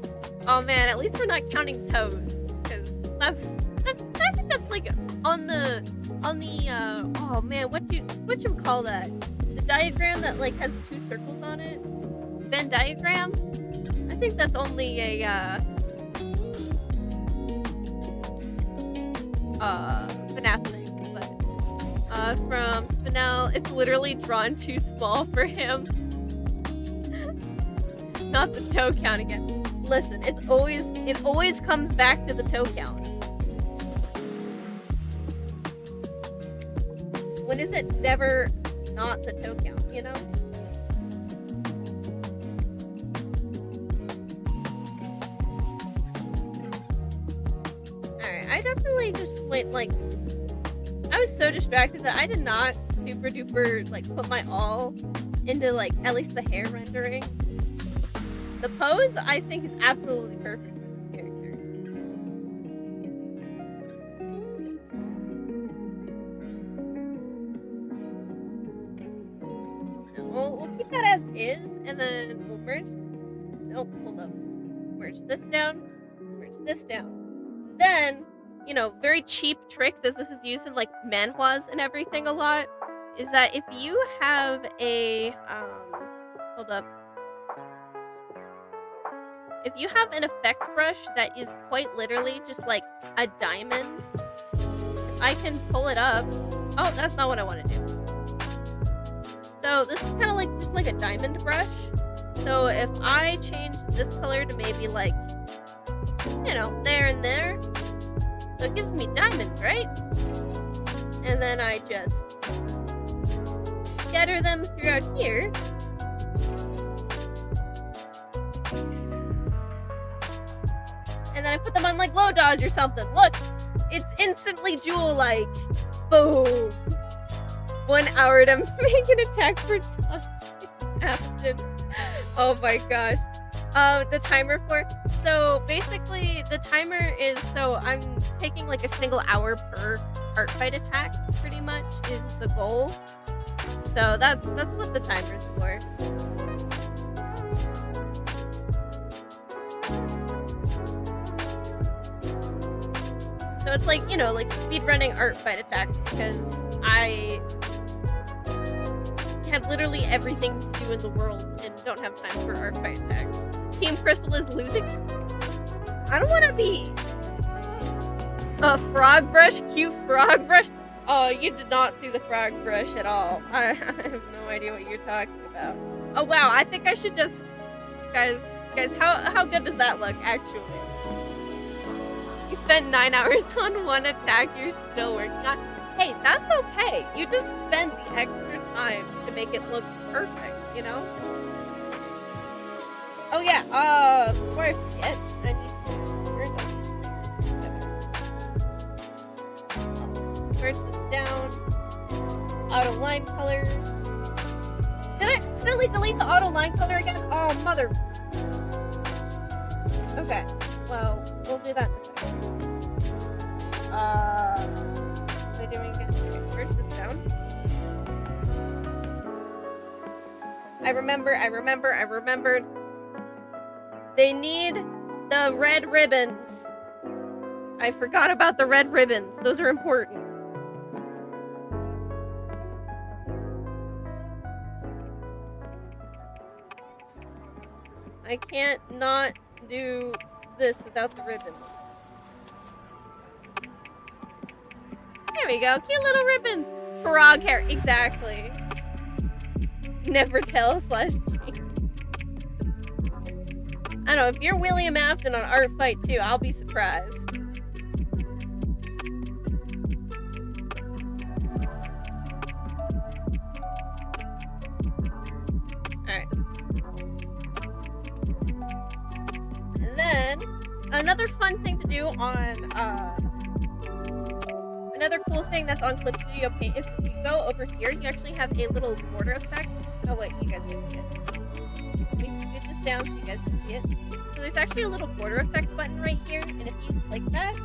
Oh man, at least we're not counting toes. Because that's I think that's like on the oh man, what you call that? The diagram that like has two circles on it? Venn diagram? I think that's only a FNAF thing, but from Spinel, it's literally drawn too small for him. Not the toe count again. Listen, it always comes back to the toe count. When is it never not the toe count, you know? Alright, I definitely just went like, I was so distracted that I did not super duper like put my all into like at least the hair rendering. The pose I think is absolutely perfect for this character. We'll keep that as is, and then we'll merge. Nope, hold up. Merge this down. Merge this down. Then, you know, very cheap trick that this is used in like manhwas and everything a lot is that if you have a hold up. if you have an effect brush that is quite literally just like a diamond, if I can pull it up. Oh, that's not what I want to do. So this is kind of like just like a diamond brush. So if I change this color to maybe like, you know, there and there, so it gives me diamonds, right? And then I just scatter them throughout here. And then I put them on like low dodge or something. Look, it's instantly jewel-like. Boom. 1 hour to make an attack for Afton. Oh my gosh. The timer for, so basically the timer is, so I'm taking like a single hour per art fight attack, pretty much is the goal. So that's what the timer's for. So it's like, you know, like speedrunning art fight attacks, because I have literally everything to do in the world and don't have time for art fight attacks. Team Crystal is losing. I don't want to be a frog brush, cute frog brush. Oh, you did not see the frog brush at all. I have no idea what you're talking about. Oh wow, I think I should just, guys, how good does that look actually? You spent 9 hours on one attack you're still working on. Hey, that's okay. You just spend the extra time to make it look perfect, you know? Oh yeah, before I forget, I need to merge all these layers together. Merge this down. Auto line color. Did I accidentally delete the auto line color again? Oh, mother. Okay, well, we'll do that in a second. What am I doing again? Okay, merge this down. I remembered. They need the red ribbons. I forgot about the red ribbons. Those are important. I can't not do this without the ribbons. There we go. Cute little ribbons. Frog hair. Exactly. Never tell / change. I don't know, if you're William Afton on Art Fight 2, I'll be surprised. Alright. And then, another fun thing to do on, another cool thing that's on Clip Studio Paint, if you go over here, you actually have a little border effect. Oh wait, you guys can see it. Let me scoot this down so you guys can see it. So there's actually a little border effect button right here, and if you click that,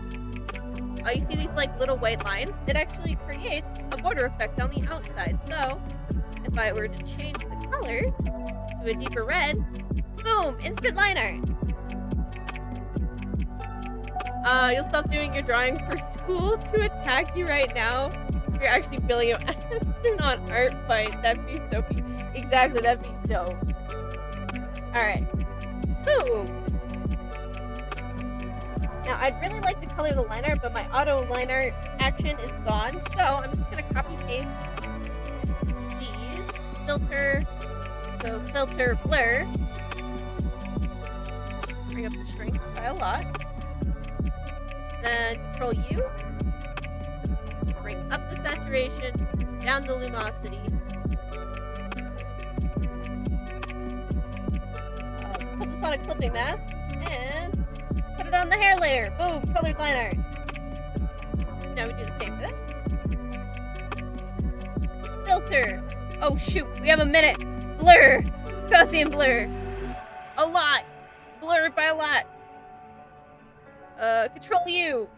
oh, you see these like little white lines? It actually creates a border effect on the outside. So if I were to change the color to a deeper red, boom, instant line art. You'll stop doing your drawing for school to attack you right now. You're actually William Afton on Art Fight. That'd be so cute. Exactly, that'd be dope. Alright. Boom! Now, I'd really like to color the line art, but my auto line art action is gone, so I'm just gonna copy paste these. Filter, so filter blur. Bring up the strength by a lot. Then Control U. Bring up the saturation, down the luminosity. Put this on a clipping mask, and put it on the hair layer. Boom, colored line art. Now we do the same for this. Filter. Oh shoot, we have a minute. Blur. Gaussian blur. A lot. Blur by a lot. Control U.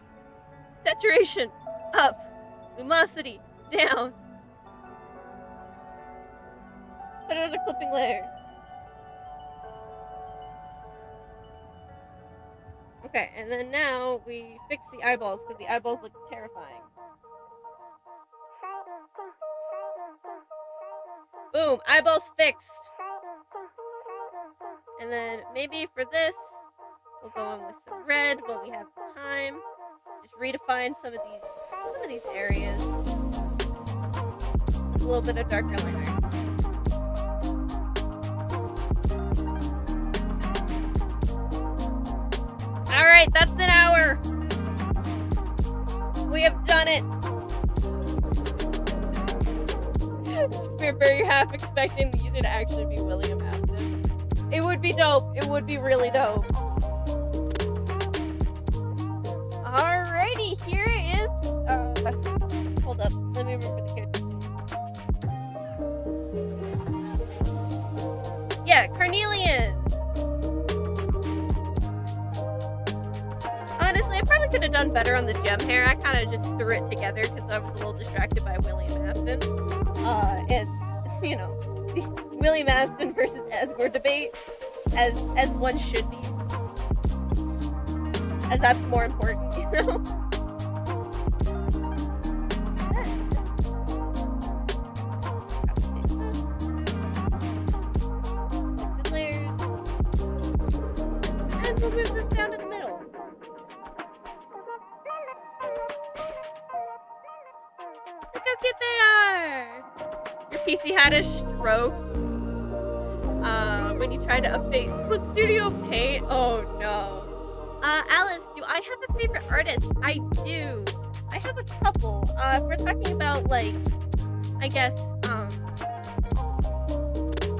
Saturation. Up. Luminosity. Down. Put it on a clipping layer. Okay, and then now we fix the eyeballs, because the eyeballs look terrifying. Boom, eyeballs fixed. And then maybe for this, We'll go in with some red when we have time. Just redefine some of these areas. A little bit of darker liner. All right, that's an hour. We have done it. We're very half expecting the user to actually be William Afton. It would be dope. It would be really dope. Alrighty, here is. Hold up. Let me remember the character. Yeah, Carnelian. Honestly, I probably could have done better on the gem hair. I kind of just threw it together because I was a little distracted by William Afton. And, you know, the William Afton versus Asgore debate, as one should be. As that's more important, you know? Good layers. And we'll move this down to the middle. Look how cute they are! Your PC had a stroke when you tried to update Clip Studio Paint. Oh no. Alice, do I have a favorite artist? I do. I have a couple. If we're talking about, like, I guess,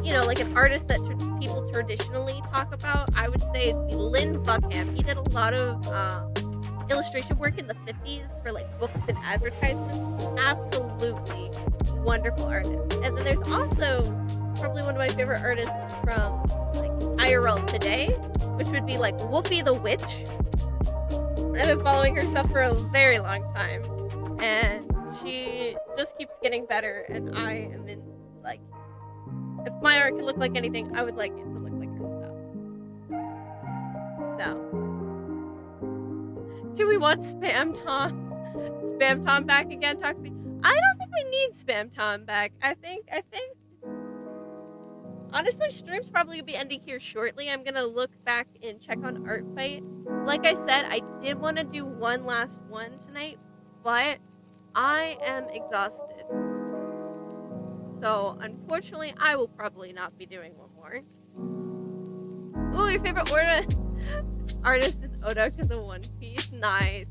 you know, like an artist that people traditionally talk about, I would say Lynn Buckham. He did a lot of illustration work in the 50s for, like, books and advertisements. Absolutely wonderful artist. And then there's also probably one of my favorite artists from, like, IRL today, which would be like Wolfie the Witch. I've been following her stuff for a very long time, and she just keeps getting better, and I am in, like, if my art could look like anything, I would like it to look like her stuff. So, do we want Spam Tom back again, Toxie? I don't think we need Spam Tom back. I think honestly, stream's probably gonna be ending here shortly. I'm gonna look back and check on Art Fight. Like I said, I did want to do one last one tonight, but I am exhausted. So, unfortunately, I will probably not be doing one more. Ooh, your favorite artist is Oda because of One Piece. Nice.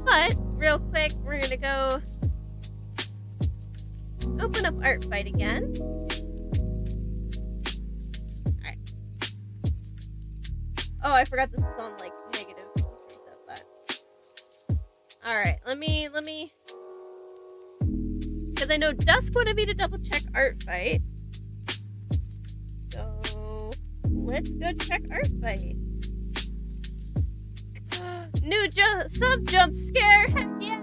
But, real quick, we're gonna go open up Art Fight again. Alright. Oh, I forgot this was on, like, negative. Let's reset that. Alright, let me... Because I know Dusk wanted me to double check Art Fight. So, let's go check Art Fight. New sub jump scare! Heck yeah!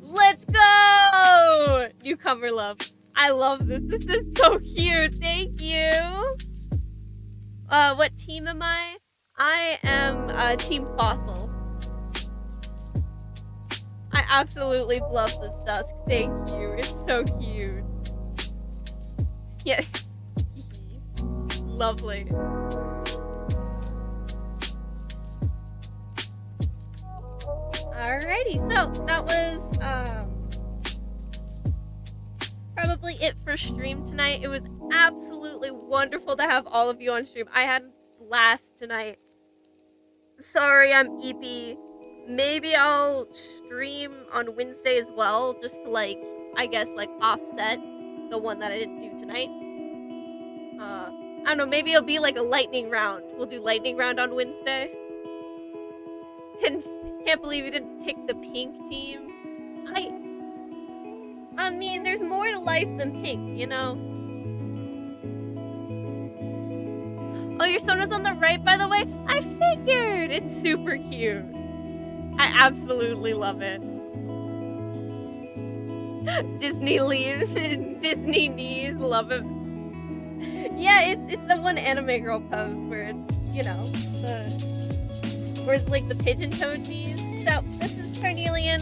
Let's go! Newcomer love. I love this. This is so cute. Thank you. What team am I? I am Team Fossil. I absolutely love this Dusk. Thank you. It's so cute. Yeah. Lovely. Alrighty, so that was probably it for stream tonight. It was absolutely wonderful to have all of you on stream. I had a blast tonight. Sorry I'm eepy. Maybe I'll stream on Wednesday as well, just to, like, I guess, like, offset the one that I didn't do tonight. I don't know, maybe it'll be like a lightning round. We'll do lightning round on Wednesday. Can't believe you didn't pick the pink team. I mean, there's more to life than pink, you know? Oh, your Sona's on the right, by the way? I figured! It's super cute. I absolutely love it. Disney leaves, Disney knees, love it. Yeah, it's the one anime girl pose where it's, you know, where it's like the pigeon-toed knees. So, this is Carnelian,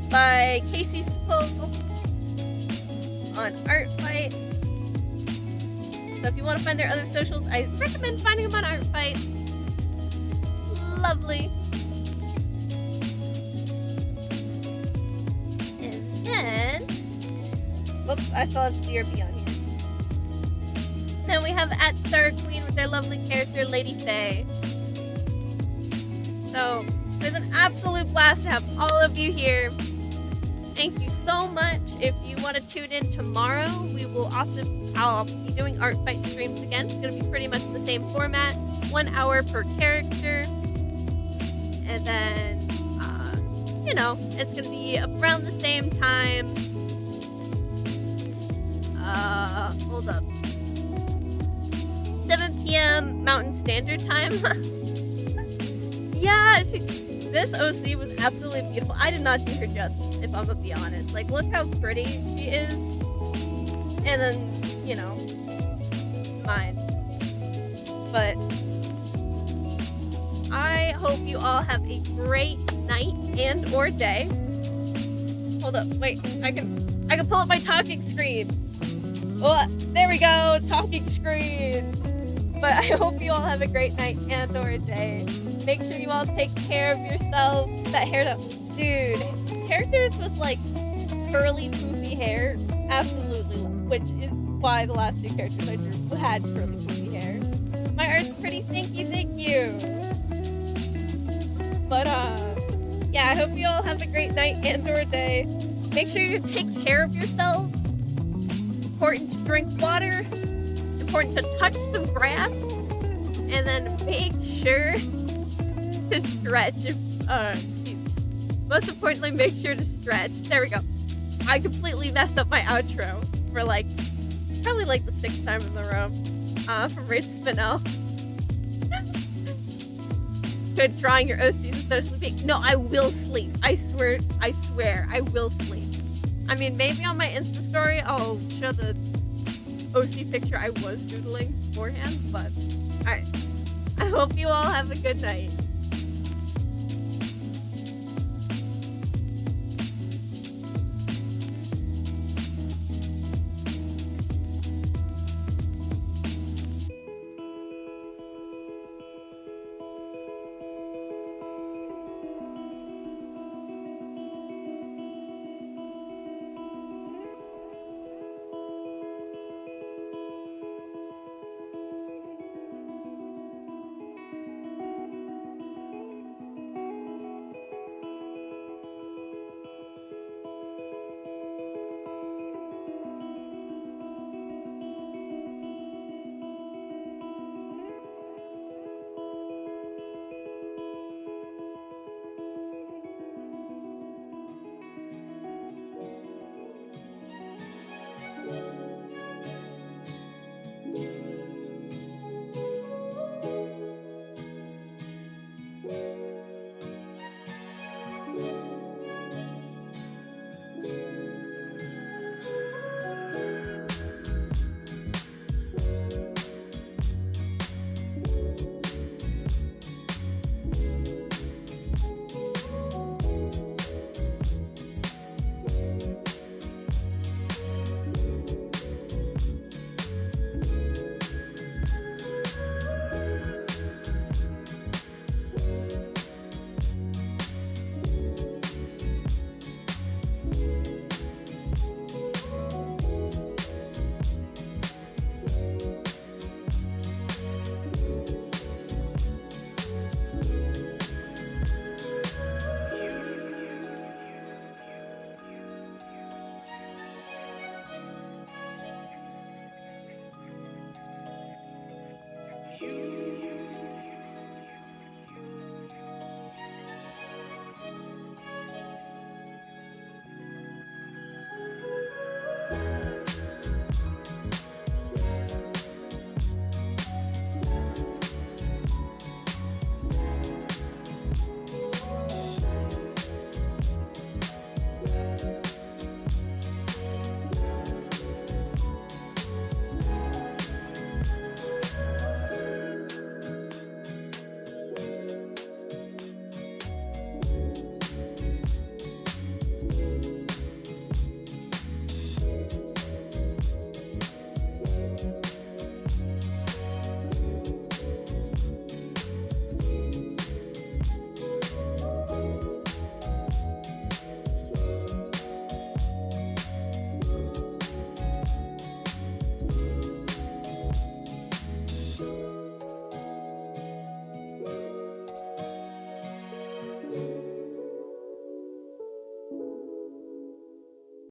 by Casey Spoke on Art Fight. So if you want to find their other socials, I recommend finding them on Artfight. Lovely. And then, whoops, I saw a CRB on here. Then we have at Star Queen with their lovely character, Lady Faye. So, it was an absolute blast to have all of you here. Thank you so much. If you want to tune in tomorrow, I'll be doing Artfight streams again. It's going to be pretty much the same format. 1 hour per character. And then, it's going to be around the same time. Hold up. 7 p.m. Mountain Standard Time. Yeah, this OC was absolutely beautiful. I did not do her justice, if I'm gonna be honest. Like, look how pretty she is. And then, mine. But I hope you all have a great night and or day. Hold up, wait, I can pull up my talking screen. Oh, there we go, talking screen. But I hope you all have a great night and or day. Make sure you all take care of yourself. That hair up. Dude, characters with like curly, poofy hair, absolutely love. Which is why the last 2 characters I drew had curly, poofy hair. My art's pretty, thank you. But yeah, I hope you all have a great night and or day. Make sure you take care of yourselves. Important to drink water. Important to touch some grass. And then make sure to stretch. Most importantly, make sure to stretch. There we go. I completely messed up my outro for probably the 6th time in a row from Rich Spinell. Good drawing your OCs instead of sleeping. No, I will sleep. I swear, I will sleep. I mean, maybe on my Insta story, I'll show the OC picture I was doodling beforehand, but alright. I hope you all have a good night.